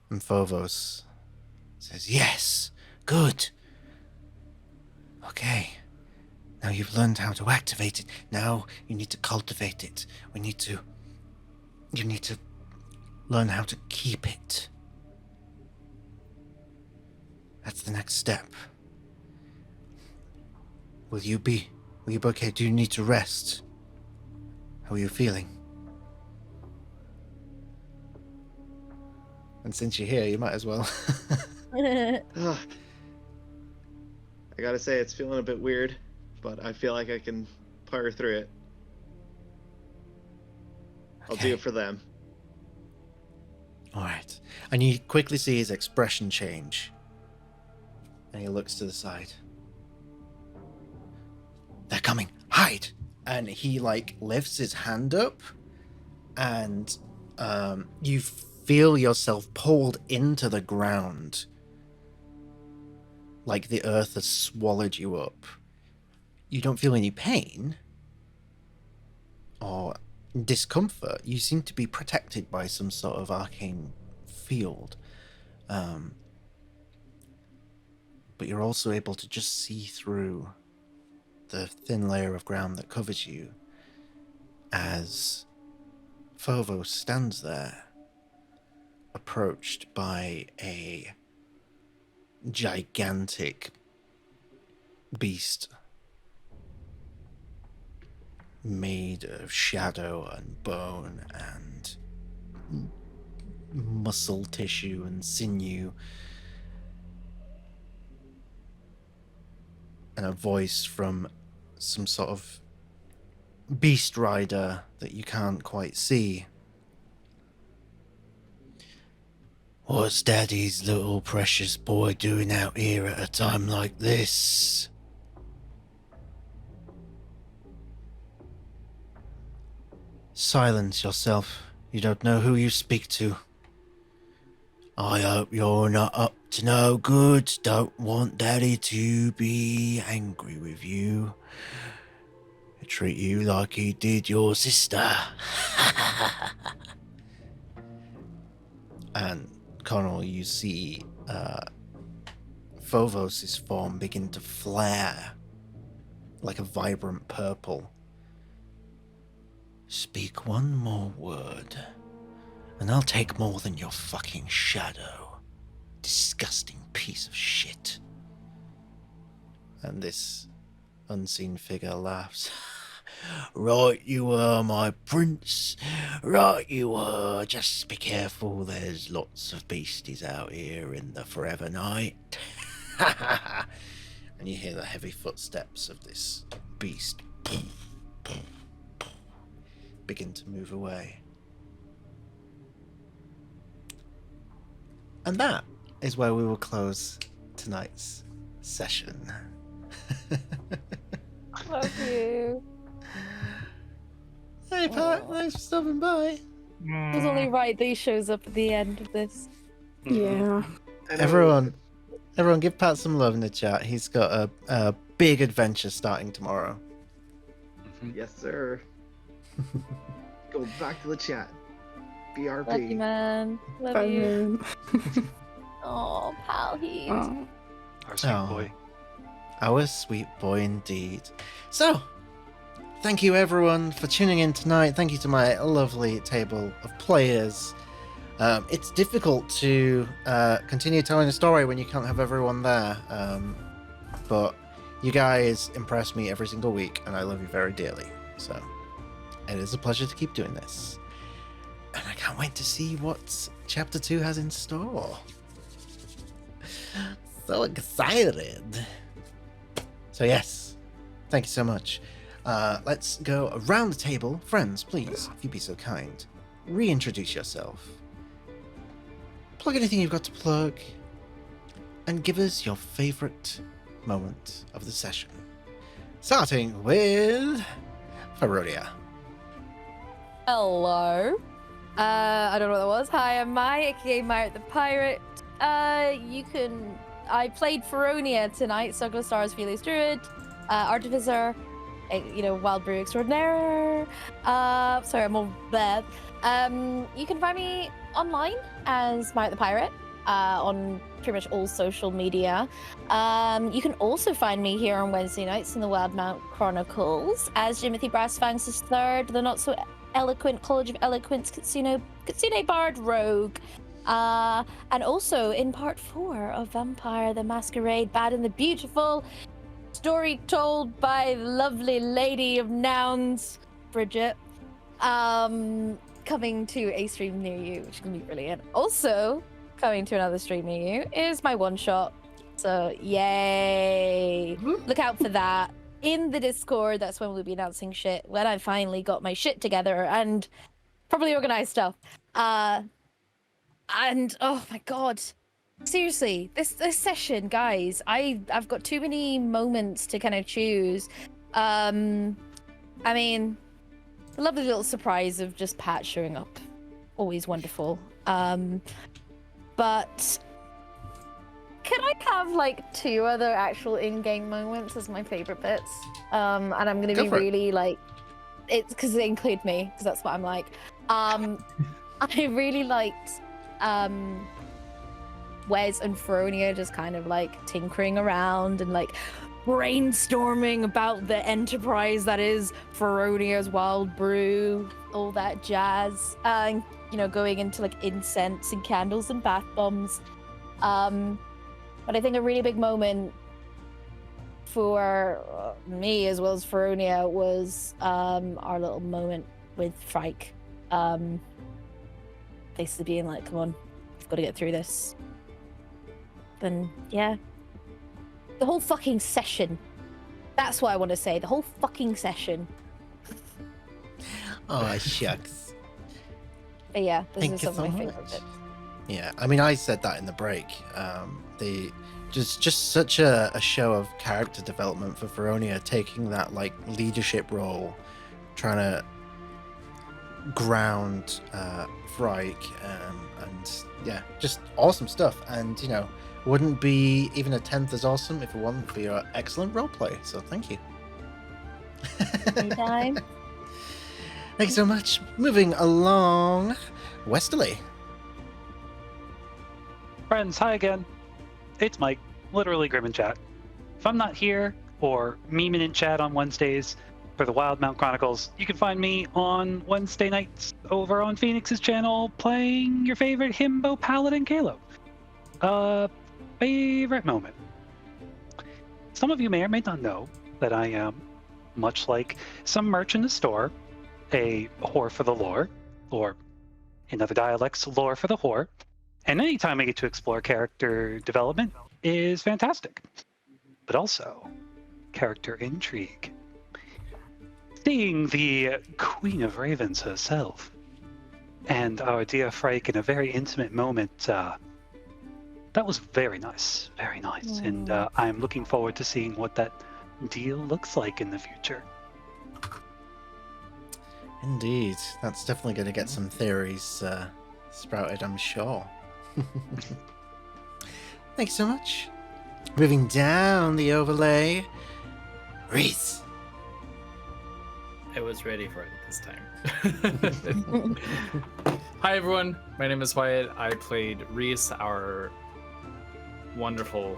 And Phobos says, "Yes, good. Okay, now you've learned how to activate it. Now you need to cultivate it. You need to learn how to keep it. That's the next step. Will you be okay? Do you need to rest? How are you feeling?" And since you're here, you might as well. Ugh. I gotta say, it's feeling a bit weird, but I feel like I can power through it. I'll do Okay. it for them. All right. And you quickly see his expression change. And he looks to the side. They're coming. Hide. And he like lifts his hand up, and you feel yourself pulled into the ground. Like the earth has swallowed you up. You don't feel any pain or discomfort. You seem to be protected by some sort of arcane field. But you're also able to just see through the thin layer of ground that covers you as Phobos stands there, approached by a gigantic beast made of shadow and bone and muscle tissue and sinew, and a voice from some sort of beast rider that you can't quite see. What's Daddy's little precious boy doing out here at a time like this? Silence yourself. You don't know who you speak to. I hope you're not up to no good. Don't want Daddy to be angry with you. Treat you like he did your sister. And Connell, you see Phobos' form begin to flare like a vibrant purple. Speak one more word, and I'll take more than your fucking shadow. Disgusting piece of shit. And this unseen figure laughs. Right you are, my prince. Right you are. Just be careful, there's lots of beasties out here in the forever night. And you hear the heavy footsteps of this beast begin to move away. And that is where we will close tonight's session. Love you. Hey Pat, thanks for stopping by. It was only right that he shows up at the end of this. Yeah. I know. Everyone give Pat some love in the chat. He's got a big adventure starting tomorrow. Yes, sir. Go back to the chat. BRP. Love you, man. Love I you. mean, Oh, pal, he. oh, Our sweet Oh. boy. Our sweet boy indeed. So, thank you everyone for tuning in tonight. Thank you to my lovely table of players. It's difficult to continue telling a story when you can't have everyone there. But you guys impress me every single week, and I love you very dearly. So, it is a pleasure to keep doing this. And I can't wait to see what Chapter 2 has in store. So excited. So yes, thank you so much. Let's go around the table. Friends, please, if you'd be so kind, reintroduce yourself. Plug anything you've got to plug, and give us your favorite moment of the session. Starting with Rhódania. Hello. I don't know what that was. Hi, I'm Mai, aka Myrick the Pirate. I played Rhódania tonight, Circle Stars, Felix Druid, Artificer, Wild Brew Extraordinaire. Sorry, I'm all bad. You can find me online as Myrick the Pirate on pretty much all social media. You can also find me here on Wednesday nights in the Wildmount Chronicles as Jimothy Brassfangs' third, the not so eloquent College of Eloquence Kitsune Bard Rogue. And also in part 4 of Vampire the Masquerade Bad and the Beautiful, story told by lovely lady of nouns, Bridget, coming to a stream near you, which is gonna be brilliant. Also, coming to another stream near you is my one shot. So yay! Look out for that in the Discord. That's when we'll be announcing shit when I finally got my shit together and probably organized stuff. And oh my god, seriously, this session, guys, I've got too many moments to kind of choose. I mean, the lovely little surprise of just Pat showing up, always wonderful. But can I have like 2 other actual in-game moments as my favorite bits? And I'm gonna Go be for it. really like, it's because they include me, because that's what I'm like. I really liked Wes and Fronia just kind of like tinkering around and like brainstorming about the enterprise that is Feronia's Wild Brew, all that jazz, and you know, going into like incense and candles and bath bombs. But I think a really big moment for me as well as Feronia was our little moment with Frike. Basically being like, come on, we've got to get through this. And yeah, the whole fucking session. That's what I want to say. The whole fucking session. Oh, shucks. But yeah, this Thank is you some of so my much. favorite bits. Yeah, I mean, I said that in the break. The just such a show of character development for Feronia, taking that like leadership role, trying to ground Frike, and yeah, just awesome stuff. And you know, wouldn't be even a 10th as awesome if it wasn't for your excellent roleplay. So thank you. Anytime. Thank you so much. Moving along, Westerly. Friends, hi again. It's Mike, literally Grim in chat. If I'm not here or memeing in chat on Wednesdays for the Wild Mount Chronicles, you can find me on Wednesday nights over on Phoenix's channel playing your favorite himbo paladin Kalo. Favorite moment. Some of you may or may not know that I am, much like some merch in the store, a whore for the lore, or in other dialects, lore for the whore. And anytime I get to explore character development is fantastic. But also, character intrigue. Seeing the Queen of Ravens herself and our dear Frike in a very intimate moment, that was very nice, very nice. And I'm looking forward to seeing what that deal looks like in the future. Indeed, that's definitely going to get some theories sprouted, I'm sure. Thanks so much. Moving down the overlay, Reese. I was ready for it this time. Hi everyone, my name is Wyatt. I played Reese, our wonderful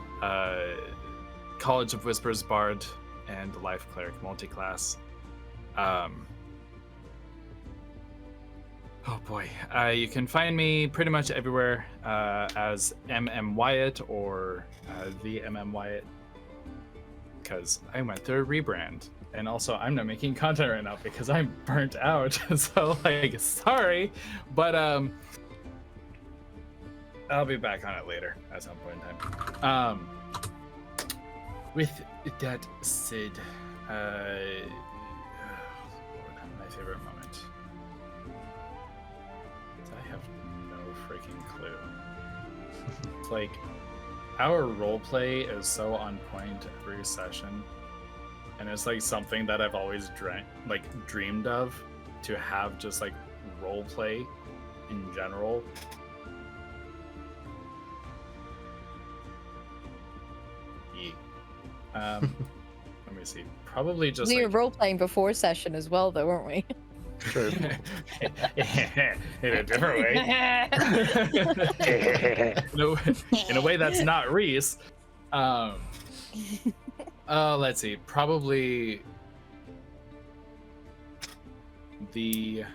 College of Whispers Bard and Life Cleric multi-class. Oh boy, you can find me pretty much everywhere as Wyatt or the Wyatt, because I went through a rebrand. And also, I'm not making content right now because I'm burnt out. So, like, sorry, but I'll be back on it later at some point in time. With that said, Lord, my favorite moment. I have no freaking clue. It's like our roleplay is so on point every session. And it's like something that I've always dreamed of, to have just like role play in general. Let me see. Probably just We were like... role playing before session as well, though, weren't we? True. In a different way. in a way that's not Reese. Let's see. Probably the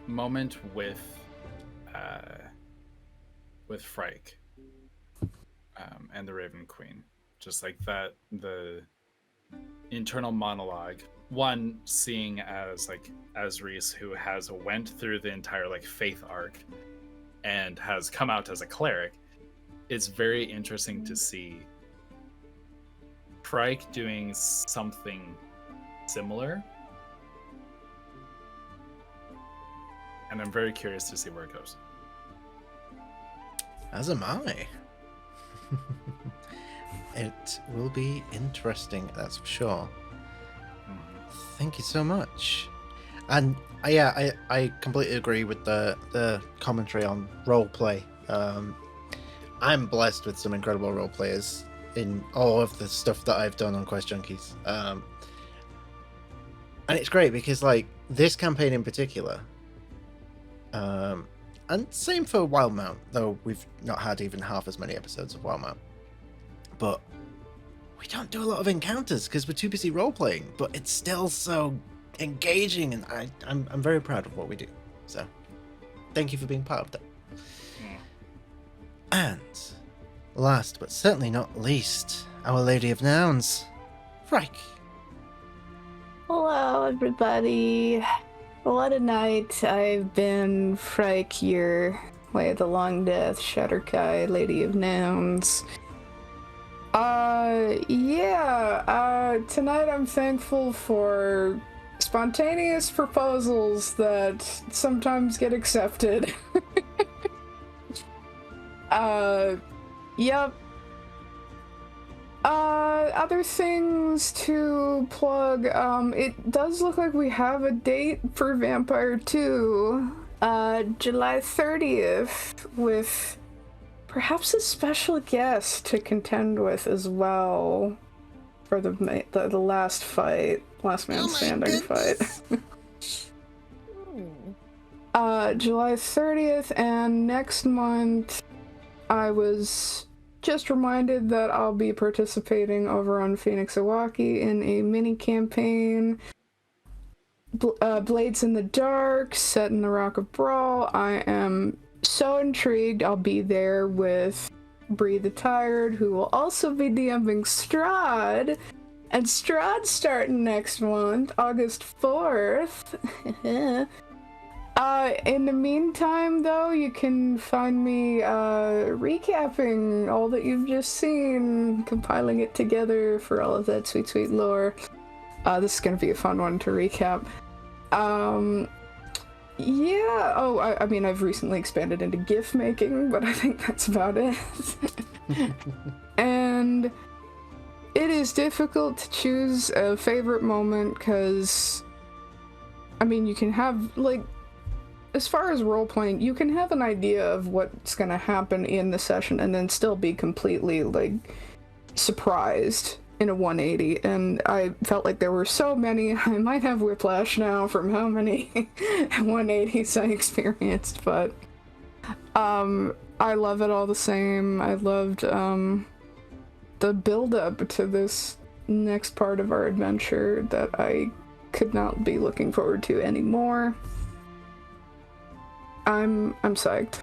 moment with Frike and the Raven Queen. Just like that, the internal monologue. One, seeing as Reese, who has went through the entire like faith arc, and has come out as a cleric, it's very interesting to see Trike doing something similar. And I'm very curious to see where it goes. As am I. It will be interesting, that's for sure. Thank you so much. And yeah, I completely agree with the commentary on roleplay. I'm blessed with some incredible role players in all of the stuff that I've done on QuestJunkies. And it's great because, like, this campaign in particular, and same for Wildmount, though we've not had even half as many episodes of Wildmount. But we don't do a lot of encounters because we're too busy role-playing, but it's still so engaging, and I'm very proud of what we do. So, thank you for being part of that. And last but certainly not least, Our Lady of Nouns, Frike. Hello, everybody. What a night. I've been Frike, your Way of the Long Death, Shatterkai, Lady of Nouns. Tonight I'm thankful for spontaneous proposals that sometimes get accepted. Yep. Other things to plug, it does look like we have a date for Vampire 2, July 30th, with perhaps a special guest to contend with as well for the last fight, last man standing fight. July 30th, and next month I was just reminded that I'll be participating over on Phoenix Iwaki in a mini campaign, Blades in the Dark, set in the Rock of Brawl. I am so intrigued. I'll be there with Bree the Tired, who will also be DMing Strahd, and Strahd's starting next month, August 4th. In the meantime, though, you can find me recapping all that you've just seen, compiling it together for all of that sweet, sweet lore. This is gonna be a fun one to recap. I mean, I've recently expanded into GIF making, but I think that's about it. And it is difficult to choose a favorite moment, because, I mean, you can have, like, as far as role-playing, you can have an idea of what's gonna happen in the session and then still be completely, like, surprised in a 180, and I felt like there were so many. I might have whiplash now from how many 180s I experienced, but I love it all the same. I loved the build-up to this next part of our adventure that I could not be looking forward to anymore. I'm psyched.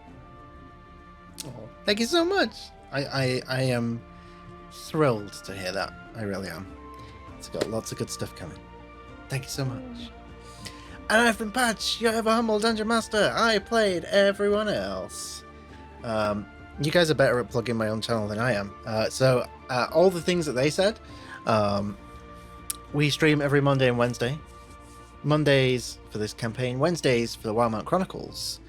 Oh, thank you so much. I am thrilled to hear that. I really am. It's got lots of good stuff coming. Thank you so much. And I've been Patch, your ever humble dungeon master. I played everyone else. You guys are better at plugging my own channel than I am. So all the things that they said, we stream every Monday and Wednesday. Mondays for this campaign, Wednesdays for the Wildmount Chronicles.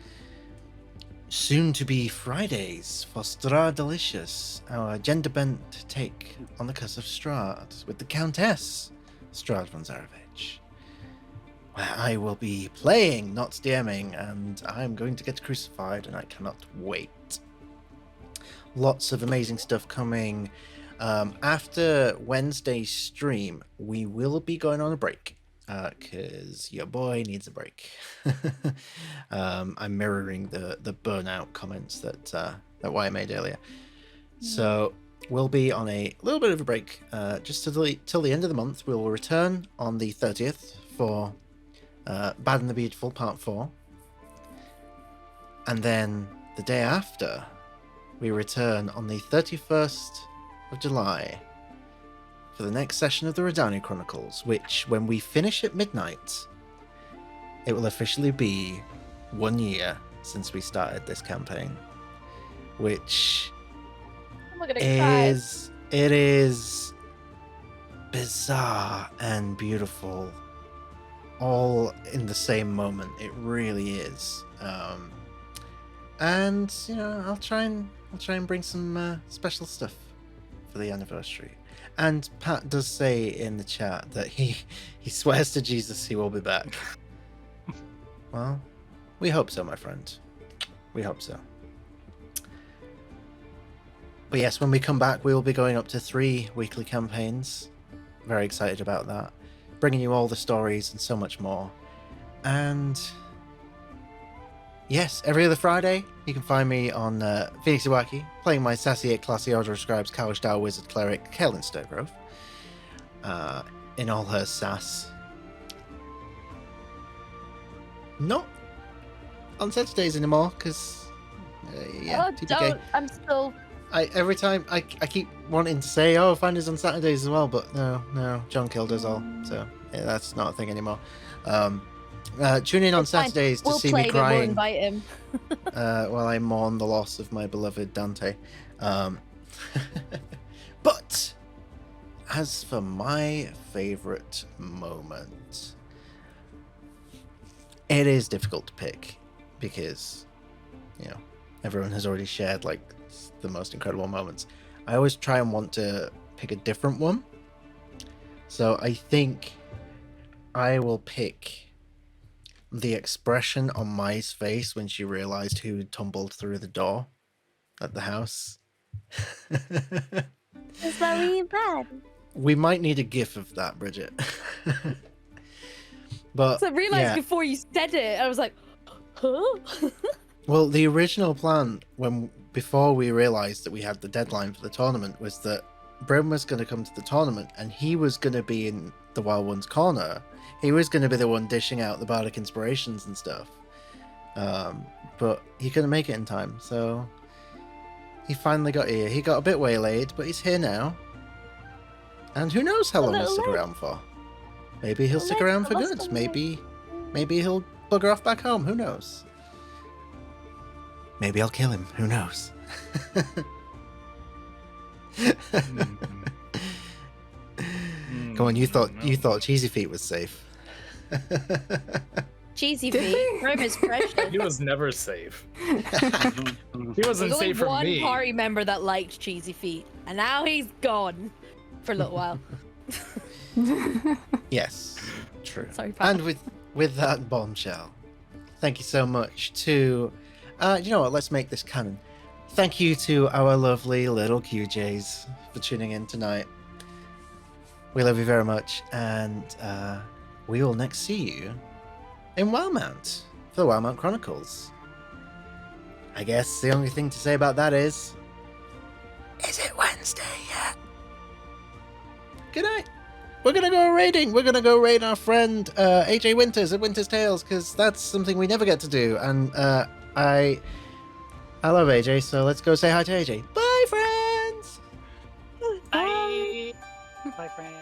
Soon to be Fridays for Strahd Delicious, our gender-bent take on the Curse of Strahd, with the Countess, Strahd von Zarevich, where I will be playing, not DMing, and I'm going to get crucified, and I cannot wait. Lots of amazing stuff coming. After Wednesday's stream, we will be going on a break. Because your boy needs a break. I'm mirroring the burnout comments that Wyatt made earlier. So we'll be on a little bit of a break, just till the end of the month. We'll return on the 30th for Bad and the Beautiful Part 4. And then the day after, we return on the 31st of July for the next session of the Rhódania Chronicles, which, when we finish at midnight, it will officially be 1 year since we started this campaign, which I'm gonna cry. it is bizarre and beautiful all in the same moment. It really is. And you know, I'll try and bring some special stuff for the anniversary. And Pat does say in the chat that he swears to Jesus he will be back. Well, we hope so, my friend. We hope so. But yes, when we come back, we will be going up to 3 weekly campaigns. Very excited about that. Bringing you all the stories and so much more. And yes, every other Friday, you can find me on Phoenix Iwaki, playing my sassy yet classy Order of Scribes, Cowstar Wizard Cleric, Kaelin Sturgrove, in all her sass. Not on Saturdays anymore, because, yeah, Oh, TPK. don't. I'm still. Every time I keep wanting to say, oh, find us on Saturdays as well, but no, John killed us all, so yeah, that's not a thing anymore. Tune in on It's fine. Saturdays to We'll see play, me but we'll crying invite him. while I mourn the loss of my beloved Dante. But as for my favorite moment, it is difficult to pick because, you know, everyone has already shared like the most incredible moments. I always try and want to pick a different one. So I think I will pick the expression on Mai's face when she realized who had tumbled through the door at the house. That's not really bad. We might need a gif of that, Bridget. But So I realized yeah. before you said it, I was like, huh? Well, the original plan, before we realized that we had the deadline for the tournament, was that Brim was going to come to the tournament and he was going to be in the Wyld Ones corner. He was going to be the one dishing out the bardic inspirations and stuff. But he couldn't make it in time, so he finally got here. He got a bit waylaid, but he's here now. And who knows how long he'll stick around for? Maybe he'll stick around for good. Maybe he'll bugger off back home. Who knows? Maybe I'll kill him. Who knows? Come on, you thought Cheesy Feet was safe. Cheesy Did feet. we? Rome is precious. He was never safe. He There's wasn't only safe from one me. party member that liked cheesy feet, and now he's gone for a little while. Yes, true. Sorry, Pat. And with that bombshell, thank you so much to, you know what? Let's make this canon. Thank you to our lovely little QJs for tuning in tonight. We love you very much, and we will next see you in Wildmount for the Wildmount Chronicles. I guess the only thing to say about that is it Wednesday yet? Good night. We're gonna go raiding. We're gonna go raid our friend AJ Winters at Winter's Tales, because that's something we never get to do. And I love AJ, so let's go say hi to AJ. Bye, friends. Bye. Bye, friends.